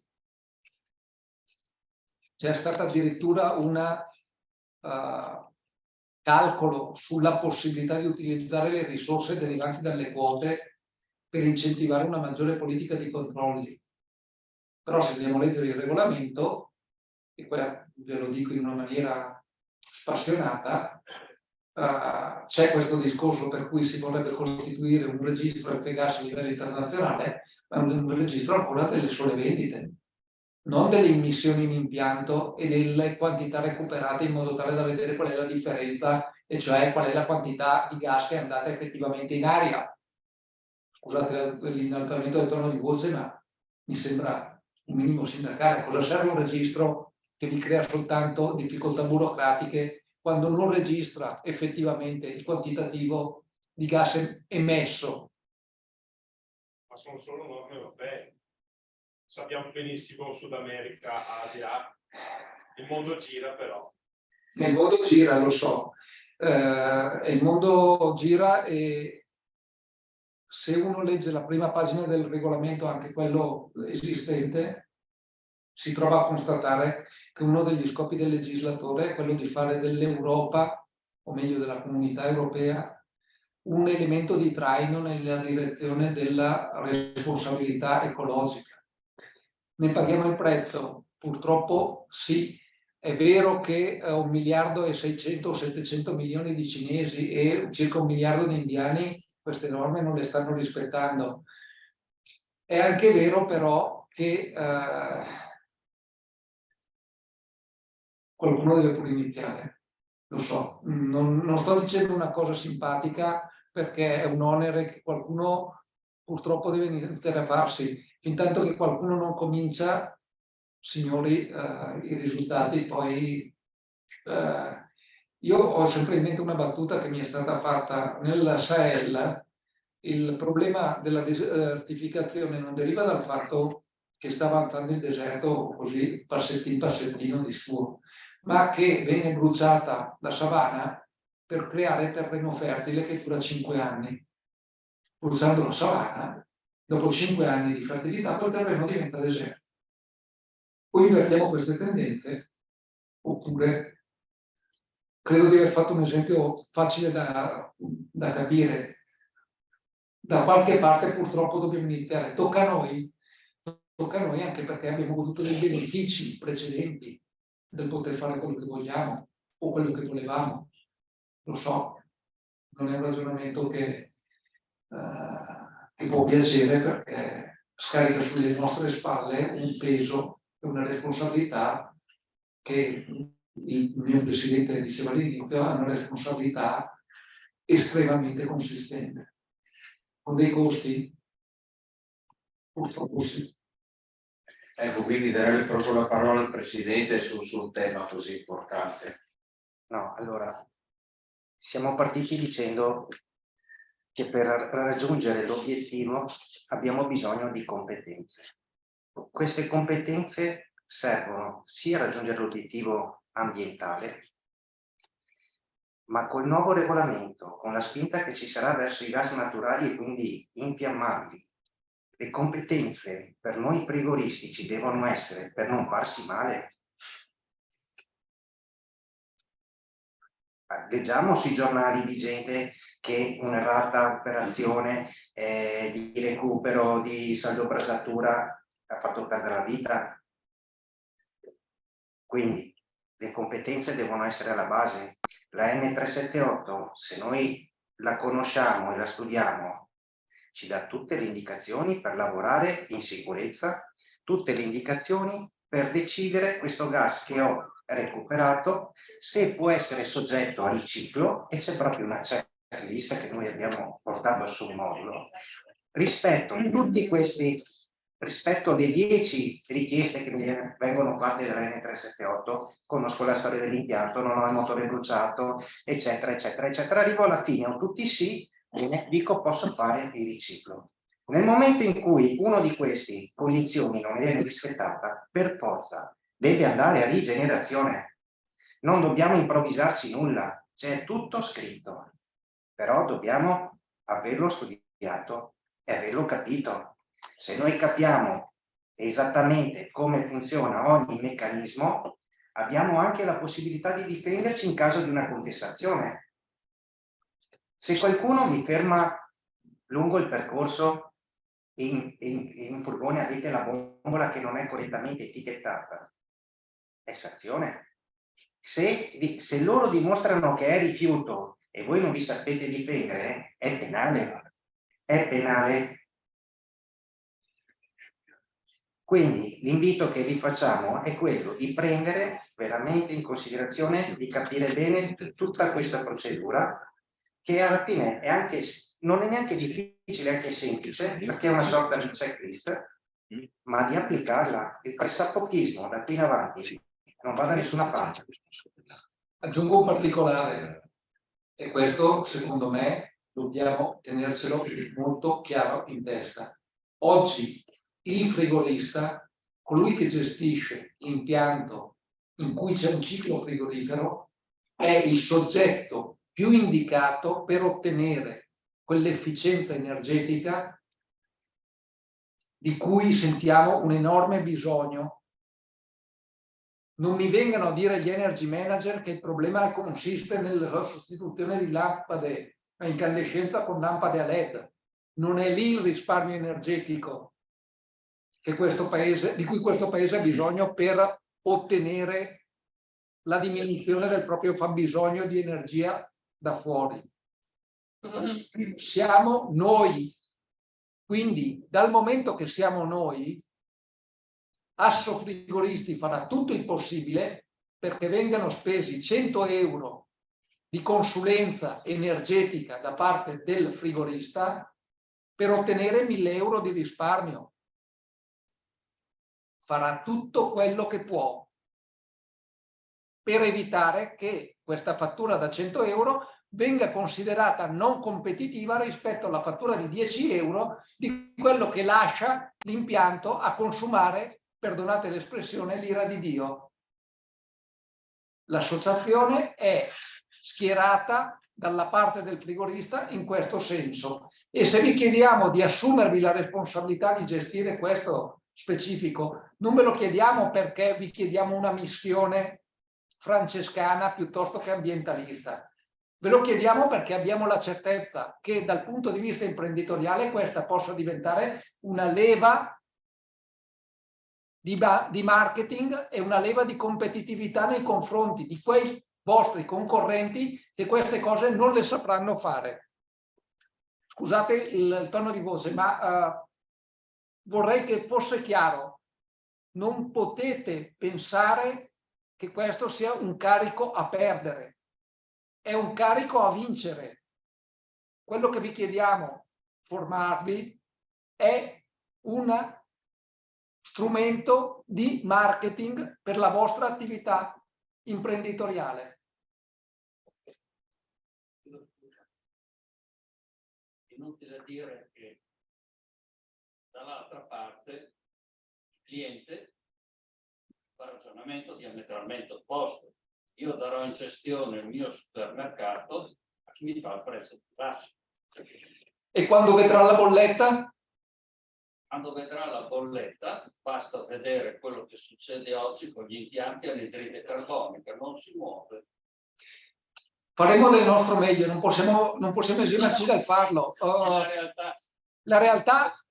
C'è stata addirittura un calcolo sulla possibilità di utilizzare le risorse derivanti dalle quote per incentivare una maggiore politica di controlli. Però se andiamo a leggere il regolamento, e ve lo dico in una maniera spassionata, c'è questo discorso per cui si vorrebbe costituire un registro FGAS a livello internazionale, ma un registro ancora delle sole vendite, non delle immissioni in impianto e delle quantità recuperate, in modo tale da vedere qual è la differenza, e cioè qual è la quantità di gas che è andata effettivamente in aria. Scusate l'innalzamento del tono di voce, ma mi sembra un minimo sindacale. Cosa serve un registro che vi crea soltanto difficoltà burocratiche quando non registra effettivamente il quantitativo di gas emesso? Ma sono solo norme europee. Sappiamo benissimo Sud America, Asia, il mondo gira però. Il mondo gira, lo so. Il mondo gira, e se uno legge la prima pagina del regolamento, anche quello esistente, si trova a constatare che uno degli scopi del legislatore è quello di fare dell'Europa, o meglio della Comunità Europea, un elemento di traino nella direzione della responsabilità ecologica. Ne paghiamo il prezzo? Purtroppo sì. È vero che 1 miliardo e 600 o 700 milioni di cinesi e circa 1 miliardo di indiani queste norme non le stanno rispettando. È anche vero però che qualcuno deve pure iniziare. Lo so, non sto dicendo una cosa simpatica, perché è un onere che qualcuno purtroppo deve iniziare a farsi. Fintanto che qualcuno non comincia, signori, i risultati poi... io ho sempre in mente una battuta che mi è stata fatta nel Sahel, il problema della desertificazione non deriva dal fatto che sta avanzando il deserto così passettino di suo, ma che viene bruciata la savana per creare terreno fertile che dura 5 anni. Bruciando la savana, dopo 5 anni di fertilità, quel terreno diventa deserto. O invertiamo queste tendenze, oppure credo di aver fatto un esempio facile da capire. Da qualche parte purtroppo dobbiamo iniziare. Tocca a noi anche perché abbiamo avuto dei benefici precedenti del poter fare quello che vogliamo o quello che volevamo. Lo so, non è un ragionamento che può piacere perché scarica sulle nostre spalle un peso e una responsabilità che il mio presidente diceva all'inizio, è una responsabilità estremamente consistente. Con dei costi? Purtroppo sì. Ecco, quindi darei proprio la parola al Presidente su un tema così importante. No, allora, siamo partiti dicendo che per raggiungere l'obiettivo abbiamo bisogno di competenze. Queste competenze servono sia a raggiungere l'obiettivo ambientale, ma col nuovo regolamento, con la spinta che ci sarà verso i gas naturali e quindi infiammabili, le competenze per noi frigoristici devono essere per non farsi male. Leggiamo sui giornali di gente che un'errata operazione di recupero di saldobrasatura ha fatto perdere la vita. Quindi le competenze devono essere alla base. La N378, se noi la conosciamo e la studiamo, ci dà tutte le indicazioni per lavorare in sicurezza, tutte le indicazioni per decidere questo gas che ho recuperato se può essere soggetto a riciclo, e c'è proprio una checklist che noi abbiamo portato sul modulo rispetto a tutti questi, rispetto alle 10 richieste che mi vengono fatte dalla N378, conosco la storia dell'impianto, non ho il motore bruciato, eccetera, eccetera, eccetera. Arrivo alla fine, ho tutti sì, bene, dico posso fare il riciclo. Nel momento in cui uno di questi condizioni non viene rispettata, per forza deve andare a rigenerazione. Non dobbiamo improvvisarci nulla, c'è tutto scritto, però dobbiamo averlo studiato e averlo capito. Se noi capiamo esattamente come funziona ogni meccanismo, abbiamo anche la possibilità di difenderci in caso di una contestazione. Se qualcuno vi ferma lungo il percorso e in furgone avete la bombola che non è correttamente etichettata, è sanzione. Se loro dimostrano che è rifiuto e voi non vi sapete difendere, è penale. È penale. Quindi l'invito che vi facciamo è quello di prendere veramente in considerazione, di capire bene tutta questa procedura, che alla fine è anche, non è neanche difficile, è anche semplice, perché è una sorta di checklist, ma di applicarla. Il pressapochismo da qui in avanti non va da nessuna parte. Aggiungo un particolare, e questo secondo me dobbiamo tenercelo molto chiaro in testa. Oggi il frigorista, colui che gestisce l'impianto in cui c'è un ciclo frigorifero, è il soggetto più indicato per ottenere quell'efficienza energetica di cui sentiamo un enorme bisogno. Non mi vengano a dire gli energy manager che il problema consiste nella sostituzione di lampade a incandescenza con lampade a LED. Non è lì il risparmio energetico che questo paese, di cui questo paese ha bisogno per ottenere la diminuzione del proprio fabbisogno di energia da fuori. Siamo noi. Quindi, dal momento che siamo noi, Assofrigoristi farà tutto il possibile perché vengano spesi 100 euro di consulenza energetica da parte del frigorista per ottenere 1000 euro di risparmio. Farà tutto quello che può per evitare che questa fattura da 100 euro venga considerata non competitiva rispetto alla fattura di 10 euro di quello che lascia l'impianto a consumare, perdonate l'espressione, l'ira di Dio. L'associazione è schierata dalla parte del frigorista in questo senso, e se vi chiediamo di assumervi la responsabilità di gestire questo specifico, non ve lo chiediamo perché vi chiediamo una missione francescana piuttosto che ambientalista. Ve lo chiediamo perché abbiamo la certezza che dal punto di vista imprenditoriale questa possa diventare una leva di marketing e una leva di competitività nei confronti di quei vostri concorrenti che queste cose non le sapranno fare. Scusate il tono di voce, ma vorrei che fosse chiaro. Non potete pensare che questo sia un carico a perdere, è un carico a vincere. Quello che vi chiediamo, formarvi, è un strumento di marketing per la vostra attività imprenditoriale. Inutile dire che dall'altra parte il cliente fa ragionamento diametralmente opposto. Io darò in gestione il mio supermercato a chi mi fa il prezzo più basso. E quando vedrà la bolletta? Quando vedrà la bolletta, basta vedere quello che succede oggi con gli impianti all'anidride carbonica, non si muove. Faremo del nostro meglio, non possiamo esimerci dal farlo. La realtà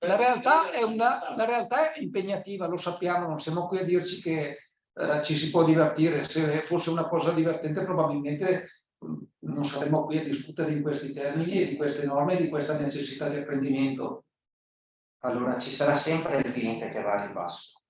è impegnativa, lo sappiamo, non siamo qui a dirci che ci si può divertire. Se fosse una cosa divertente probabilmente non saremmo qui a discutere in questi termini e di queste norme e di questa necessità di apprendimento. Allora ci sarà sempre il cliente che va al ribasso.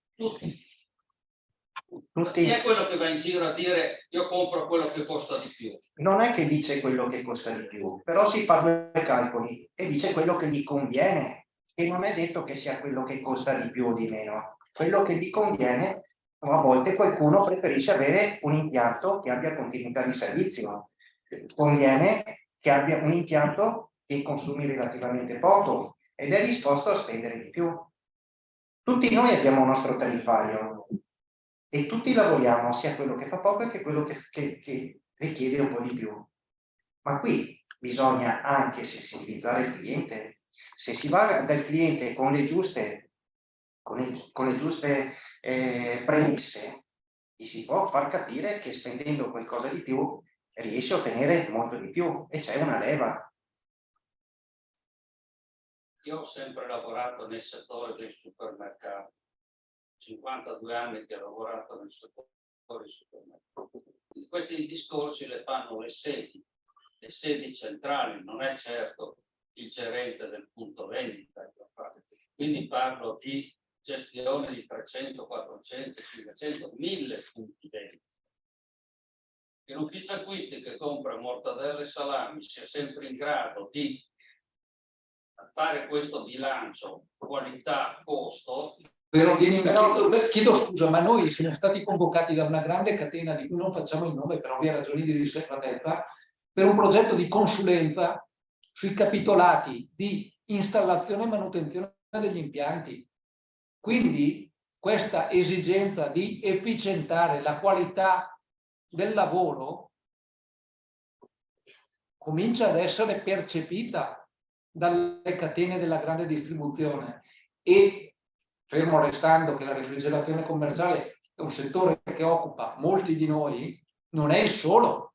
Chi è quello che va in giro a dire io compro quello che costa di più? Non è che dice quello che costa di più, però si fa due calcoli e dice quello che gli conviene, e non è detto che sia quello che costa di più o di meno. Quello che gli conviene, a volte qualcuno preferisce avere un impianto che abbia continuità di servizio, conviene che abbia un impianto che consumi relativamente poco ed è disposto a spendere di più. Tutti noi abbiamo un nostro tariffario e tutti lavoriamo sia quello che fa poco che quello che richiede un po' di più. Ma qui bisogna anche sensibilizzare il cliente. Se si va dal cliente con le giuste premesse, gli si può far capire che spendendo qualcosa di più riesce a ottenere molto di più e c'è una leva. Io ho sempre lavorato nel settore dei supermercati, 52 anni che ho lavorato nel settore dei supermercati. Questi discorsi le fanno le sedi centrali, non è certo il gerente del punto vendita. Quindi parlo di gestione di 300, 400, 500, 1000 punti vendita. Che l'ufficio acquisti che compra mortadelle e salami sia sempre in grado di fare questo bilancio qualità-costo. Chiedo scusa, ma noi siamo stati convocati da una grande catena di cui non facciamo il nome per ovvie ragioni di riservatezza per un progetto di consulenza sui capitolati di installazione e manutenzione degli impianti. Quindi questa esigenza di efficientare la qualità del lavoro comincia ad essere percepita dalle catene della grande distribuzione e, fermo restando che la refrigerazione commerciale è un settore che occupa molti di noi, non è il solo.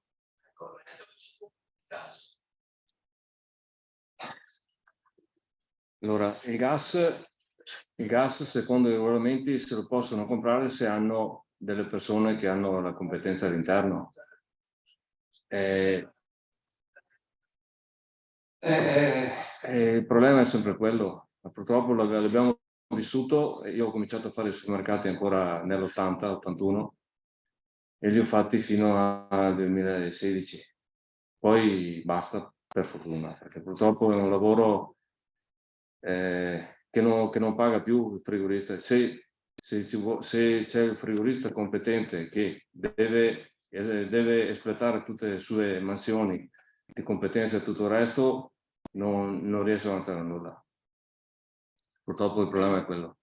Allora, il gas secondo i regolamenti se lo possono comprare se hanno delle persone che hanno la competenza all'interno. Il problema è sempre quello, ma purtroppo l'abbiamo vissuto. Io ho cominciato a fare i supermercati ancora nell'80, 81 e li ho fatti fino al 2016. Poi basta, per fortuna, perché purtroppo è un lavoro che non paga più il frigorista. Se c'è il frigorista competente che deve espletare tutte le sue mansioni di competenze e tutto il resto, non riesce a avanzare a nulla. Purtroppo il problema è quello.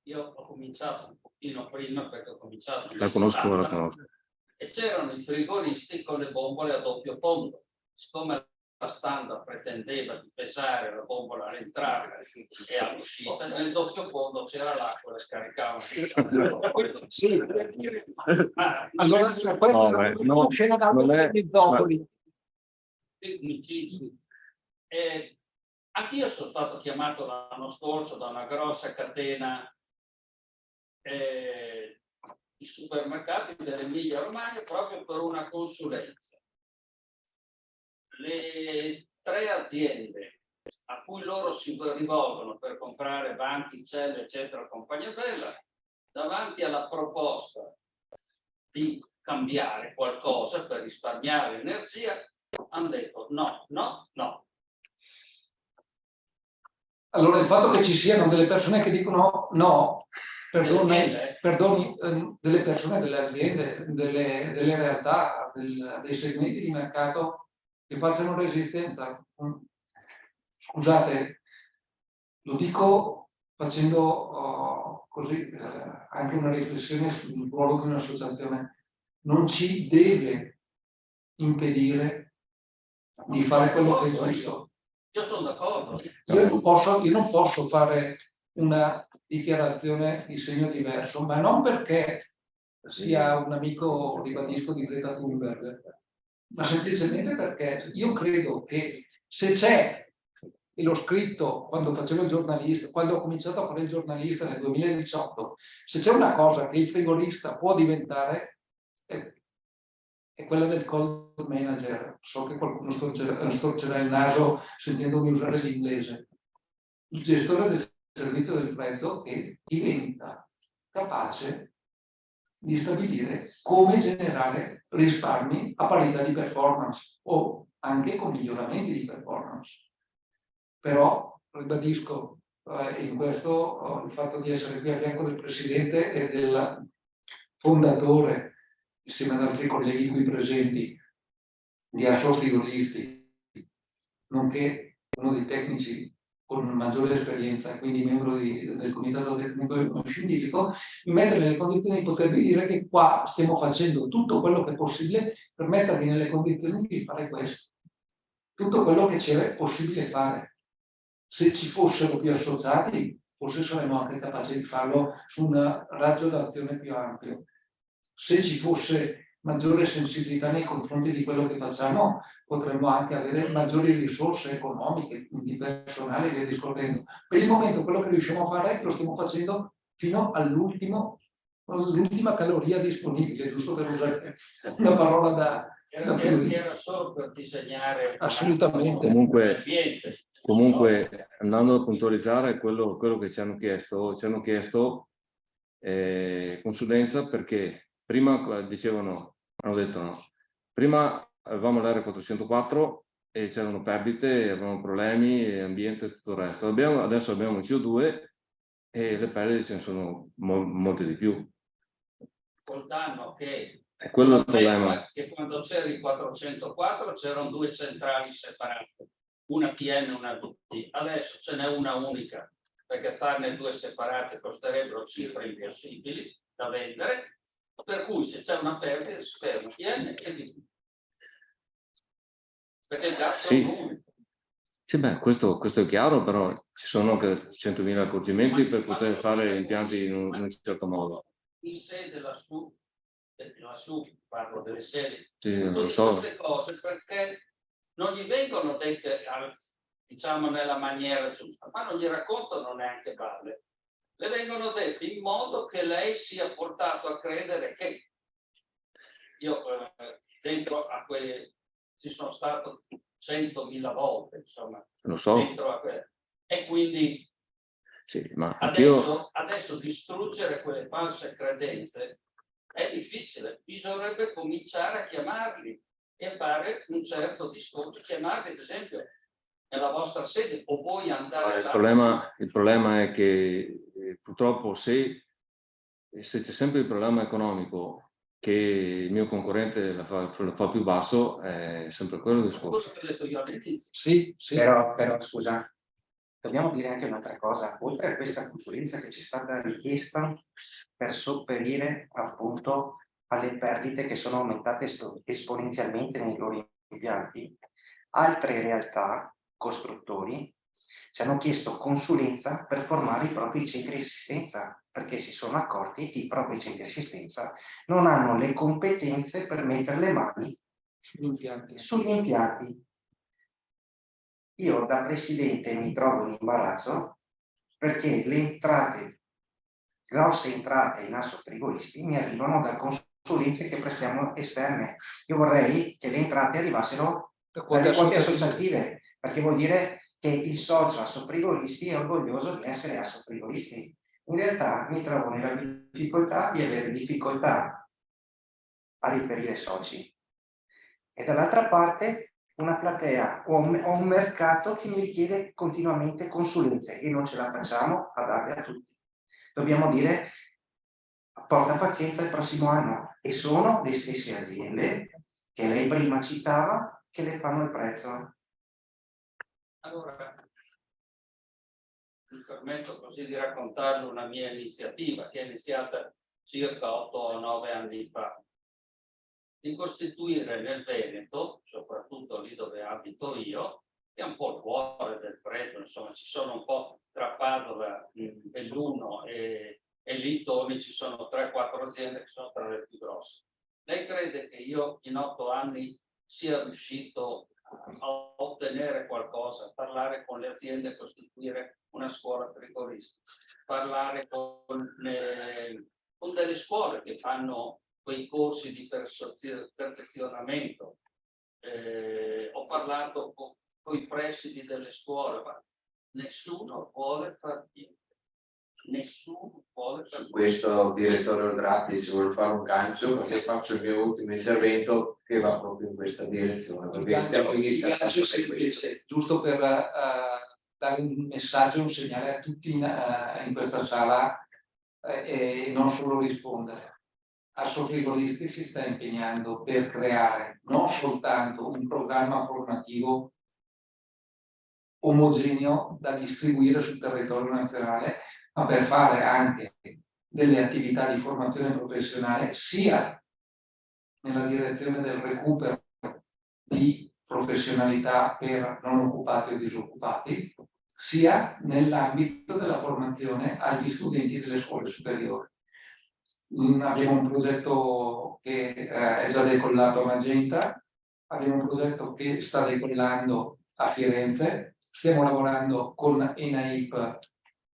Io ho cominciato un pochino prima, perché ho cominciato nel La conosco, 70, la conosco. e c'erano i frigoristi con le bombole a doppio fondo. Siccome la standard pretendeva di pesare la bombola all'entrata e all'uscita, nel doppio fondo c'era l'acqua e la scaricavano. Sì, per dire. Allora, questa No, è no, una scena da non è- Zoccoli. Anch'io sono stato chiamato l'anno scorso da una grossa catena di supermercati dell'Emilia Romagna proprio per una consulenza. Le 3 aziende a cui loro si rivolgono per comprare banchi, celle, eccetera, compagnia bella, davanti alla proposta di cambiare qualcosa per risparmiare energia, hanno detto no, no, no. Allora, il fatto che ci siano delle persone che dicono no, perdoni, delle persone, delle aziende, delle realtà, dei segmenti di mercato che facciano resistenza. Scusate, lo dico facendo così anche una riflessione sul ruolo di un'associazione. Non ci deve impedire di fare quello che è giusto. Io sono d'accordo. Io non posso fare una dichiarazione di segno diverso, ma non perché sia un amico, ribadisco, di Greta Thunberg, ma semplicemente perché io credo che se c'è, e l'ho scritto quando facevo il giornalista, quando ho cominciato a fare il giornalista nel 2018, se c'è una cosa che il frigorista può diventare è quella del call manager. So che qualcuno storcerà il naso sentendomi usare l'inglese. Il gestore del servizio del freddo che diventa capace di stabilire come generare risparmi a parità di performance o anche con miglioramenti di performance. Però ribadisco in questo il fatto di essere qui a fianco del presidente e del fondatore, insieme ad altri colleghi qui presenti, di Assofrigoristi, nonché uno dei tecnici con maggiore esperienza, quindi membro del comitato tecnico scientifico, mi mette nelle condizioni di potervi dire che qua stiamo facendo tutto quello che è possibile per mettervi nelle condizioni di fare questo. Tutto quello che c'è possibile fare. Se ci fossero più associati, forse saremmo anche capaci di farlo su un raggio d'azione più ampio. Se ci fosse maggiore sensibilità nei confronti di quello che facciamo, potremmo anche avere maggiori risorse economiche, di personale e via discorrendo. Per il momento quello che riusciamo a fare è che lo stiamo facendo fino all'ultima caloria disponibile, giusto per usare una parola da Era solo per disegnare assolutamente. Comunque, andando a puntualizzare quello che ci hanno chiesto consulenza, perché prima dicevano, hanno detto no, prima avevamo l'R404 e c'erano perdite, avevamo problemi, ambiente e tutto il resto. Adesso abbiamo il CO2 e le perdite ce ne sono molte di più. Col danno che È quello il problema. che quando c'era il 404 c'erano 2 centrali separate, una PM e una DT. Adesso ce n'è una unica, perché farne 2 separate costerebbero cifre impossibili da vendere, per cui se c'è una perdita si ferma PM e DT. Perché il gas è unico. Sì, beh, questo è chiaro, però ci sono anche 100.000 accorgimenti per poter fare impianti in un certo modo. In sede lassù parlo delle sedi, Sì, tutte lo so. queste cose perché non gli vengono dette diciamo nella maniera giusta, ma non gli raccontano neanche balle. Le vengono dette in modo che lei sia portato a credere che io dentro a quelle ci sono stato 100.000 volte, insomma, lo so. dentro a quelle. E quindi sì, ma adesso distruggere quelle false credenze è difficile, bisognerebbe cominciare a chiamarli e a fare un certo discorso, chiamarli ad esempio nella vostra sede o voi andare il problema è che purtroppo se c'è sempre il problema economico che il mio concorrente lo fa più basso, è sempre quello il discorso. Quello che ho detto io all'inizio. Sì, sì. Però scusa, dobbiamo dire anche un'altra cosa, oltre a questa consulenza che ci è stata richiesta per sopperire appunto alle perdite che sono aumentate esponenzialmente nei loro impianti, altre realtà, costruttori, ci hanno chiesto consulenza per formare i propri centri di assistenza, perché si sono accorti che i propri centri di assistenza non hanno le competenze per mettere le mani sugli impianti. Io da presidente mi trovo in imbarazzo perché le entrate, grosse entrate in assofrigoristi mi arrivano da consulenze che prestiamo esterne. Io vorrei che le entrate arrivassero dalle quote associative, perché vuol dire che il socio assofrigoristi è orgoglioso di essere assofrigoristi. In realtà mi trovo nella difficoltà di avere difficoltà a riferire soci. E dall'altra parte una platea o un mercato che mi richiede continuamente consulenze e non ce la facciamo a darle a tutti. Dobbiamo dire porta pazienza il prossimo anno, e sono le stesse aziende che lei prima citava che le fanno il prezzo. Allora, mi permetto così di raccontarle una mia iniziativa che è iniziata circa 8 o 9 anni fa, di costituire nel Veneto, soprattutto lì dove abito io, che è un po' il cuore del freddo, insomma ci sono un po' tra Padova, Belluno e lì intorno ci sono 3-4 aziende che sono tra le più grosse. Lei crede che io in 8 anni sia riuscito a ottenere qualcosa, a parlare con le aziende, costituire una scuola frigoristica, parlare con delle scuole che fanno quei corsi di perfezionamento, ho parlato con i presidi delle scuole, ma nessuno vuole far niente. Nessuno vuole far niente. Questo, direttore Odratti, si vuole fare un gancio, perché faccio il mio ultimo intervento che va proprio in questa direzione. Perché stiamo iniziando a fare questo. Giusto per dare un messaggio, un segnale a tutti in questa sala e non solo rispondere. Assofrigoristi si sta impegnando per creare non soltanto un programma formativo omogeneo da distribuire sul territorio nazionale, ma per fare anche delle attività di formazione professionale sia nella direzione del recupero di professionalità per non occupati o disoccupati, sia nell'ambito della formazione agli studenti delle scuole superiori. Abbiamo un progetto che è già decollato a Magenta, abbiamo un progetto che sta decollando a Firenze, stiamo lavorando con ENAIP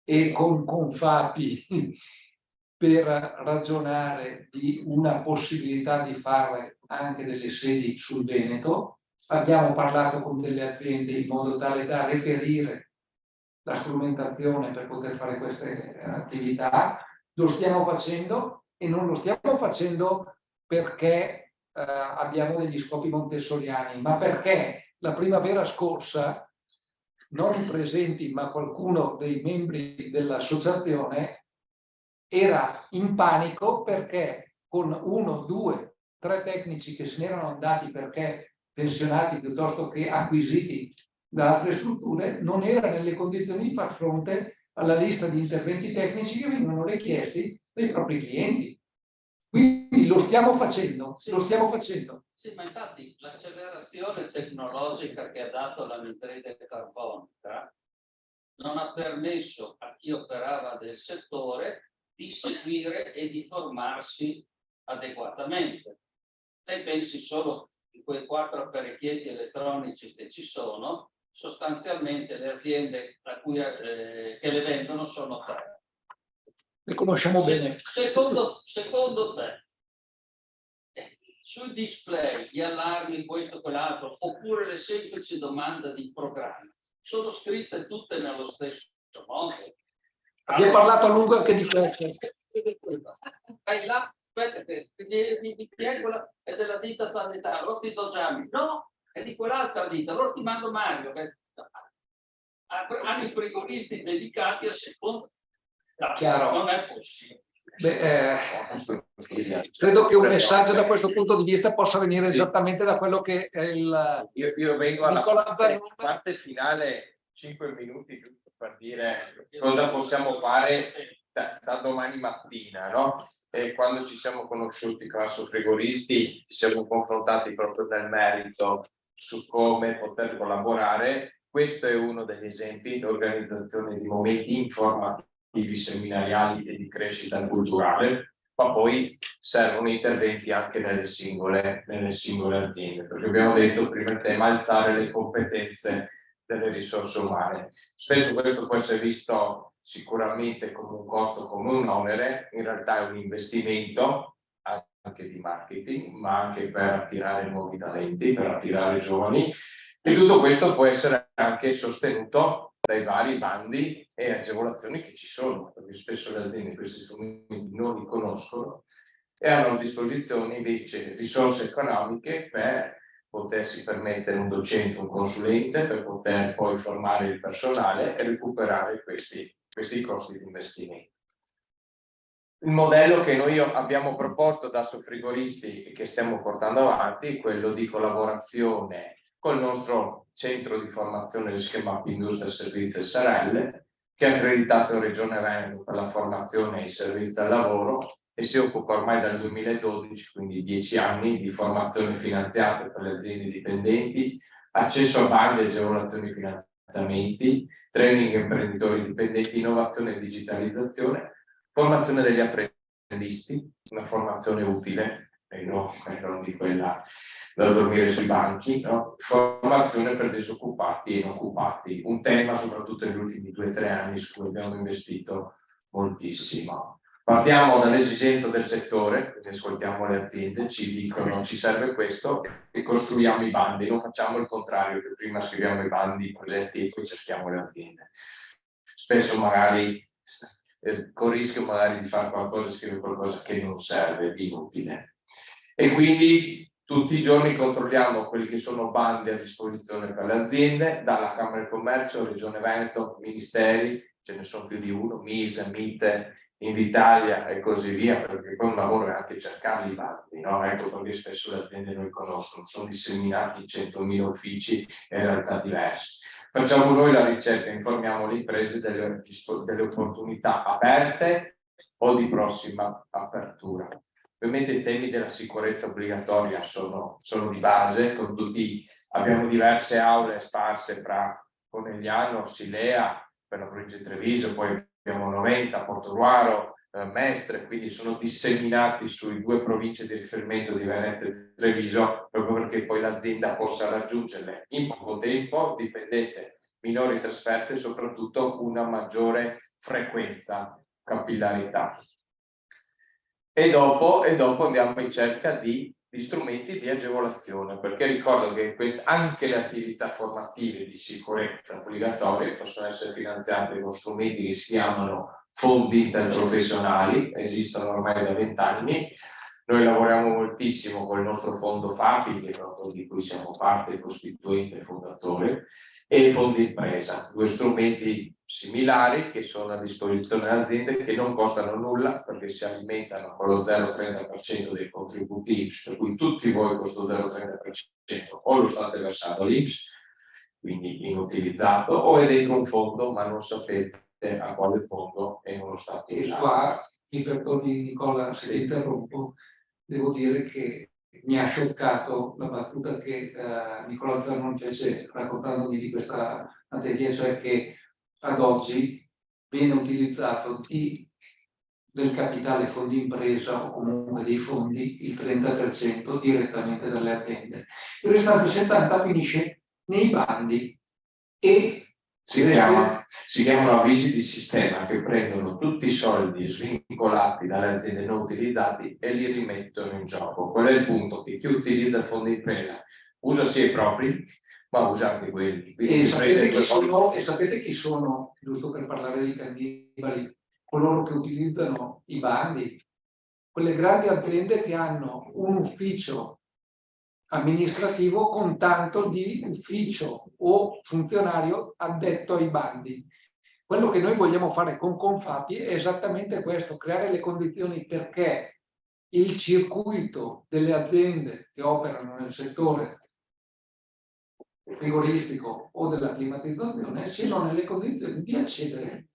e con Confapi per ragionare di una possibilità di fare anche delle sedi sul Veneto. Abbiamo parlato con delle aziende in modo tale da reperire la strumentazione per poter fare queste attività. Lo stiamo facendo e non lo stiamo facendo perché abbiamo degli scopi montessoriani, ma perché la primavera scorsa non i presenti, ma qualcuno dei membri dell'associazione era in panico perché con 1, 2, 3 tecnici che se ne erano andati perché pensionati piuttosto che acquisiti da altre strutture, non era nelle condizioni di far fronte alla lista di interventi tecnici che venivano richiesti dai propri clienti. Quindi lo stiamo facendo, lo stiamo facendo. Sì, ma infatti l'accelerazione tecnologica che ha dato l'anidride carbonica non ha permesso a chi operava del settore di seguire e di formarsi adeguatamente. Lei pensi solo di quei 4 apparecchietti elettronici che ci sono, sostanzialmente le aziende che le vendono sono 3. Le conosciamo bene. Secondo te, sul display, gli allarmi, questo e quell'altro, oppure le semplici domande di programma, sono scritte tutte nello stesso modo? Abbiamo parlato a lungo anche di questo. Vai là, aspetta, di chi è quella? È della ditta sanitaria, allora ti do Gianni. No, è di quell'altra ditta, allora ti mando Mario, che hanno i frigoristi dedicati a seconda. No, non è possibile. Credo che un messaggio da questo punto di vista possa venire esattamente da quello che è il... Io vengo alla Nicola parte finale, 5 minuti, giusto per dire cosa possiamo fare da domani mattina, no? E quando ci siamo conosciuti con Assofrigoristi, ci siamo confrontati proprio nel merito su come poter collaborare. Questo è uno degli esempi di organizzazione di momenti informativi, seminariali e di crescita culturale, ma poi servono interventi anche nelle singole aziende, perché abbiamo detto prima il tema alzare le competenze delle risorse umane. Spesso questo può essere visto sicuramente come un costo, come un onere, in realtà è un investimento anche di marketing, ma anche per attirare nuovi talenti, per attirare giovani, e tutto questo può essere anche sostenuto dai vari bandi e agevolazioni che ci sono, perché spesso le aziende questi strumenti non li conoscono e hanno a disposizione invece risorse economiche per potersi permettere un docente, un consulente, per poter poi formare il personale e recuperare questi costi di investimento. Il modello che noi abbiamo proposto da Assofrigoristi e che stiamo portando avanti è quello di collaborazione col nostro centro di formazione del schema Industria Servizi e SRL, che è accreditato in Regione Veneto per la formazione e i servizi al lavoro e si occupa ormai dal 2012, quindi 10 anni, di formazione finanziata per le aziende dipendenti, accesso a bandi e agevolazioni finanziamenti, training imprenditori dipendenti, innovazione e digitalizzazione, formazione degli apprendisti, una formazione utile e non di quella da dormire sui banchi, no? Formazione per disoccupati e inoccupati, un tema soprattutto negli ultimi 2 o 3 anni su cui abbiamo investito moltissimo. Partiamo dall'esigenza del settore, quindi ascoltiamo le aziende, ci dicono ci serve questo e costruiamo i bandi, non facciamo il contrario, che prima scriviamo i bandi, i progetti e poi cerchiamo le aziende. Spesso magari con rischio magari di fare qualcosa, scrivere qualcosa che non serve, di inutile. E quindi tutti i giorni controlliamo quelli che sono bandi a disposizione per le aziende, dalla Camera del Commercio, Regione Veneto, Ministeri, ce ne sono più di uno, MISE, MITE, Invitalia e così via, perché poi un lavoro è anche cercarli i bandi, no? Ecco perché spesso le aziende non li conoscono, sono disseminati in 100.000 uffici e in realtà diversi. Facciamo noi la ricerca, informiamo le imprese delle opportunità aperte o di prossima apertura. Ovviamente i temi della sicurezza obbligatoria sono di base, con tutti, abbiamo diverse aule sparse tra Conegliano, Silea, per la provincia di Treviso, poi abbiamo 90, Portogruaro, Mestre, quindi sono disseminati sui 2 province di riferimento di Venezia e Treviso, proprio perché poi l'azienda possa raggiungerle in poco tempo, dipendente, minori trasferte e soprattutto una maggiore frequenza, capillarità. E dopo andiamo in cerca di strumenti di agevolazione, perché ricordo che anche le attività formative di sicurezza obbligatorie possono essere finanziate con strumenti che si chiamano fondi interprofessionali, esistono ormai da 20 anni. Noi lavoriamo moltissimo con il nostro fondo FAPI, che è proprio di cui siamo parte costituente e fondatore, e i fondi impresa, 2 strumenti similari che sono a disposizione delle aziende, che non costano nulla perché si alimentano con lo 0,30% dei contributi INPS, per cui tutti voi questo 0,30% o lo state versando all'INPS, quindi inutilizzato, o è dentro un fondo ma non sapete a quale fondo e non lo state usando. Qua, mi perdoni Nicola se ti interrompo, devo dire che mi ha scioccato la battuta che Nicola Zannon fece raccontandomi di questa materia, cioè che ad oggi viene utilizzato del capitale fondi impresa o comunque dei fondi il 30% direttamente dalle aziende. Il restante 70% finisce nei bandi e si chiamano avvisi di sistema, che prendono tutti i soldi svincolati dalle aziende non utilizzati e li rimettono in gioco. Quello è il punto, che chi utilizza il fondo impresa usa sia i propri, ma usa anche quelli. E sapete chi sono, giusto per parlare di cannibali, coloro che utilizzano i bandi? Quelle grandi aziende che hanno un ufficio amministrativo con tanto di ufficio o funzionario addetto ai bandi. Quello che noi vogliamo fare con Confapi è esattamente questo, creare le condizioni perché il circuito delle aziende che operano nel settore frigoristico o della climatizzazione siano nelle condizioni di accedere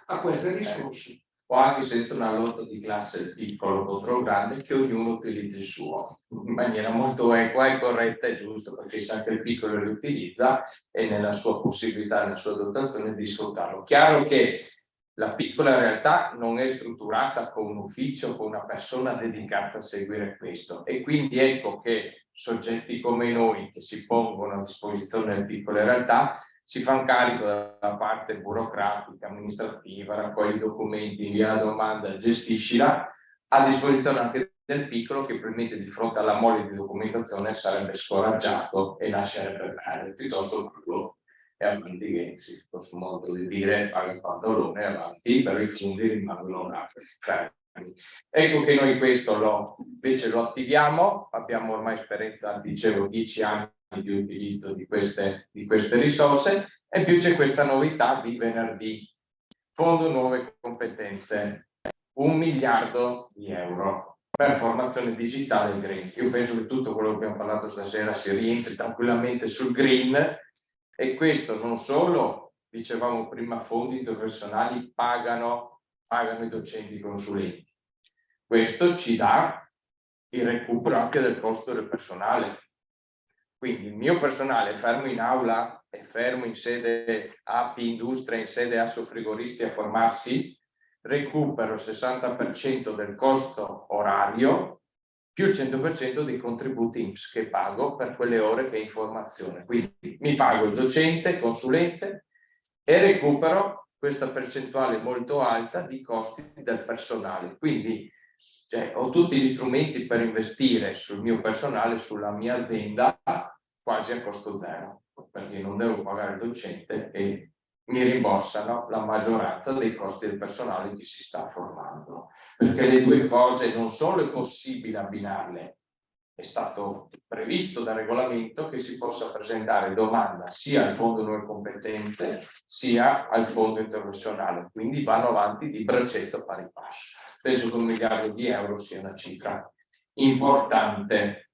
a queste risorse. O anche senza una lotta di classe piccolo contro grande, che ognuno utilizzi il suo in maniera molto equa e corretta e giusta, perché anche il piccolo li utilizza e nella sua possibilità, nella sua dotazione di sfruttarlo. Chiaro che la piccola realtà non è strutturata con un ufficio, con una persona dedicata a seguire questo, e quindi ecco che soggetti come noi che si pongono a disposizione delle piccole realtà si fanno carico della parte burocratica, amministrativa, raccogli i documenti, invia la domanda, gestiscila, a disposizione anche del piccolo che probabilmente di fronte alla mole di documentazione sarebbe scoraggiato e lascerebbe perdere, piuttosto quello è avanti che, sì, questo modo di dire, paga il pantalone avanti, però i fondi rimangono fermi. Ecco che noi questo invece lo attiviamo, abbiamo ormai esperienza, dicevo, 10 anni di utilizzo di queste risorse, e più c'è questa novità di venerdì, Fondo Nuove Competenze, 1 miliardo di euro per formazione digitale green. Io penso che tutto quello che abbiamo parlato stasera si rientri tranquillamente sul green, e questo non solo, dicevamo prima, fondi internazionali pagano i docenti consulenti. Questo ci dà il recupero anche del costo del personale. Quindi il mio personale fermo in aula e fermo in sede API Industria, in sede Assofrigoristi a formarsi, recupero il 60% del costo orario più il 100% dei contributi INPS che pago per quelle ore che è in formazione. Quindi mi pago il docente, consulente, e recupero questa percentuale molto alta di costi del personale. Quindi ho tutti gli strumenti per investire sul mio personale, sulla mia azienda, quasi a costo zero, perché non devo pagare il docente e mi rimborsano la maggioranza dei costi del personale che si sta formando. Perché le due cose non solo è possibile abbinarle, è stato previsto dal regolamento che si possa presentare domanda sia al Fondo Nuove Competenze sia al Fondo Internazionale, quindi vanno avanti di braccetto pari passo. Penso che 1 miliardo di euro sia una cifra importante,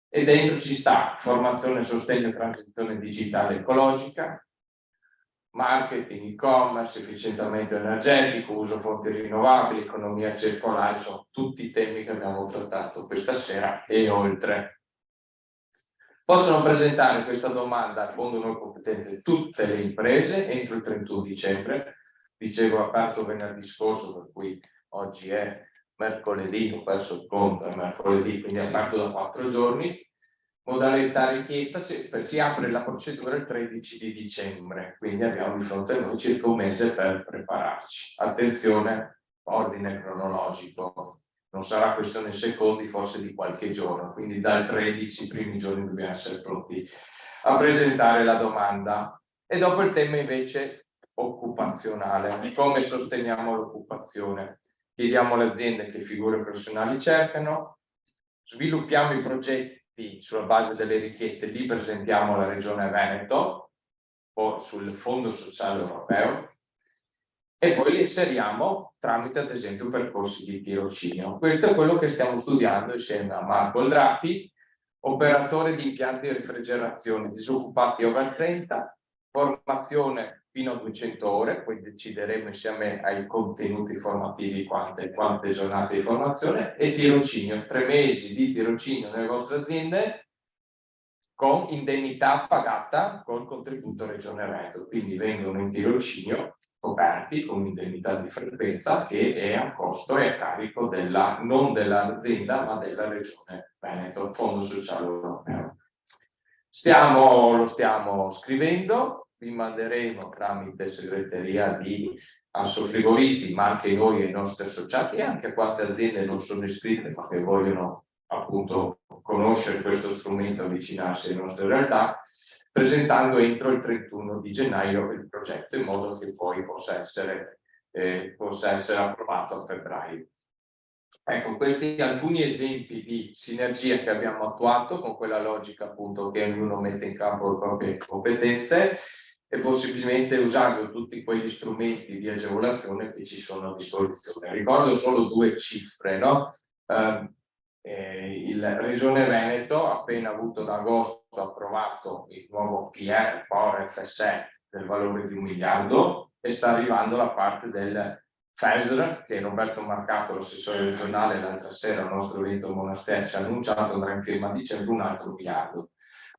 e dentro ci sta formazione, sostegno e transizione digitale ecologica, marketing, e-commerce, efficientamento energetico, uso fonti rinnovabili, economia circolare, sono tutti temi che abbiamo trattato questa sera e oltre. Possono presentare questa domanda al Fondo Nuove Competenze tutte le imprese entro il 31 dicembre, dicevo aperto venerdì scorso, per cui oggi è mercoledì, ho perso il conto, è mercoledì, quindi è aperto da 4 giorni. Modalità richiesta, si apre la procedura il 13 di dicembre, quindi abbiamo di fronte a noi circa un mese per prepararci. Attenzione, ordine cronologico, non sarà questione di secondi, forse di qualche giorno, quindi dal 13 i primi giorni dobbiamo essere pronti a presentare la domanda. E dopo il tema invece occupazionale, come sosteniamo l'occupazione? Chiediamo alle aziende che figure professionali cercano, sviluppiamo i progetti sulla base delle richieste, li presentiamo alla Regione Veneto o sul Fondo Sociale Europeo, e poi li inseriamo tramite ad esempio percorsi di tirocinio. Questo è quello che stiamo studiando insieme a Marco Aldrati, operatore di impianti di refrigerazione, disoccupati over 30, formazione fino a 200 ore, poi decideremo insieme ai contenuti formativi quante giornate di formazione, e tirocinio, 3 mesi di tirocinio nelle vostre aziende con indennità pagata col contributo Regione Veneto, quindi vengono in tirocinio coperti con indennità di frequenza che è a costo e a carico non dell'azienda ma della Regione Veneto, Fondo Sociale Europeo. Lo stiamo scrivendo, vi manderemo tramite segreteria di Assofrigoristi, ma anche noi e i nostri associati, e anche a quante aziende non sono iscritte ma che vogliono appunto conoscere questo strumento, avvicinarsi alle nostre realtà, presentando entro il 31 di gennaio il progetto, in modo che poi possa essere approvato a febbraio. Ecco, questi alcuni esempi di sinergia che abbiamo attuato con quella logica appunto che ognuno mette in campo le proprie competenze. e possibilmente usando tutti quegli strumenti di agevolazione che ci sono a disposizione. Ricordo solo 2 cifre, no? La Regione Veneto ha appena avuto ad agosto approvato il nuovo PR, POR FSE del valore di 1 miliardo e sta arrivando la parte del FESR che Roberto Marcato, l'assessore regionale, l'altra sera al nostro evento Monasteri ci ha annunciato, andrà in firma a dicembre un altro miliardo.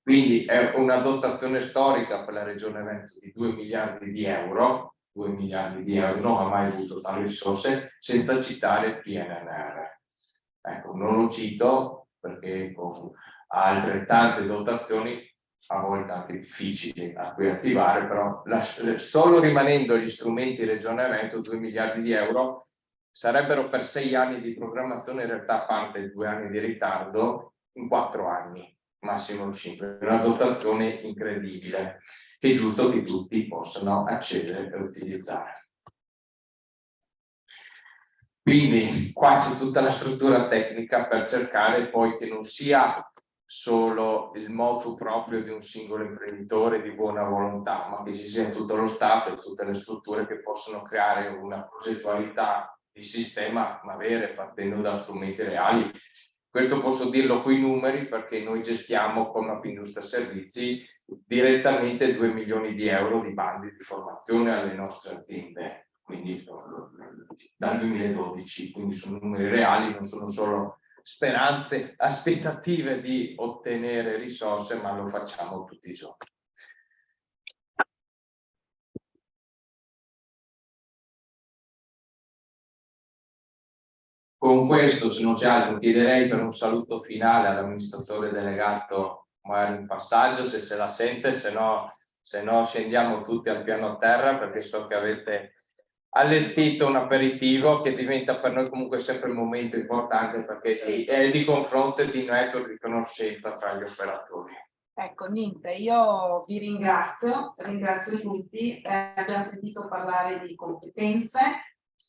Quindi è una dotazione storica per la Regione Veneto di 2 miliardi di euro, 2 miliardi di euro, non ha mai avuto tali risorse, senza citare il PNRR. Ecco, non lo cito perché con altrettante dotazioni a volte anche difficili a cui attivare, però solo rimanendo gli strumenti Regione Veneto 2 miliardi di euro sarebbero per 6 anni di programmazione, in realtà a parte 2 anni di ritardo, in 4 anni, massimo 5, una dotazione incredibile, che è giusto che tutti possano accedere e utilizzare. Quindi qua c'è tutta la struttura tecnica per cercare poi che non sia solo il motu proprio di un singolo imprenditore di buona volontà, ma che ci sia tutto lo Stato e tutte le strutture che possono creare una progettualità di sistema, ma vere, partendo da strumenti reali. Questo posso dirlo coi numeri perché noi gestiamo con Mapindustria Servizi direttamente 2 milioni di euro di bandi di formazione alle nostre aziende, quindi dal 2012, quindi sono numeri reali, non sono solo speranze, aspettative di ottenere risorse, ma lo facciamo tutti i giorni. Con questo, se non c'è altro, chiederei per un saluto finale all'amministratore delegato magari un passaggio, se la sente, se no scendiamo tutti al piano terra, perché so che avete allestito un aperitivo che diventa per noi comunque sempre un momento importante, perché è di confronto e di network, di conoscenza tra gli operatori. Ecco, niente, io vi ringrazio tutti, abbiamo sentito parlare di competenze,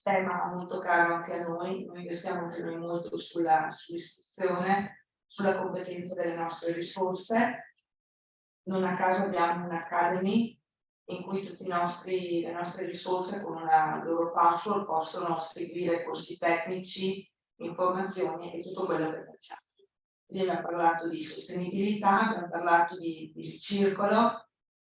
tema molto caro anche a noi investiamo anche noi molto sull'istruzione, sulla competenza delle nostre risorse, non a caso abbiamo un'academy in cui tutte le nostre risorse con una loro password possono seguire corsi tecnici, informazioni e tutto quello che facciamo. Quindi abbiamo parlato di sostenibilità, abbiamo parlato di ricircolo,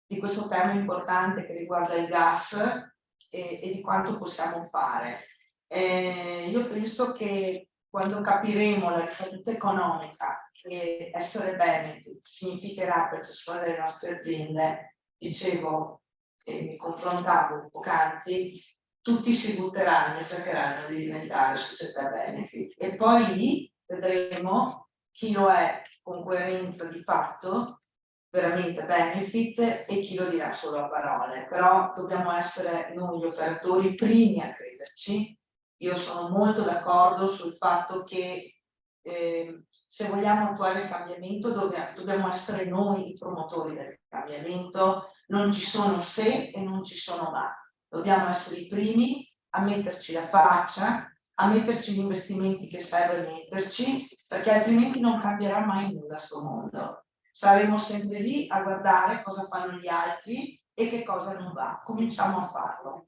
di questo tema importante che riguarda il gas e di quanto possiamo fare. Io penso che quando capiremo la ricaduta economica che essere benefit significherà per ciascuna delle nostre aziende, dicevo, mi confrontavo poc'anzi, tutti si butteranno e cercheranno di diventare società benefit e poi lì vedremo chi lo è con coerenza di fatto, veramente benefit, e chi lo dirà solo a parole. Però dobbiamo essere noi gli operatori primi a crederci. Io sono molto d'accordo sul fatto che se vogliamo attuare il cambiamento dobbiamo essere noi i promotori del cambiamento, non ci sono se e non ci sono ma. Dobbiamo essere i primi a metterci la faccia, a metterci gli investimenti che serve metterci, perché altrimenti non cambierà mai nulla sto mondo. Saremo sempre lì a guardare cosa fanno gli altri e che cosa non va. Cominciamo a farlo.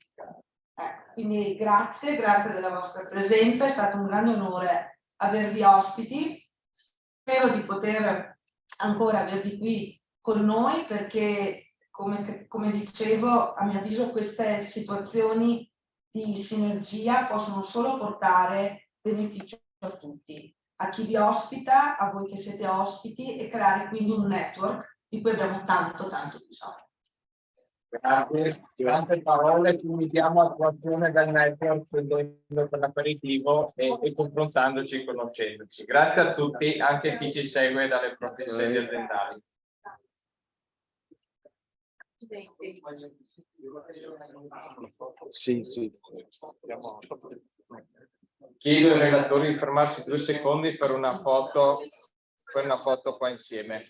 Quindi grazie della vostra presenza, è stato un grande onore avervi ospiti. Spero di poter ancora avervi qui con noi perché, come dicevo, a mio avviso queste situazioni di sinergia possono solo portare beneficio a tutti, a chi vi ospita, a voi che siete ospiti e creare quindi un network di cui abbiamo tanto bisogno. Grazie, tante parole, quindi diamo attuazione del network per l'aperitivo e confrontandoci e conoscendoci. Grazie a tutti, anche chi ci segue dalle proprie sedi aziendali. Sì. Chiedo ai relatori di fermarsi 2 secondi per una foto qua insieme.